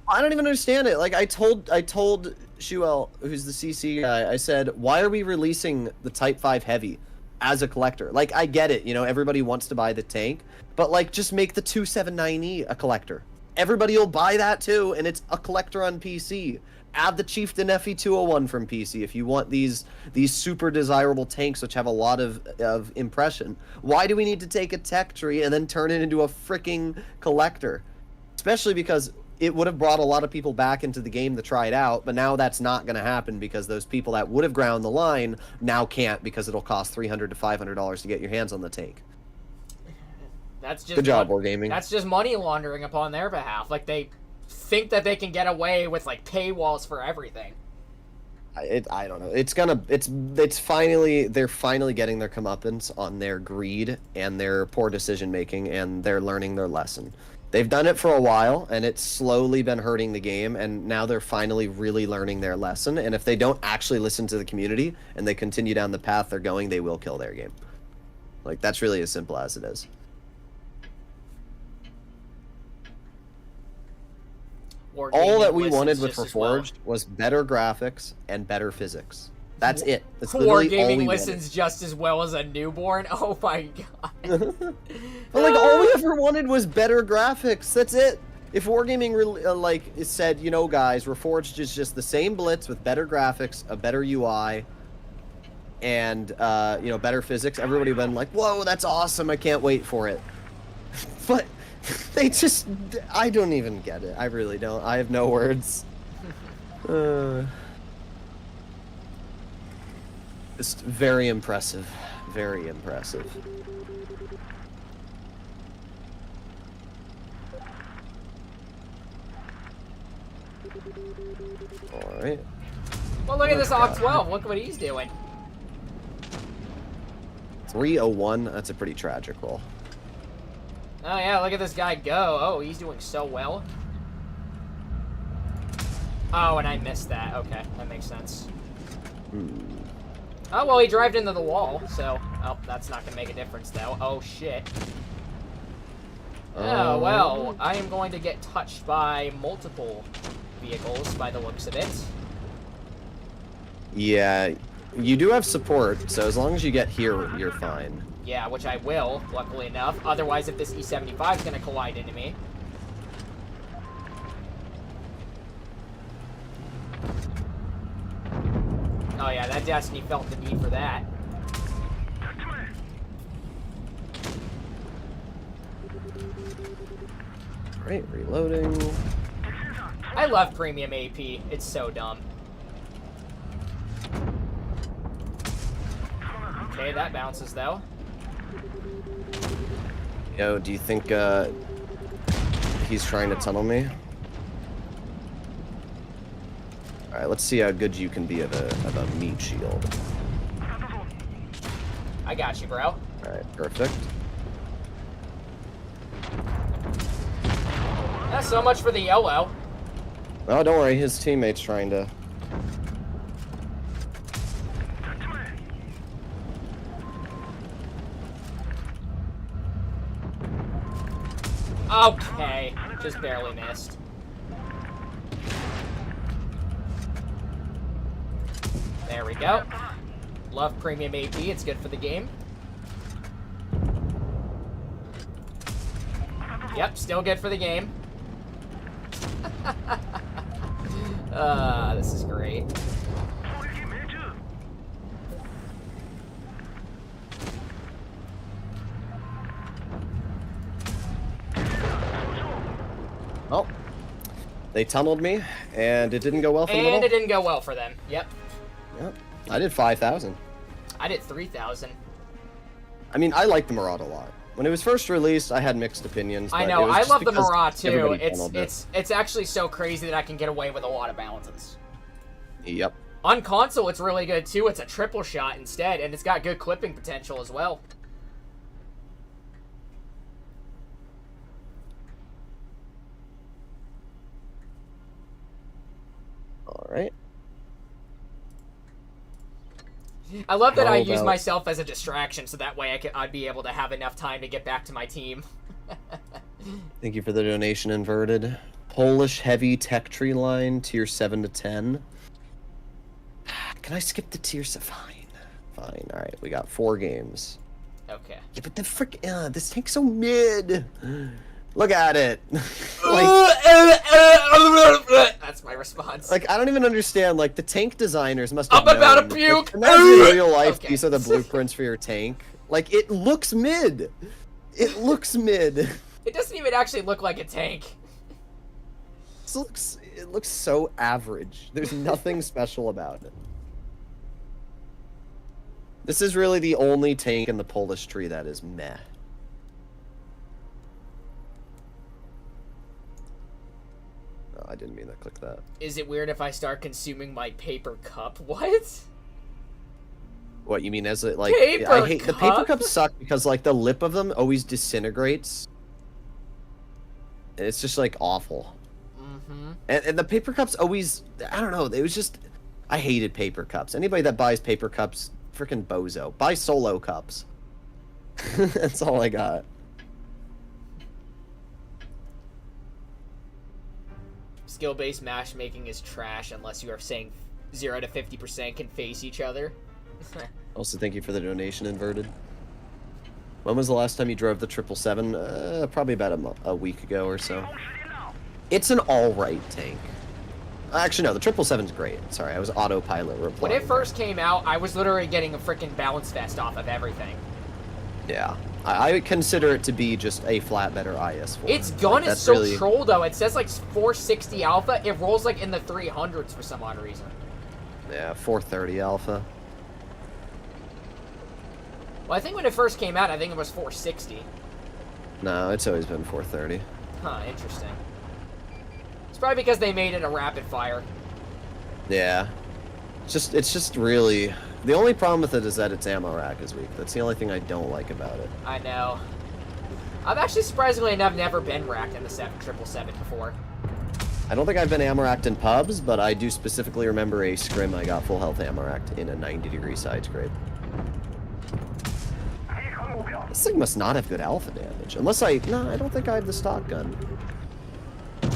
I don't even understand it. Like, I told Shuel, who's the CC guy, I said, why are we releasing the Type 5 Heavy as a collector? Like, I get it, you know, everybody wants to buy the tank, but like, just make the 279E a collector. Everybody will buy that too, and it's a collector on PC. Add the Chieftain FE201 from PC if you want these super desirable tanks which have a lot of impression. Why do we need to take a tech tree and then turn it into a freaking collector? Especially because it would have brought a lot of people back into the game to try it out, but now that's not going to happen because those people that would have ground the line now can't because it'll cost $300 to $500 to get your hands on the tank.
That's just
good job, Wargaming.
That's just money laundering upon their behalf. Like, they think that they can get away with like paywalls for everything.
I don't know. It's finally, they're finally getting their comeuppance on their greed and their poor decision making, and they're learning their lesson. They've done it for a while, and it's slowly been hurting the game, and now they're finally really learning their lesson, and if they don't actually listen to the community, and they continue down the path they're going, they will kill their game. Like, that's really as simple as it is. All that we wanted with Reforged was better graphics and better physics. That's it. That's
Wargaming listens just as well as a newborn. Oh my god.
But like, all we ever wanted was better graphics. That's it. If Wargaming really like said, you know, guys, Reforged is just the same Blitz with better graphics, a better UI, and you know, better physics, everybody would have been like, whoa, that's awesome. I can't wait for it. But they just, I don't even get it. I really don't. I have no words. Just very impressive. Very impressive. Alright.
Well, look at this Oct 12. Look what he's doing.
301. That's a pretty tragic roll.
Oh yeah, look at this guy go. Oh, he's doing so well. Oh, and I missed that. Okay, that makes sense. Oh, well, he drived into the wall, so... Oh, that's not going to make a difference, though. Oh, shit. Oh, well, I am going to get touched by multiple vehicles by the looks of it.
Yeah, you do have support, so as long as you get here, you're fine.
Yeah, which I will, luckily enough. Otherwise, if this E75 is going to collide into me... Oh yeah, that Destiny felt the need for that.
Right, reloading.
I love premium AP. It's so dumb. Okay, that bounces though.
Yo, do you think he's trying to tunnel me? Alright, let's see how good you can be of a meat shield.
I got you, bro.
Alright, perfect.
That's so much for the YOLO.
Oh, don't worry, his teammate's trying to...
Okay, just barely missed. There we go. Love premium AP, it's good for the game. Yep, still good for the game. This is great.
Oh, they tunneled me, and it didn't go well for them.
And it didn't go well for them. Yep.
Yep. I did 5,000.
I did 3,000.
I mean, I like the Marat a lot. When it was first released, I had mixed opinions.
I
but
know,
it was
I
just
love the
because
Marat too.
everybody tunneled it.
It's actually so crazy that I can get away with a lot of balances.
Yep.
On console, it's really good too. It's a triple shot instead, and it's got good clipping potential as well.
All right.
I love that
How
I use
about-
myself as a distraction, so that way I'd be able to have enough time to get back to my team.
Thank you for the donation, Inverted. Polish heavy tech tree line, tier 7 to 10. Can I skip the tier 7? Fine. Fine. All right, we got 4 games.
Okay.
Yeah, but the frick, this tank's so mid. Look at it.
That's my response.
Like, I don't even understand. Like, the tank designers must have
I'm about to
known,
puke.
like, imagine in real life,
Okay.
these are the blueprints for your tank. Like, it looks mid. It looks mid.
It doesn't even actually look like a tank.
It looks so average. There's nothing special about it. This is really the only tank in the Polish tree that is meh. Oh, I didn't mean to click that.
Is it weird if I start consuming my paper cup? What?
What, you mean as it, like...
Paper
I hate... The paper
cup?
cups suck because, like, the lip of them always disintegrates. And it's just, like, awful.
Mm-hmm.
And the paper cups always... I don't know, it was just... I hated paper cups. Anybody that buys paper cups, freaking bozo. Buy solo cups. That's all I got.
Skill-based matchmaking is trash unless you are saying 0 to 50% can face each other.
Also, thank you for the donation, Inverted. When was the last time you drove the 777? Probably about a week ago or so. It's an alright tank. Actually, no, the 777's great. Sorry, I was autopilot replying.
When it first came out, I was literally getting a freaking balance vest off of everything.
Yeah. I consider it to be just a flat better IS-4.
Its gun
Like,
is
that's
so
really...
troll, though. It says, like, 460 alpha. It rolls, like, in the 300s for some odd reason.
Yeah, 430 alpha.
Well, I think when it first came out, I think it was 460.
No, it's always been 430.
Huh, interesting. It's probably because they made it a rapid fire.
Yeah. It's just really... The only problem with it is that its ammo rack is weak. That's the only thing I don't like about it.
I know. I've actually surprisingly enough never been racked in the 777 before.
I don't think I've been ammo racked in pubs, but I do specifically remember a scrim I got full health ammo racked in a 90-degree side scrape. This thing must not have good alpha damage. Unless I... No, I don't think I have the stock gun. I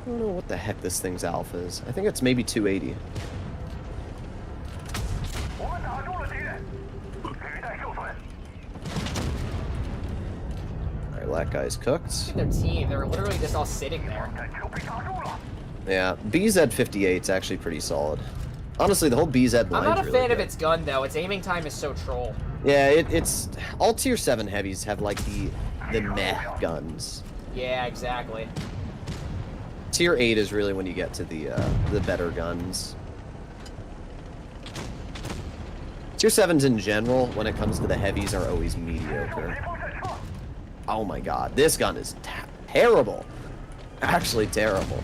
don't know what the heck this thing's alpha is. I think it's maybe 280. Alright, that guy's cooked.
Look at their team. They're literally just all sitting there.
Yeah, BZ-58's actually pretty solid. Honestly, the whole BZ line.
I'm not a fan of its gun though. Its aiming time is so troll.
Yeah, it's all tier 7 heavies have like the meh guns.
Yeah, exactly.
Tier 8 is really when you get to the better guns. Tier 7s in general, when it comes to the heavies, are always mediocre. Oh my god, this gun is terrible. Actually terrible.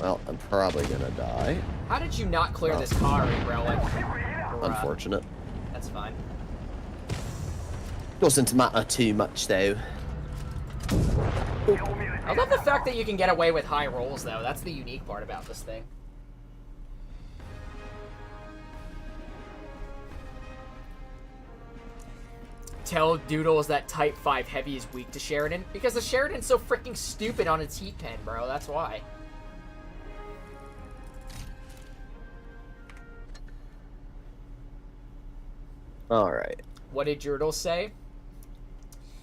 Well, I'm probably gonna die.
How did you not clear this car, Relic?
Unfortunate.
That's fine.
Doesn't matter too much, though.
I love the fact that you can get away with high rolls, though. That's the unique part about this thing. Tell Doodles that Type 5 Heavy is weak to Sheridan, because the Sheridan's so freaking stupid on its heat pen, bro. That's why.
Alright.
What did Doodles say?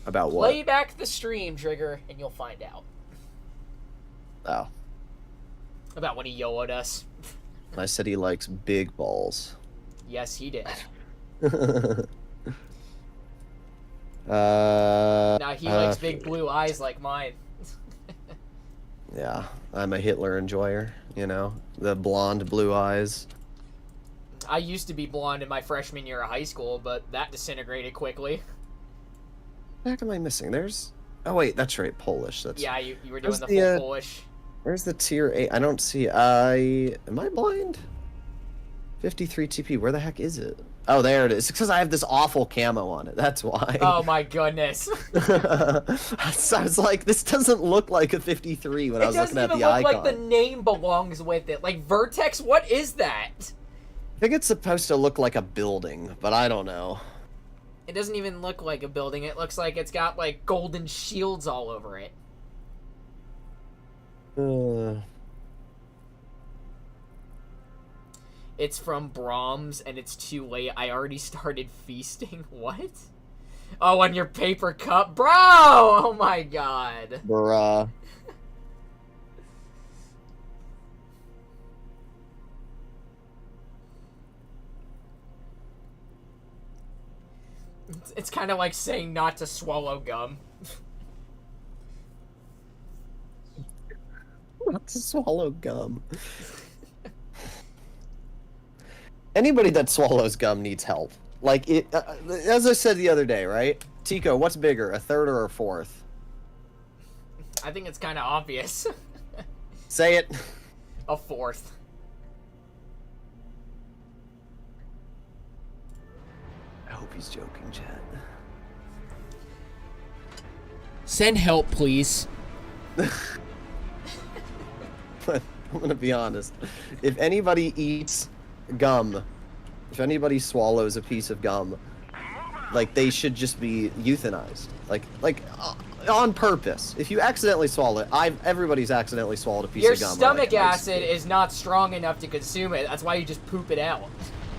About what?
Play back the stream, Trigger, and you'll find out.
Oh.
About when he YOLO'd us.
I said he likes big balls.
Yes, he did. Now he likes big blue eyes like mine.
Yeah, I'm a Hitler enjoyer, you know? The blonde blue eyes.
I used to be blonde in my freshman year of high school, but that disintegrated quickly.
What the heck am I missing? There's... Oh, wait, that's right, Polish. That's...
Yeah, you were doing the full Polish.
Where's the tier 8? I don't see... Am I blind? 53 TP, where the heck is it? Oh, there it is. It's because I have this awful camo on it, that's why.
Oh my goodness.
So I was like, this doesn't look like a 53 when I was looking at the icon. It doesn't even
look like the name belongs with it. Like, Vertex, what is that?
I think it's supposed to look like a building, but I don't know.
It doesn't even look like a building. It looks like it's got, like, golden shields all over it. It's from Brahms, and it's too late. I already started feasting. What? Oh, on your paper cup? Bro! Oh my god.
Bruh.
It's kind of like saying not to swallow gum.
Not to swallow gum. Anybody that swallows gum needs help. Like, it, as I said the other day, right? Tico, what's bigger, a third or a fourth?
I think it's kind of obvious.
Say it.
A fourth.
I hope he's joking, chat.
Send help, please.
But I'm gonna be honest. If anybody eats gum, if anybody swallows a piece of gum, like, they should just be euthanized. Like on purpose. If you accidentally swallow it, everybody's accidentally swallowed a piece of gum.
Your stomach acid is not strong enough to consume it. That's why you just poop it out.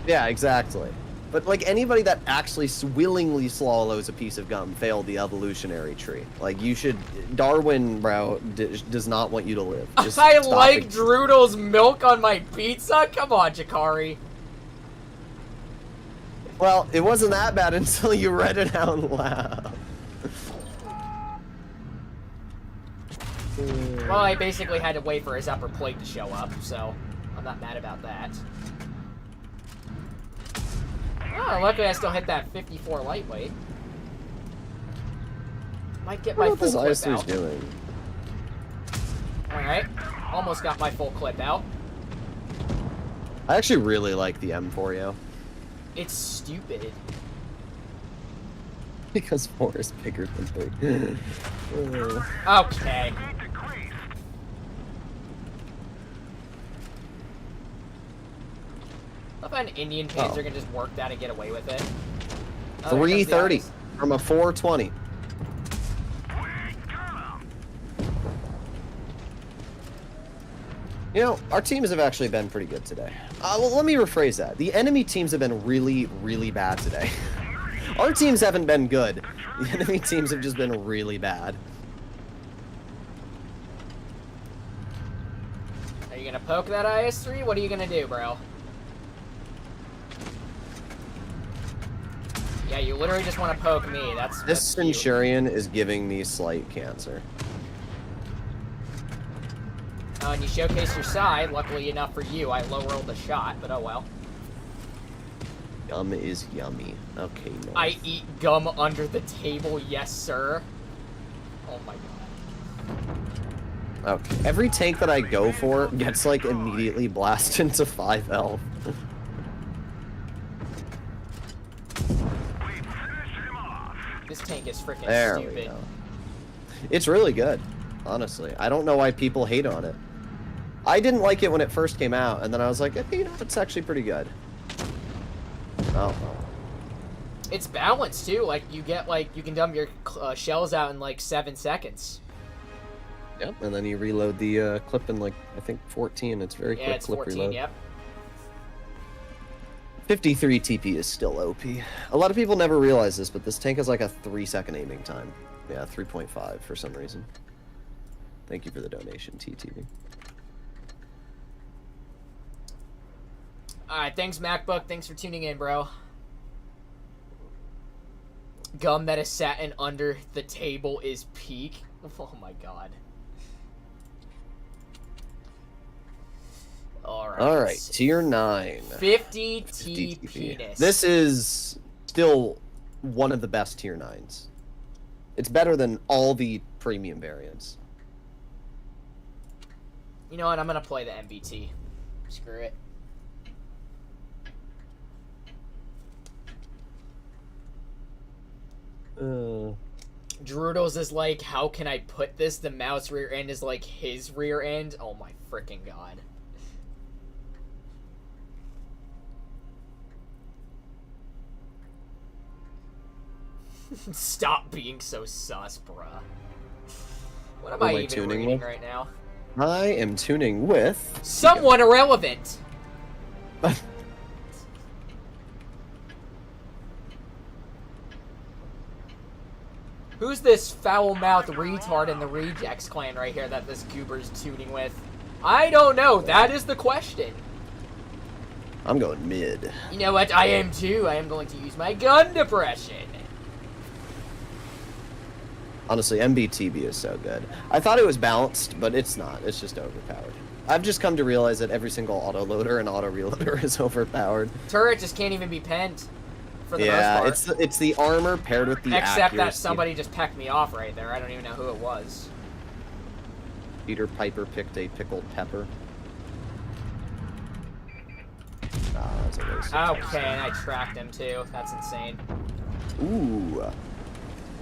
Yeah, exactly. But, like, anybody that actually willingly swallows a piece of gum failed the evolutionary tree. Like, you should... Darwin, bro, does not want you to live. Just
I like Droodle's milk on my pizza? Come on, Jakari.
Well, it wasn't that bad until you read it out loud.
Well, I basically had to wait for his upper plate to show up, so I'm not mad about that. Oh, luckily I still hit that 54 lightweight. Might get my full clip out.
Doing?
Alright, almost got my full clip out.
I actually really like the M4,
It's stupid.
Because 4 is bigger than 3.
Okay. I find Indian Panzer can just work that and get away with it. Oh,
330 from a 420. You know, our teams have actually been pretty good today. Well, let me rephrase that. The enemy teams have been really, really bad today. Our teams haven't been good. The enemy teams have just been really bad.
Are you gonna poke that IS-3? What are you gonna do, bro? Yeah, you literally just want to poke me. That's
This
cute.
Centurion is giving me slight cancer.
Oh, and you showcase your side. Luckily enough for you, I low-rolled the shot, but oh well.
Gum is yummy. Okay, no.
I eat gum under the table, yes, sir. Oh my god.
Okay. Every tank that I go for gets, like, immediately blasted into 5 health.
This tank is freaking
There we
stupid.
go. It's really good, honestly. I don't know why people hate on it. I didn't like it when it first came out, and then I was like, you know, it's actually pretty good. Oh.
It's balanced too. Like you get you can dump your shells out in like 7 seconds.
Yep, and then you reload the clip in like I think 14. It's very quick
it's
clip
14.
reload.
Yep.
53 TP is still OP. A lot of people never realize this, but this tank has like a 3-second aiming time. Yeah, 3.5 for some reason. Thank you for the donation, TTV.
Alright, thanks MacBook. Thanks for tuning in, bro. Gum that is satin under the table is peak. Oh my god.
Alright, tier 9.
50 T penis.
This is still one of the best tier 9s. It's better than all the premium variants.
You know what? I'm gonna play the MBT. Screw it. Droodles is like, how can I put this? The mouse rear end is like his rear end. Oh my freaking god. Stop being so sus, bruh. What am I even
tuning
reading
with?
right now?
I am tuning with...
Someone irrelevant! Who's this foul-mouthed retard in the Rejects clan right here that this goober's tuning with? I don't know. That is the question.
I'm going mid.
You know what? I am too. I am going to use my gun depression.
Honestly, MBTB is so good. I thought it was balanced, but it's not. It's just overpowered. I've just come to realize that every single auto-loader and auto-reloader is overpowered.
Turret just can't even be penned for the
Yeah,
most part.
it's the armor paired with the
Except
accuracy.
that somebody just pecked me off right there. I don't even know who it was.
Peter Piper picked a pickled pepper. Ah, that's a waste of
Okay, and I tracked him too. That's insane.
Ooh.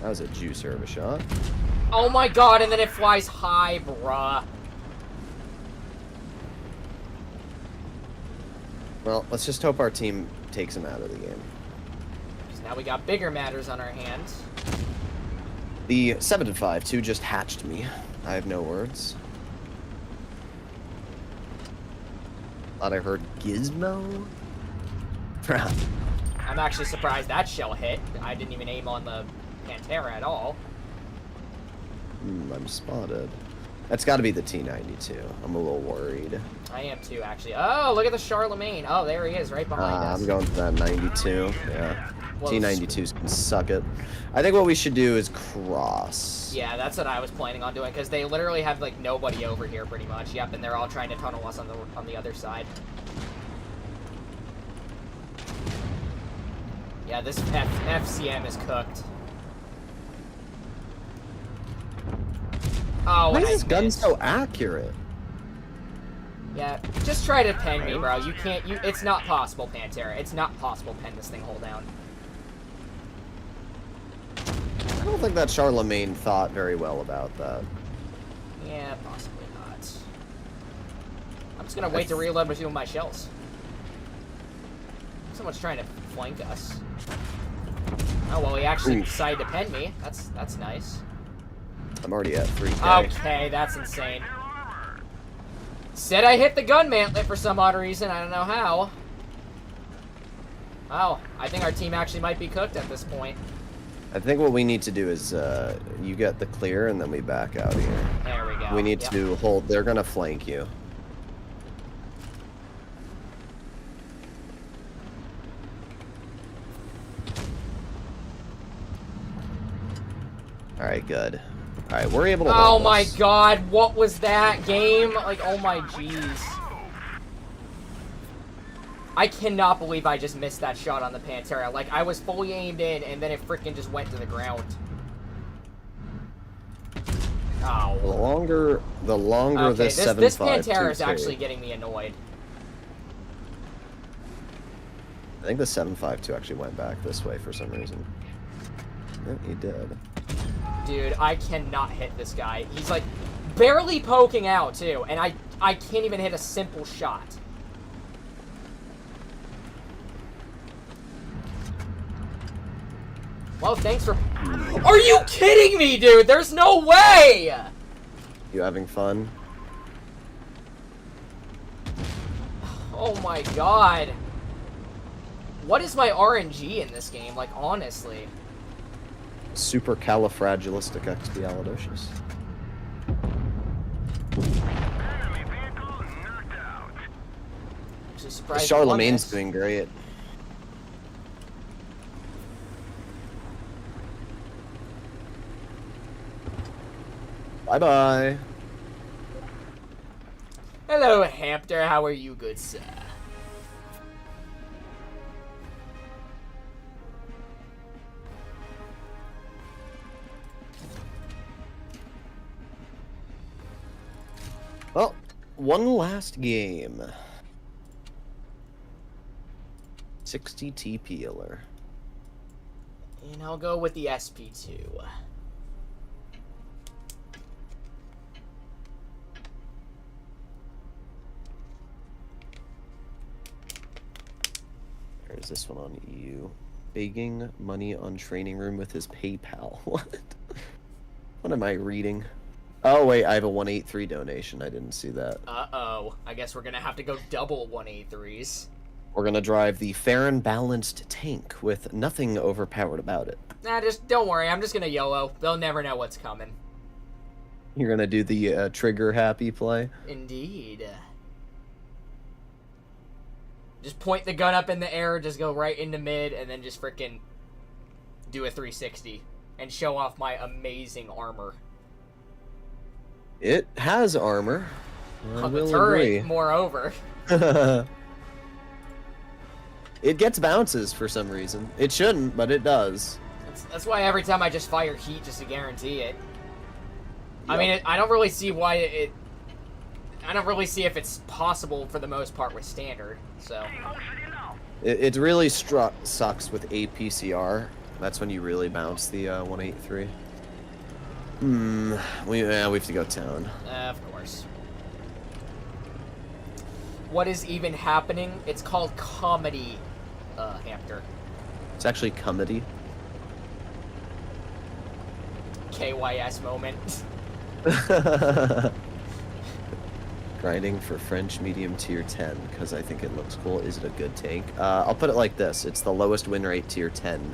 That was a juicer of a shot.
Oh my god, and then it flies high, bruh.
Well, let's just hope our team takes him out of the game.
Because now we got bigger matters on our hands.
The 7-5-2 just hatched me. I have no words. Thought I heard Gizmo?
I'm actually surprised that shell hit. I didn't even aim on the Pantera at all.
I'm spotted. That's got to be the T92. I'm a little worried.
I am too, actually. Oh, look at the Charlemagne. Oh, there he is, right behind us.
I'm going for that 92. Yeah.
Well,
T92s can suck it. I think what we should do is cross.
Yeah, that's what I was planning on doing, because they literally have, like, nobody over here, pretty much. Yep, and they're all trying to tunnel us on the other side. Yeah, this FCM is cooked. Oh,
Why
and
is
I
this gun
missed.
so accurate?
Yeah, just try to pen me, bro. You can't, it's not possible, Pantera. It's not possible pen this thing whole down.
I don't think that Charlemagne thought very well about that.
Yeah, possibly not. I'm just gonna wait to reload with my shells. Someone's trying to flank us. Oh, well, he actually decided to pen me. That's nice.
I'm already at 3K.
Okay, that's insane. Said I hit the gun mantlet for some odd reason. I don't know how. Oh, I think our team actually might be cooked at this point.
I think what we need to do is you get the clear and then we back out here.
There we go.
We need to hold. They're gonna flank you. All right, good. All right, we're able to.
Oh my God! What was that game? Like, oh my jeez. I cannot believe I just missed that shot on the Pantera. Like, I was fully aimed in, and then it freaking just went to the ground. Oh.
The longer
okay,
this 7.5
this Pantera is actually getting me annoyed.
I think the 7.52 actually went back this way for some reason. Yeah, he did.
Dude, I cannot hit this guy. He's like barely poking out too, and I can't even hit a simple shot. Well, thanks for... Are you kidding me, dude? There's no way!
You having fun?
Oh my God. What is my RNG in this game? Like, honestly.
Supercalifragilisticexpialidocious. Charlemagne's doing great. Bye-bye.
Hello, Hampter. How are you, good sir?
Well, one last game. 60 TP'ler.
And I'll go with the SP2.
There's this one on EU. Begging money on training room with his PayPal. What? What am I reading? Oh, wait, I have a 183 donation. I didn't see that.
Uh-oh. I guess we're gonna have to go double 183s.
We're gonna drive the fair and balanced tank with nothing overpowered about it.
Nah, just don't worry. I'm just gonna YOLO. They'll never know what's coming.
You're gonna do the trigger-happy play?
Indeed. Just point the gun up in the air, just go right into mid, and then just frickin' do a 360 and show off my amazing armor.
It has armor. I will
turret,
agree.
moreover.
It gets bounces for some reason. It shouldn't, but it does.
That's why every time I just fire heat just to guarantee it.
Yep.
I mean, I don't really see why it... I don't really see if it's possible for the most part with standard, so...
It really sucks with APCR. That's when you really bounce the 183. We have to go town.
Of course. What is even happening? It's called comedy, Hampter.
It's actually comedy.
KYS moment.
Grinding for French medium tier 10 because I think it looks cool. Is it a good tank? I'll put it like this. It's the lowest win rate tier 10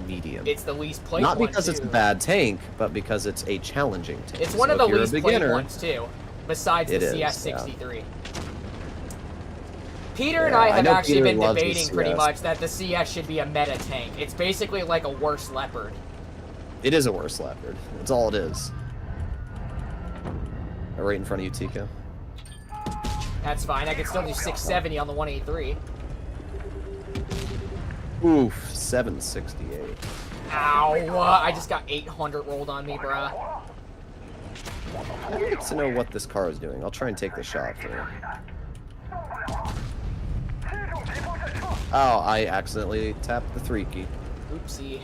medium.
It's the least played
Not
one,
because it's a bad tank, but because it's a challenging tank.
It's one of the least played ones, too. Besides the CS63. Yeah. Peter and I have actually been debating pretty much that the CS should be a meta tank. It's basically like a worse Leopard.
It is a worse Leopard. That's all it is. Right in front of you, Tico.
That's fine. I can still do 670 on the 183.
Oof, 768.
Ow! I just got 800 rolled on me, bruh.
I'd like to know what this car is doing. I'll try and take the shot for you. Oh, I accidentally tapped the 3 key.
Oopsie.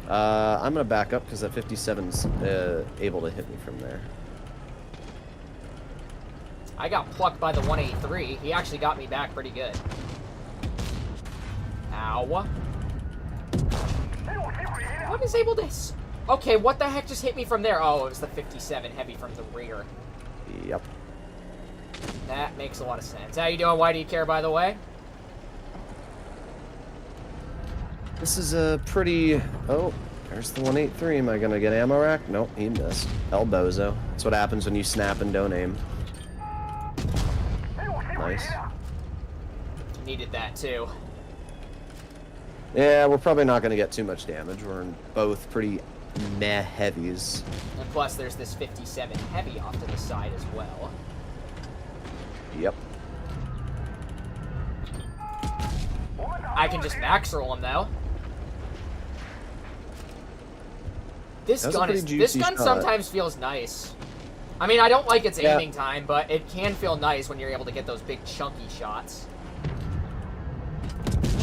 I'm gonna back up because that 57's able to hit me from there.
I got plucked by the 183. He actually got me back pretty good. Ow. What is able to... Okay, what the heck just hit me from there? Oh, it was the 57 heavy from the rear.
Yep.
That makes a lot of sense. How you doing? Why do you care, by the way?
This is a pretty... Oh, there's the 183. Am I going to get ammo rack? Nope, he missed. El Bozo. That's what happens when you snap and don't aim. Nice.
Needed that, too.
Yeah, we're probably not going to get too much damage. We're in both pretty meh heavies.
And plus, there's this 57 heavy off to the side as well.
Yep.
I can just max roll him, though. This gun sometimes feels nice. I mean, I don't like its aiming time, but it can feel nice when you're able to get those big chunky shots.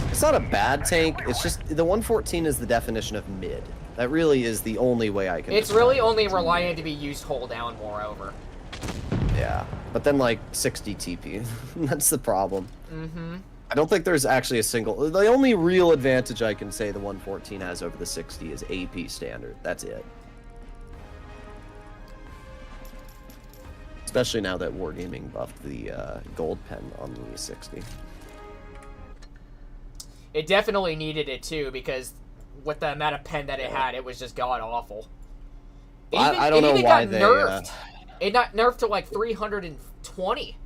It's not a bad tank. It's just the 114 is the definition of mid. That really is the only way I can.
It's really only reliant to be used hull down, moreover.
Yeah, but then like 60 TP. That's the problem.
Mm-hmm.
I don't think there's actually a single... The only real advantage I can say the 114 has over the 60 is AP standard. That's it. Especially now that Wargaming buffed the gold pen on the 60.
It definitely needed it, too, because with the amount of pen that it had, it was just god-awful.
I don't know why they...
nerfed. It got nerfed to like 320.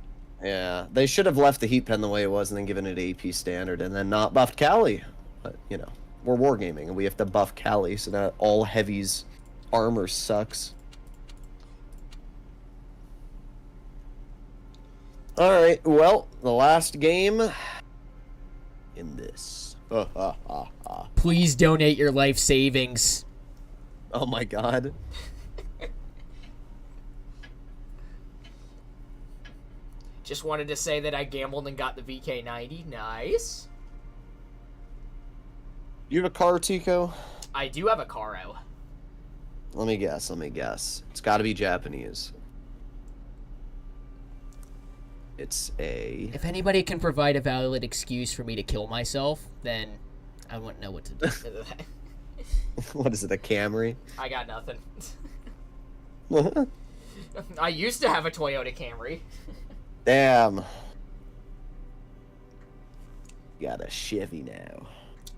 Yeah, they should have left the heat pen the way it was and then given it AP standard and then not buffed Cali. But, you know, we're wargaming and we have to buff Cali, so that all heavies armor sucks. Alright, well, the last game in this.
Please donate your life savings.
Oh my god.
Just wanted to say that I gambled and got the VK90. Nice.
You have a car, Tico?
I do have a Caro.
Let me guess. It's got to be Japanese. It's a...
If anybody can provide a valid excuse for me to kill myself, then I wouldn't know what to do to that.
What is it, a Camry?
I got nothing. I used to have a Toyota Camry.
Damn. Got a Chevy now.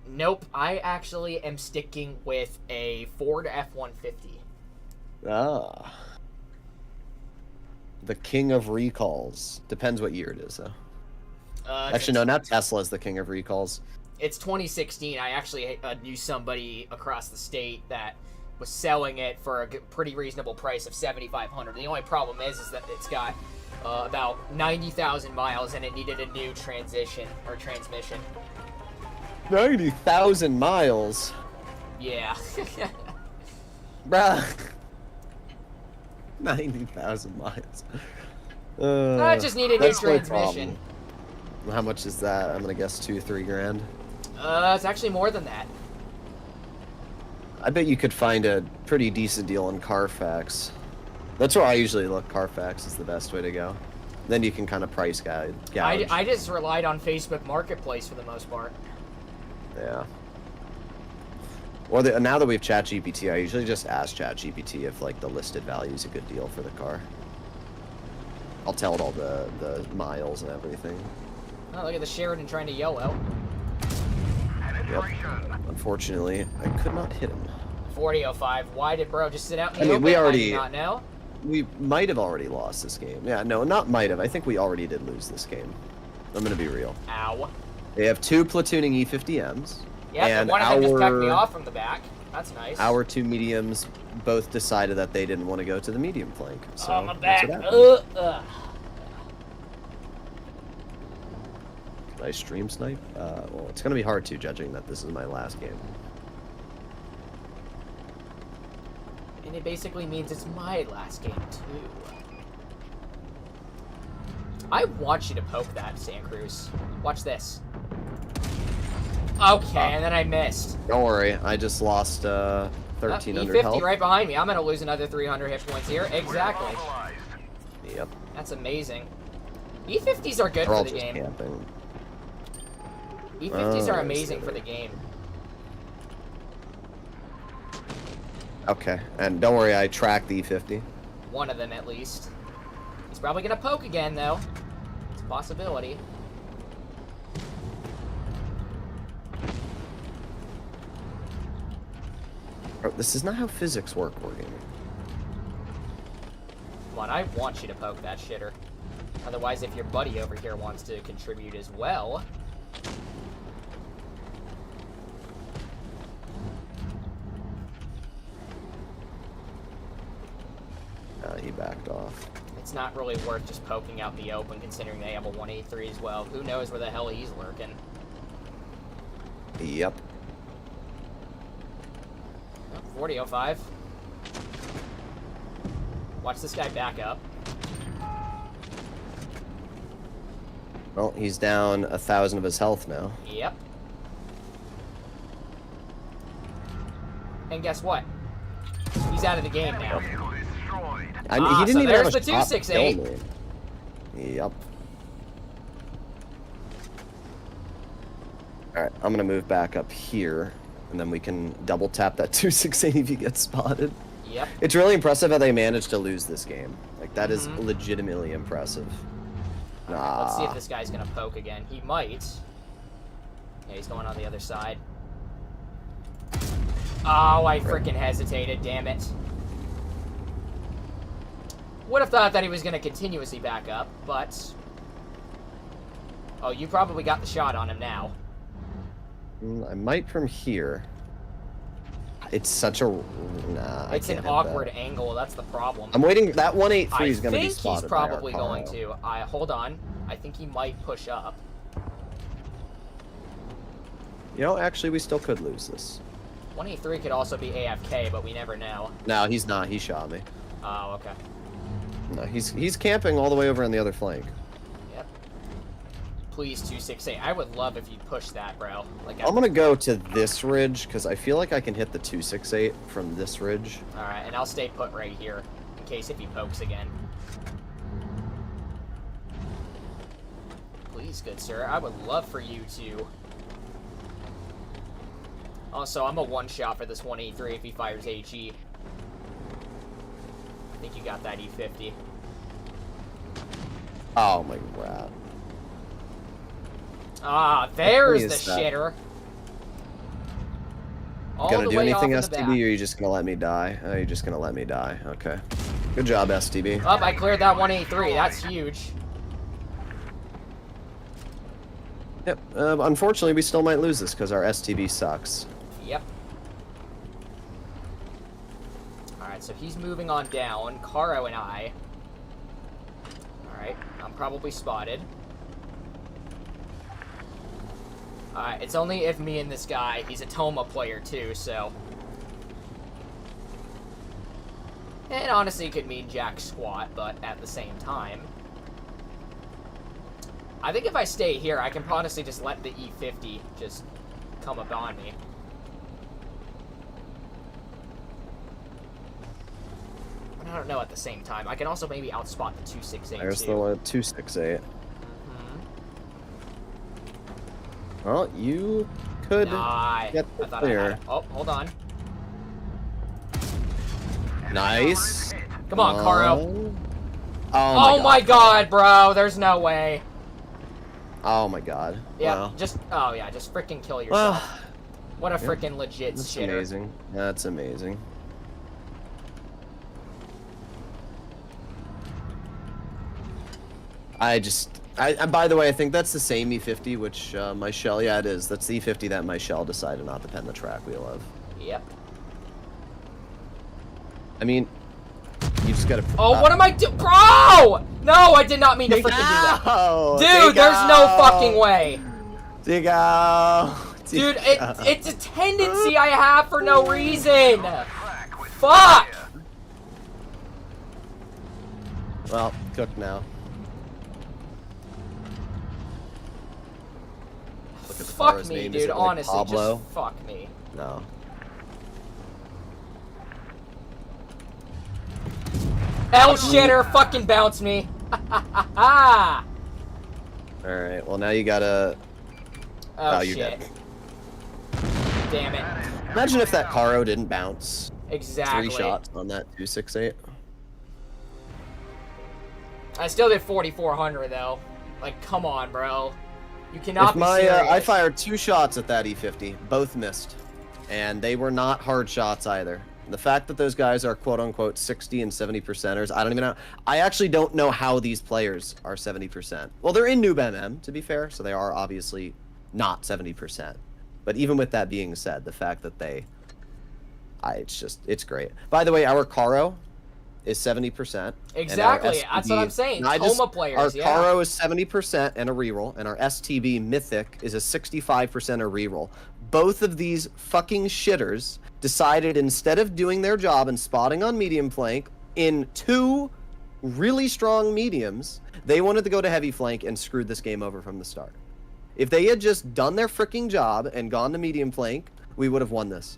Nope, I actually am sticking with a Ford F-150.
Ah. The king of recalls. Depends what year it is, though. Actually, no, not Tesla's the king of recalls.
It's 2016. I actually knew somebody across the state that was selling it for a pretty reasonable price of $7,500. The only problem is that it's got about 90,000 miles and it needed a new transmission.
90,000 miles?
Yeah.
Bruh. 90,000 miles.
I just need a new transmission.
How much is that? I'm gonna guess $2-3 grand.
It's actually more than that.
I bet you could find a pretty decent deal on Carfax. That's where I usually look. Carfax is the best way to go. Then you can kind of price gouge.
I just relied on Facebook Marketplace for the most part.
Yeah. Or now that we have ChatGPT, I usually just ask ChatGPT if like the listed value is a good deal for the car. I'll tell it all the miles and everything.
Oh, look at the Sheridan trying to yell out.
Yep. Unfortunately, I could not hit him.
4005. Why did bro just sit out in the open?
We
I
already...
do not know.
We might have already lost this game. Yeah, no, not might have. I think we already did lose this game. I'm gonna be real.
Ow.
They have 2 platooning E50Ms.
Yeah, and one of them just cut me off from the back. That's nice.
Our 2 mediums both decided that they didn't want to go to the medium flank. So
oh, my back.
Did I stream snipe? Well, it's gonna be hard to, judging that this is my last game.
And it basically means it's my last game, too. I want you to poke that, Santa Cruz. Watch this. Okay, and then I missed.
Don't worry, I just lost 1,300
E50
health.
right behind me. I'm gonna lose another 300 hit points here. Exactly.
Yep.
That's amazing. E50s are good
They're all
for the
just
game.
camping.
E50s are amazing for the game.
Okay, and don't worry, I tracked the E50.
One of them, at least. He's probably gonna poke again, though. It's a possibility.
Bro, this is not how physics work, Wargaming.
Come on, I want you to poke that shitter. Otherwise, if your buddy over here wants to contribute as well...
He backed off.
It's not really worth just poking out the open, considering they have a 183 as well. Who knows where the hell he's lurking?
Yep.
40-05. Watch this guy back up.
Well, he's down 1,000 of his health now.
Yep. And guess what? He's out of the game now.
I mean, he didn't
so
even
there's
have a
the
shot to
268.
kill me. Yep. Alright, I'm gonna move back up here, and then we can double tap that 268 if you get spotted.
Yep.
It's really impressive how they managed to lose this game. Like, that is legitimately impressive. Nah.
Let's see if this guy's gonna poke again. He might. Yeah, he's going on the other side. Oh, I freaking hesitated, damn it. Would have thought that he was going to continuously back up, but... Oh, you probably got the shot on him now.
I might from here. It's such a... Nah,
It's an awkward angle, that's the problem.
I'm waiting... That 183 is going to be
I think
spotted
he's probably
by our
going to. Hold on. I think he might push up.
You know, actually, we still could lose this.
183 could also be AFK, but we never know.
No, he's not. He shot me.
Oh, okay.
No, he's camping all the way over on the other flank.
Yep. Please, 268. I would love if you push that, bro. Like,
I'm gonna go to this ridge because I feel like I can hit the 268 from this ridge.
All right, and I'll stay put right here in case if he pokes again. Please, good sir. I would love for you to. Also, I'm a one-shot for this 183 if he fires HE. I think you got that E50.
Oh my god.
Ah, there's the
Please,
shitter. All
Gonna
the
do
way off
anything
in the back.
STB, or are you just gonna let me die? Oh, you're just gonna let me die. Okay. Good job, STB.
Oh, I cleared that 183. That's huge.
Yep. Unfortunately, we still might lose this because our STB sucks.
Yep. Alright, so he's moving on down. Caro and I. Alright, I'm probably spotted. Alright, it's only if me and this guy. He's a Toma player too, so. It honestly could mean jack squat, but at the same time. I think if I stay here, I can honestly just let the E50 just come up on me. I don't know at the same time. I can also maybe outspot the 268
There's
too.
the 268. Well, you could get the
I thought
clear.
I had it. Oh, hold on.
Nice.
Come on, Caro.
Oh
my god, bro. There's no way.
Oh my god.
Yeah,
Wow.
just freaking kill
Well,
yourself. What a freaking legit
that's
shitter.
amazing. That's amazing. By the way, I think that's the same E50, which my shell, yeah, it is. That's the E50 that my shell decided not to pen the track wheel of.
Yep.
I mean, you just gotta.
Oh, what am I doing? Bro! No, I did not mean to freaking do that. Dude, there's no fucking way. Dude, it's a tendency I have for no reason. Fuck!
Well, cooked now. Look at the
Fuck
car's
me,
name. Is
dude.
it like
Honestly,
Pablo?
just fuck me.
No.
L shitter, fucking bounce me.
Alright, well now you gotta...
Oh,
you're
shit.
dead.
Damn it.
Imagine if that Caro didn't bounce.
Exactly.
3 shots on that 268.
I still did 4,400 though. Like, come on, bro. You cannot
If
be
my
serious.
I fired 2 shots at that E50, both missed. and they were not hard shots either. The fact that those guys are quote-unquote 60 and 70%ers, I don't even know. I actually don't know how these players are 70%. Well, they're in Noob MM, to be fair, so they are obviously not 70%. But even with that being said, the fact that it's great. By the way, our Caro is 70%.
Exactly, that's what I'm saying. Toma players,
our Caro is 70% and a reroll, and our STB Mythic is a 65% a reroll. Both of these fucking shitters decided instead of doing their job and spotting on medium flank in 2 really strong mediums, they wanted to go to heavy flank and screwed this game over from the start. If they had just done their freaking job and gone to medium flank, we would have won this.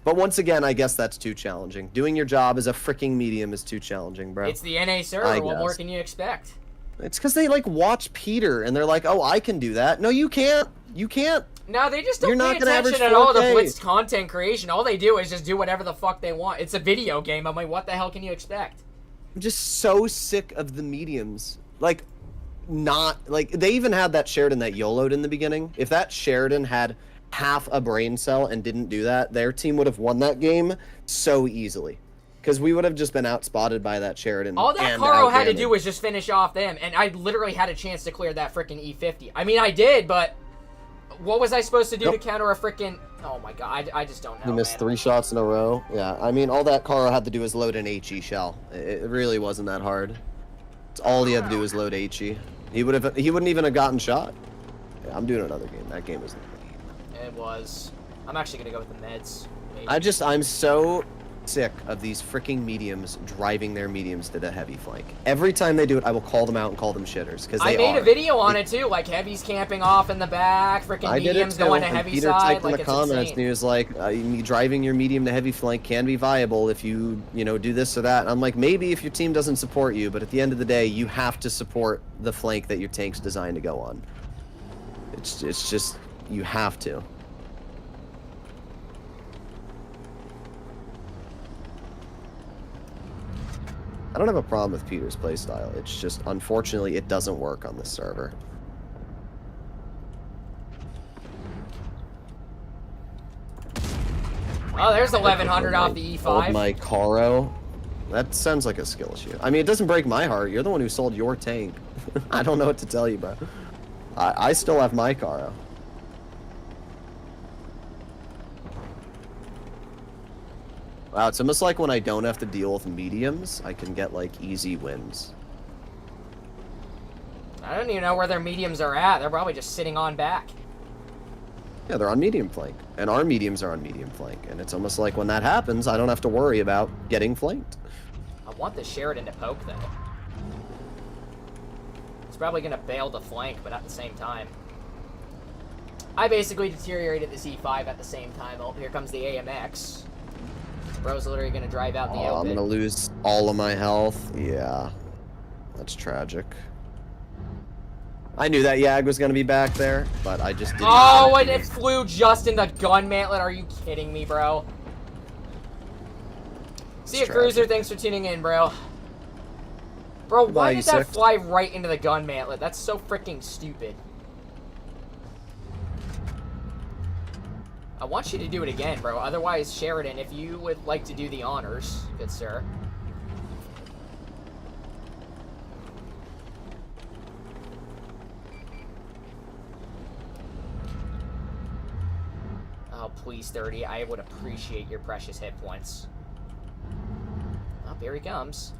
But once again, I guess that's too challenging. Doing your job as a freaking medium is too challenging, bro.
It's the NA server. What more can you expect?
It's because they, like, watch Peter, and they're like, oh, I can do that. No, you can't. You can't.
No, they just don't pay attention at all to Blitz content creation. All they do is just do whatever the fuck they want. It's a video game. I'm like, what the hell can you expect?
I'm just so sick of the mediums. Like, they even had that Sheridan that YOLO'd in the beginning. If that Sheridan had half a brain cell and didn't do that, their team would have won that game so easily. Because we would have just been outspotted by that Sheridan.
All that Caro had to do was just finish off them, and I literally had a chance to clear that freaking E50. I mean, I did, but what was I supposed to do to counter a freaking... Oh my god, I just don't know,
He missed 3 shots in a row. Yeah, I mean, all that Caro had to do was load an HE shell. It really wasn't that hard. It's all he had to do was load HE. He wouldn't even have gotten shot. Yeah, I'm doing another game. That game was lame.
It was. I'm actually gonna go with the meds. Maybe.
I'm so sick of these freaking mediums driving their mediums to the heavy flank. Every time they do it, I will call them out and call them shitters, because they
I made a video on it too, like heavy's camping off in the back, freaking mediums going to heavy
Peter
side.
Typed in the comments, and he was like, driving your medium to heavy flank can be viable if you do this or that. And I'm like, maybe if your team doesn't support you, but at the end of the day, you have to support the flank that your tank's designed to go on. It's just, you have to. I don't have a problem with Peter's playstyle. It's just, unfortunately, it doesn't work on this server.
Oh, there's 1100 off the E5.
Old my Caro. That sounds like a skill issue. I mean, it doesn't break my heart. You're the one who sold your tank. I don't know what to tell you, bro. I still have my Caro. Wow, it's almost like when I don't have to deal with mediums, I can get, like, easy wins.
I don't even know where their mediums are at. They're probably just sitting on back.
Yeah, they're on medium flank, and our mediums are on medium flank, and it's almost like when that happens, I don't have to worry about getting flanked.
I want the Sheridan to poke, though. It's probably going to bail the flank, but at the same time. I basically deteriorated this E5 at the same time. Oh, here comes the AMX. Bro's literally gonna drive out in the open.
I'm gonna lose all of my health. Yeah. That's tragic. I knew that Yag was gonna be back there, but I just didn't.
Oh, and it flew just in the gun mantlet. Are you kidding me, bro? See you, Cruiser. Thanks for tuning in, bro. Bro, why did that fly right into the gun mantlet? That's so freaking stupid. I want you to do it again, bro. Otherwise, Sheridan, if you would like to do the honors, good sir. Oh, please, 30. I would appreciate your precious hit points. Oh, here he comes.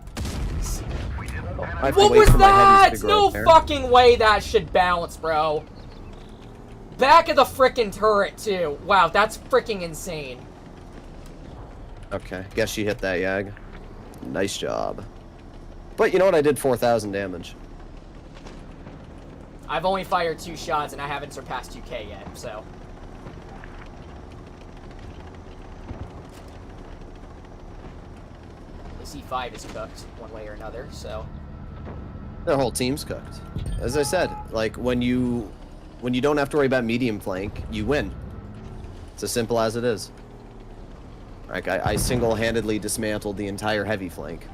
What was that? No fucking way that should bounce, bro. Back of the frickin' turret, too. Wow, that's fricking insane.
Okay, guess you hit that, Yag. Nice job. But you know what? I did 4,000 damage.
I've only fired 2 shots, and I haven't surpassed 2K yet, so... This E5 is cooked, one way or another, so...
Their whole team's cooked. As I said, like, when you don't have to worry about medium flank, you win. It's as simple as it is. Like, I single-handedly dismantled the entire heavy flank.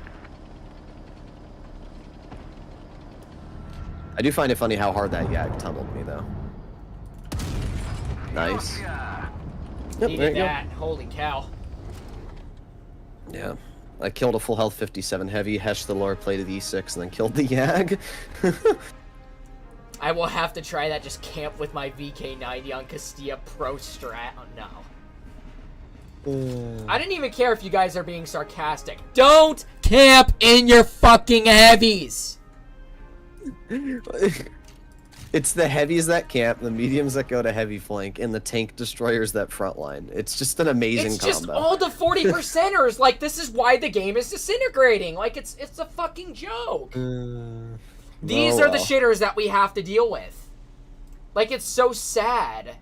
I do find it funny how hard that Yag tumbled me, though. Nice. Yep, there
Needed
you
that. Holy cow.
go. Yeah. I killed a full health 57 heavy, heshed the lower plate of the E6, and then killed the Yag.
I will have to try that. Just camp with my VK90 on Castilla Pro Strat. Oh, no. I didn't even care if you guys are being sarcastic. Don't camp in your fucking heavies!
It's the heavies that camp, the mediums that go to heavy flank, and the tank destroyers that frontline. It's just an amazing combo.
It's just all the 40%ers. Like, this is why the game is disintegrating. Like, it's a fucking joke. These are the shitters that we have to deal with. Like, it's so sad.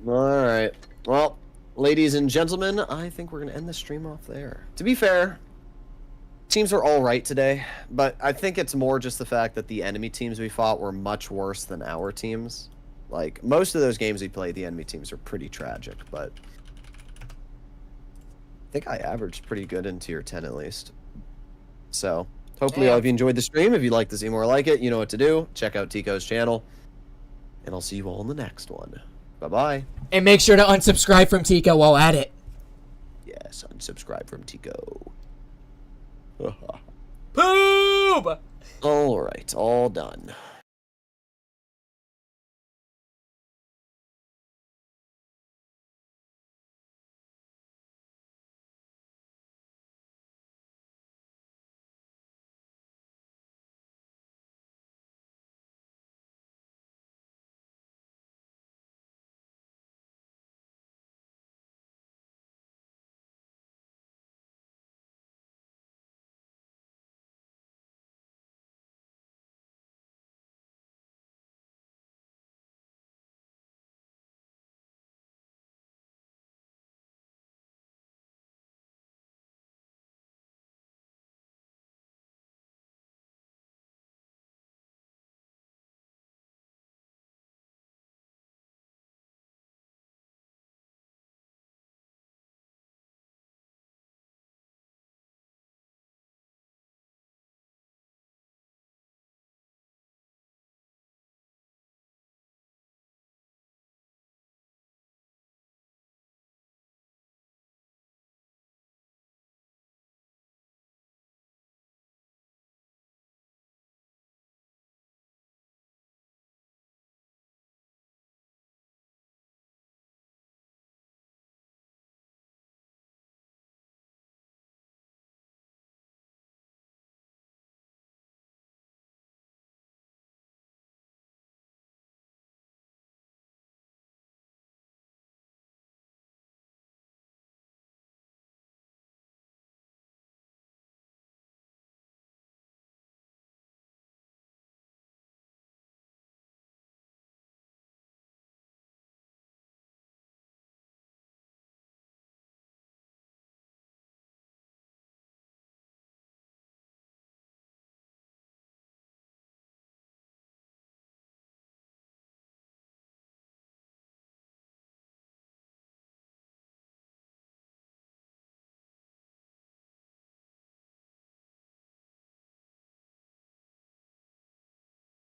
Alright. Well, ladies and gentlemen, I think we're going to end the stream off there. To be fair, teams were all right today, but I think it's more just the fact that the enemy teams we fought were much worse than our teams. Like, most of those games we played, the enemy teams are pretty tragic, but I think I averaged pretty good in tier 10 at least. So, hopefully all of you enjoyed the stream. If you'd like to see more like it, you know what to do. Check out Tico's channel, and I'll see you all in the next one. Bye-bye.
And make sure to unsubscribe from Tico while at it.
Yes, unsubscribe from Tico.
Poob!
All right, all done.